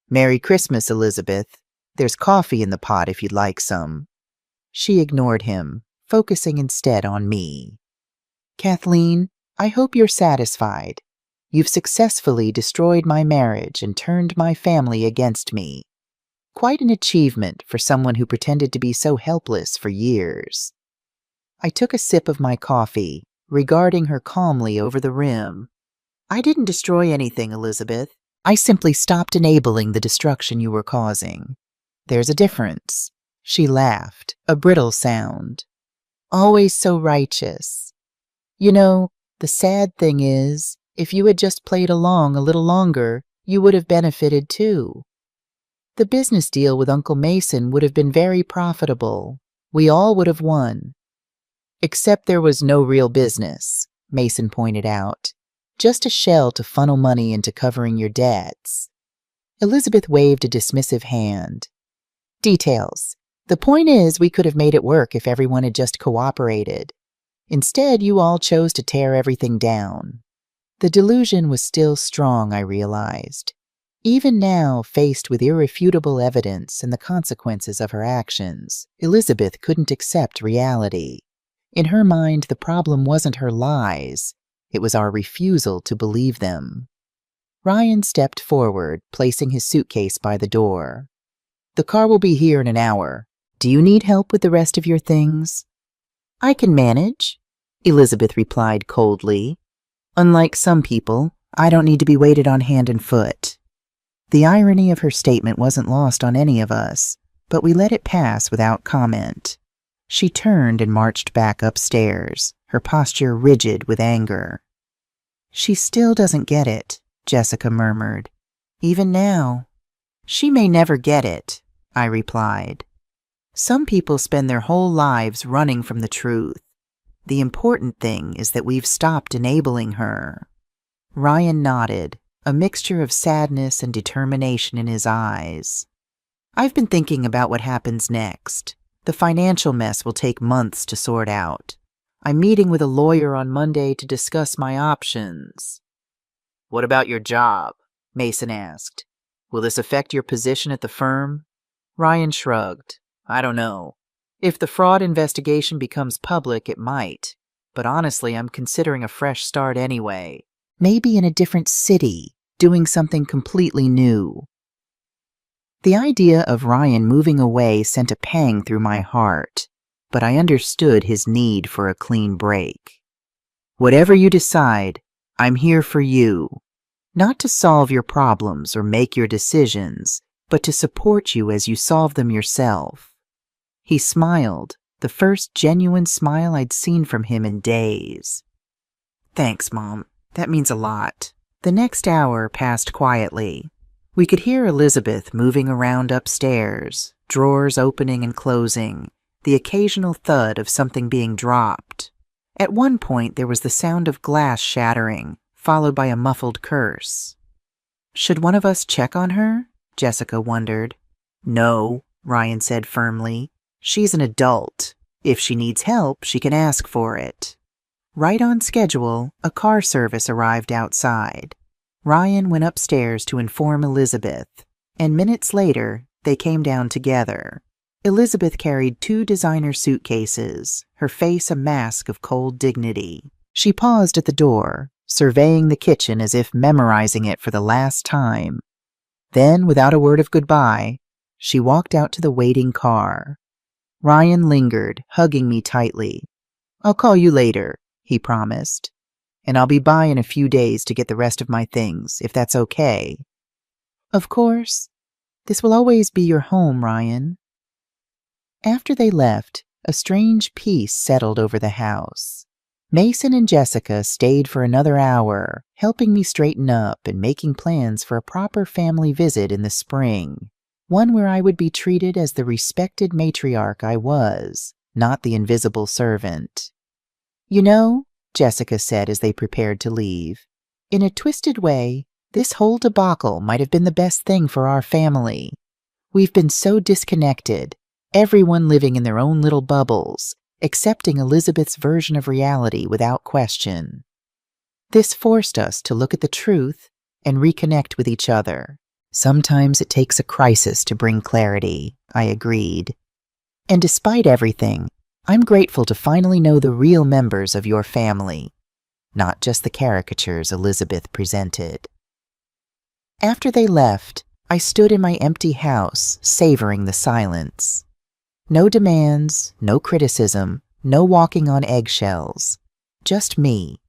"Merry Christmas, Elizabeth. There's coffee in the pot if you'd like some." She ignored him, focusing instead on me. "Kathleen, I hope you're satisfied. You've successfully destroyed my marriage and turned my family against me. Quite an achievement for someone who pretended to be so helpless for years." I took a sip of my coffee, regarding her calmly over the rim. "I didn't destroy anything, Elizabeth. I simply stopped enabling the destruction you were causing. There's a difference." She laughed, a brittle sound. "Always so righteous. You know, the sad thing is, if you had just played along a little longer, you would have benefited too. The business deal with Uncle Mason would have been very profitable. We all would have won." "Except there was no real business," Mason pointed out. "Just a shell to funnel money into covering your debts." Elizabeth waved a dismissive hand. "Details. The point is, we could have made it work if everyone had just cooperated. Instead, you all chose to tear everything down." The delusion was still strong, I realized. Even now, faced with irrefutable evidence and the consequences of her actions, Elizabeth couldn't accept reality. In her mind, the problem wasn't her lies. It was our refusal to believe them. Ryan stepped forward, placing his suitcase by the door. "The car will be here in an hour. Do you need help with the rest of your things?" "I can manage," Elizabeth replied coldly. "Unlike some people, I don't need to be waited on hand and foot." The irony of her statement wasn't lost on any of us, but we let it pass without comment. She turned and marched back upstairs, her posture rigid with anger. "She still doesn't get it," Jessica murmured. "Even now." "She may never get it," I replied. "Some people spend their whole lives running from the truth. The important thing is that we've stopped enabling her." Ryan nodded, a mixture of sadness and determination in his eyes. "I've been thinking about what happens next. The financial mess will take months to sort out. I'm meeting with a lawyer on Monday to discuss my options." "What about your job?" Mason asked. "Will this affect your position at the firm?" Ryan shrugged. "I don't know. If the fraud investigation becomes public, it might. But honestly, I'm considering a fresh start anyway. Maybe in a different city, doing something completely new." The idea of Ryan moving away sent a pang through my heart, but I understood his need for a clean break. "Whatever you decide, I'm here for you. Not to solve your problems or make your decisions, but to support you as you solve them yourself." He smiled, the first genuine smile I'd seen from him in days. "Thanks, Mom. That means a lot." The next hour passed quietly. We could hear Elizabeth moving around upstairs, drawers opening and closing, the occasional thud of something being dropped. At one point, there was the sound of glass shattering, followed by a muffled curse. "Should one of us check on her?" Jessica wondered. "No," Ryan said firmly. "She's an adult. If she needs help, she can ask for it." Right on schedule, a car service arrived outside. Ryan went upstairs to inform Elizabeth, and minutes later, they came down together. Elizabeth carried 2 designer suitcases, her face a mask of cold dignity. She paused at the door, surveying the kitchen as if memorizing it for the last time. Then, without a word of goodbye, She walked out to the waiting car. Ryan lingered, hugging me tightly. "I'll call you later," he promised. "And I'll be by in a few days to get the rest of my things, if that's okay." "Of course. This will always be your home, Ryan." After they left, a strange peace settled over the house. Mason and Jessica stayed for another hour, helping me straighten up and making plans for a proper family visit in the spring, one where I would be treated as the respected matriarch I was, not the invisible servant. "You know," Jessica said as they prepared to leave, "in a twisted way, this whole debacle might have been the best thing for our family. We've been so disconnected, everyone living in their own little bubbles, accepting Elizabeth's version of reality without question. This forced us to look at the truth and reconnect with each other. Sometimes it takes a crisis to bring clarity," I agreed. "And despite everything, I'm grateful to finally know the real members of your family, not just the caricatures Elizabeth presented." After they left, I stood in my empty house, savoring the silence. No demands, no criticism, no walking on eggshells. Just me,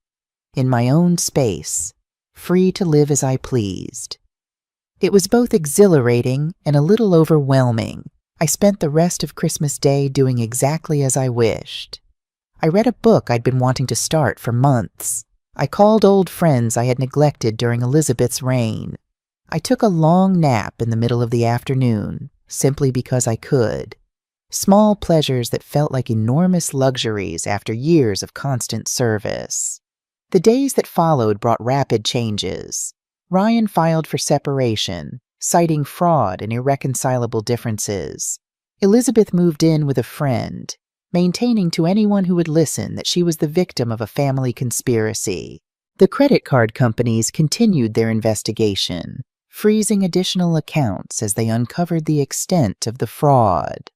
in my own space, free to live as I pleased. It was both exhilarating and a little overwhelming. I spent the rest of Christmas Day doing exactly as I wished. I read a book I'd been wanting to start for months. I called old friends I had neglected during Elizabeth's reign. I took a long nap in the middle of the afternoon, simply because I could. Small pleasures that felt like enormous luxuries after years of constant service. The days that followed brought rapid changes. Ryan filed for separation, citing fraud and irreconcilable differences. Elizabeth moved in with a friend, maintaining to anyone who would listen that she was the victim of a family conspiracy. The credit card companies continued their investigation, freezing additional accounts as they uncovered the extent of the fraud.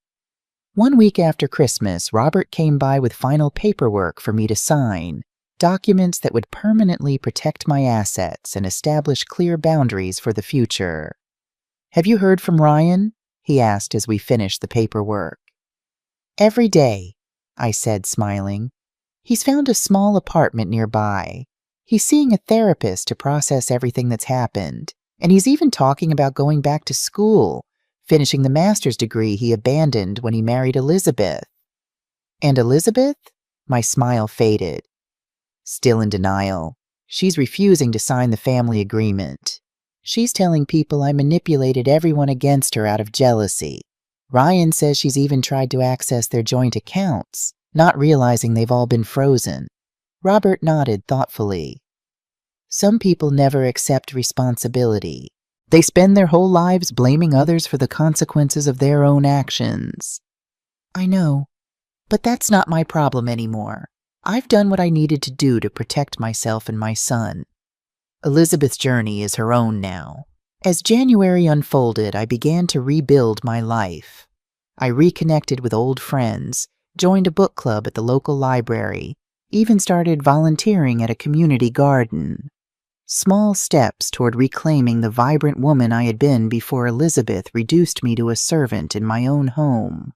1 week after Christmas, Robert came by with final paperwork for me to sign, documents that would permanently protect my assets and establish clear boundaries for the future. "Have you heard from Ryan?" he asked as we finished the paperwork. "Every day," I said, smiling. "He's found a small apartment nearby. He's seeing a therapist to process everything that's happened, and he's even talking about going back to school, finishing the master's degree he abandoned when he married Elizabeth." "And Elizabeth?" My smile faded. "Still in denial. She's refusing to sign the family agreement. She's telling people I manipulated everyone against her out of jealousy. Ryan says she's even tried to access their joint accounts, not realizing they've all been frozen." Robert nodded thoughtfully. "Some people never accept responsibility. They spend their whole lives blaming others for the consequences of their own actions." "I know, but that's not my problem anymore. I've done what I needed to do to protect myself and my son. Elizabeth's journey is her own now. As January unfolded, I began to rebuild my life. I reconnected with old friends, joined a book club at the local library, even started volunteering at a community garden. Small steps toward reclaiming the vibrant woman I had been before Elizabeth reduced me to a servant in my own home.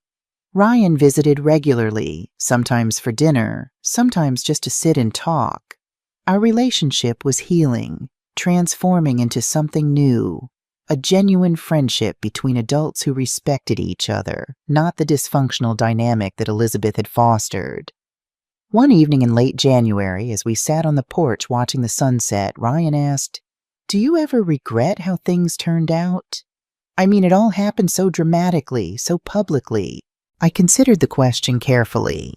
Ryan visited regularly, sometimes for dinner, sometimes just to sit and talk. Our relationship was healing, transforming into something new, a genuine friendship between adults who respected each other, not the dysfunctional dynamic that Elizabeth had fostered. One evening in late January, as we sat on the porch watching the sunset, Ryan asked, "Do you ever regret how things turned out? I mean, it all happened so dramatically, so publicly." I considered the question carefully.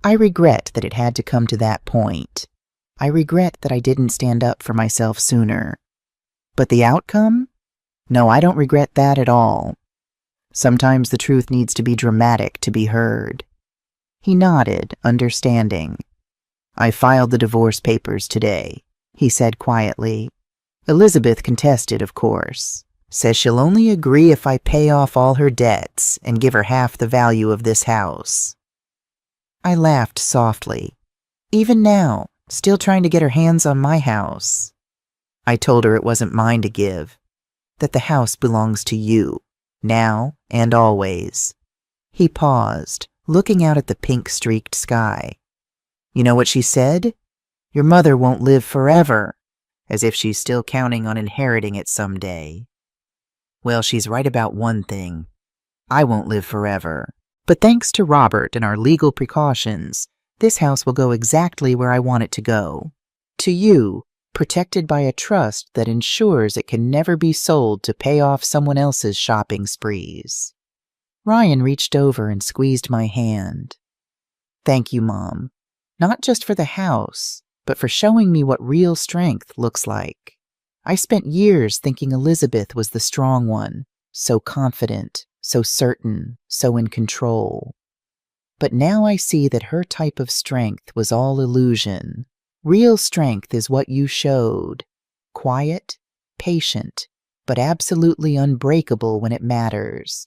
I regret that it had to come to that point. I regret that I didn't stand up for myself sooner. But the outcome? No, I don't regret that at all. Sometimes the truth needs to be dramatic to be heard. He nodded, understanding. "I filed the divorce papers today," he said quietly. "Elizabeth contested, of course. Says she'll only agree if I pay off all her debts and give her half the value of this house." I laughed softly. "Even now, still trying to get her hands on my house." I told her it wasn't mine to give, that the house belongs to you. now and always." He paused, looking out at the pink-streaked sky. "You know what she said? Your mother won't live forever," as if she's still counting on inheriting it someday. Well, she's right about one thing. I won't live forever. But thanks to Robert and our legal precautions, this house will go exactly where I want it to go. To you, protected by a trust that ensures it can never be sold to pay off someone else's shopping sprees. Ryan reached over and squeezed my hand. "Thank you, Mom. Not just for the house, but for showing me what real strength looks like. I spent years thinking Elizabeth was the strong one, so confident, so certain, so in control. But now I see that her type of strength was all illusion. Real strength is what you showed. Quiet, patient, but absolutely unbreakable when it matters."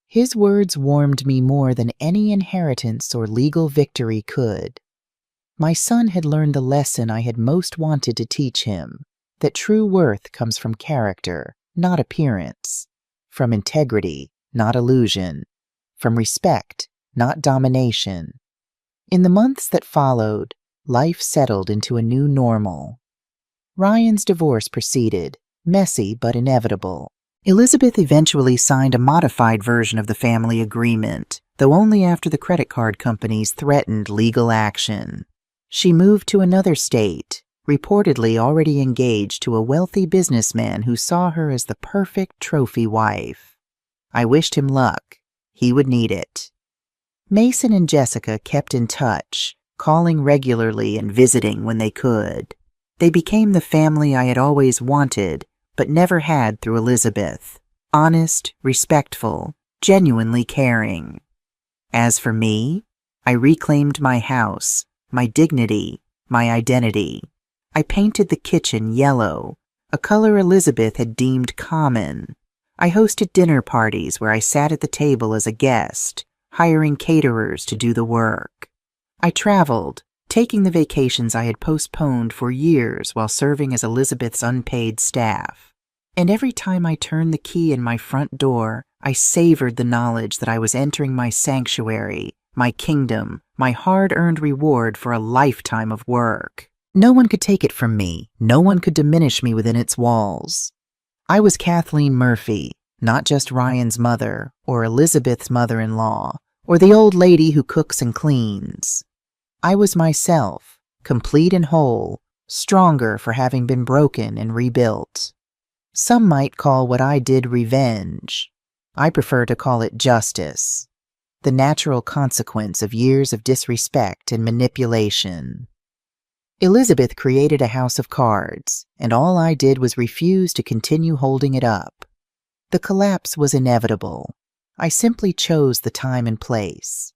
His words warmed me more than any inheritance or legal victory could. My son had learned the lesson I had most wanted to teach him, that true worth comes from character, not appearance, from integrity, not illusion, from respect, not domination. In the months that followed, life settled into a new normal. Ryan's divorce proceeded, messy but inevitable. Elizabeth eventually signed a modified version of the family agreement, though only after the credit card companies threatened legal action. She moved to another state, reportedly already engaged to a wealthy businessman who saw her as the perfect trophy wife. I wished him luck. He would need it. Mason and Jessica kept in touch, calling regularly and visiting when they could. They became the family I had always wanted, but never had through Elizabeth. Honest, respectful, genuinely caring. As for me, I reclaimed my house, my dignity, my identity. I painted the kitchen yellow, a color Elizabeth had deemed common. I hosted dinner parties where I sat at the table as a guest, hiring caterers to do the work. I traveled, taking the vacations I had postponed for years while serving as Elizabeth's unpaid staff. And every time I turned the key in my front door, I savored the knowledge that I was entering my sanctuary, my kingdom, my hard-earned reward for a lifetime of work. No one could take it from me. No one could diminish me within its walls. I was Kathleen Murphy, not just Ryan's mother, or Elizabeth's mother-in-law, or the old lady who cooks and cleans. I was myself, complete and whole, stronger for having been broken and rebuilt. Some might call what I did revenge. I prefer to call it justice, the natural consequence of years of disrespect and manipulation. Elizabeth created a house of cards, and all I did was refuse to continue holding it up. The collapse was inevitable. I simply chose the time and place.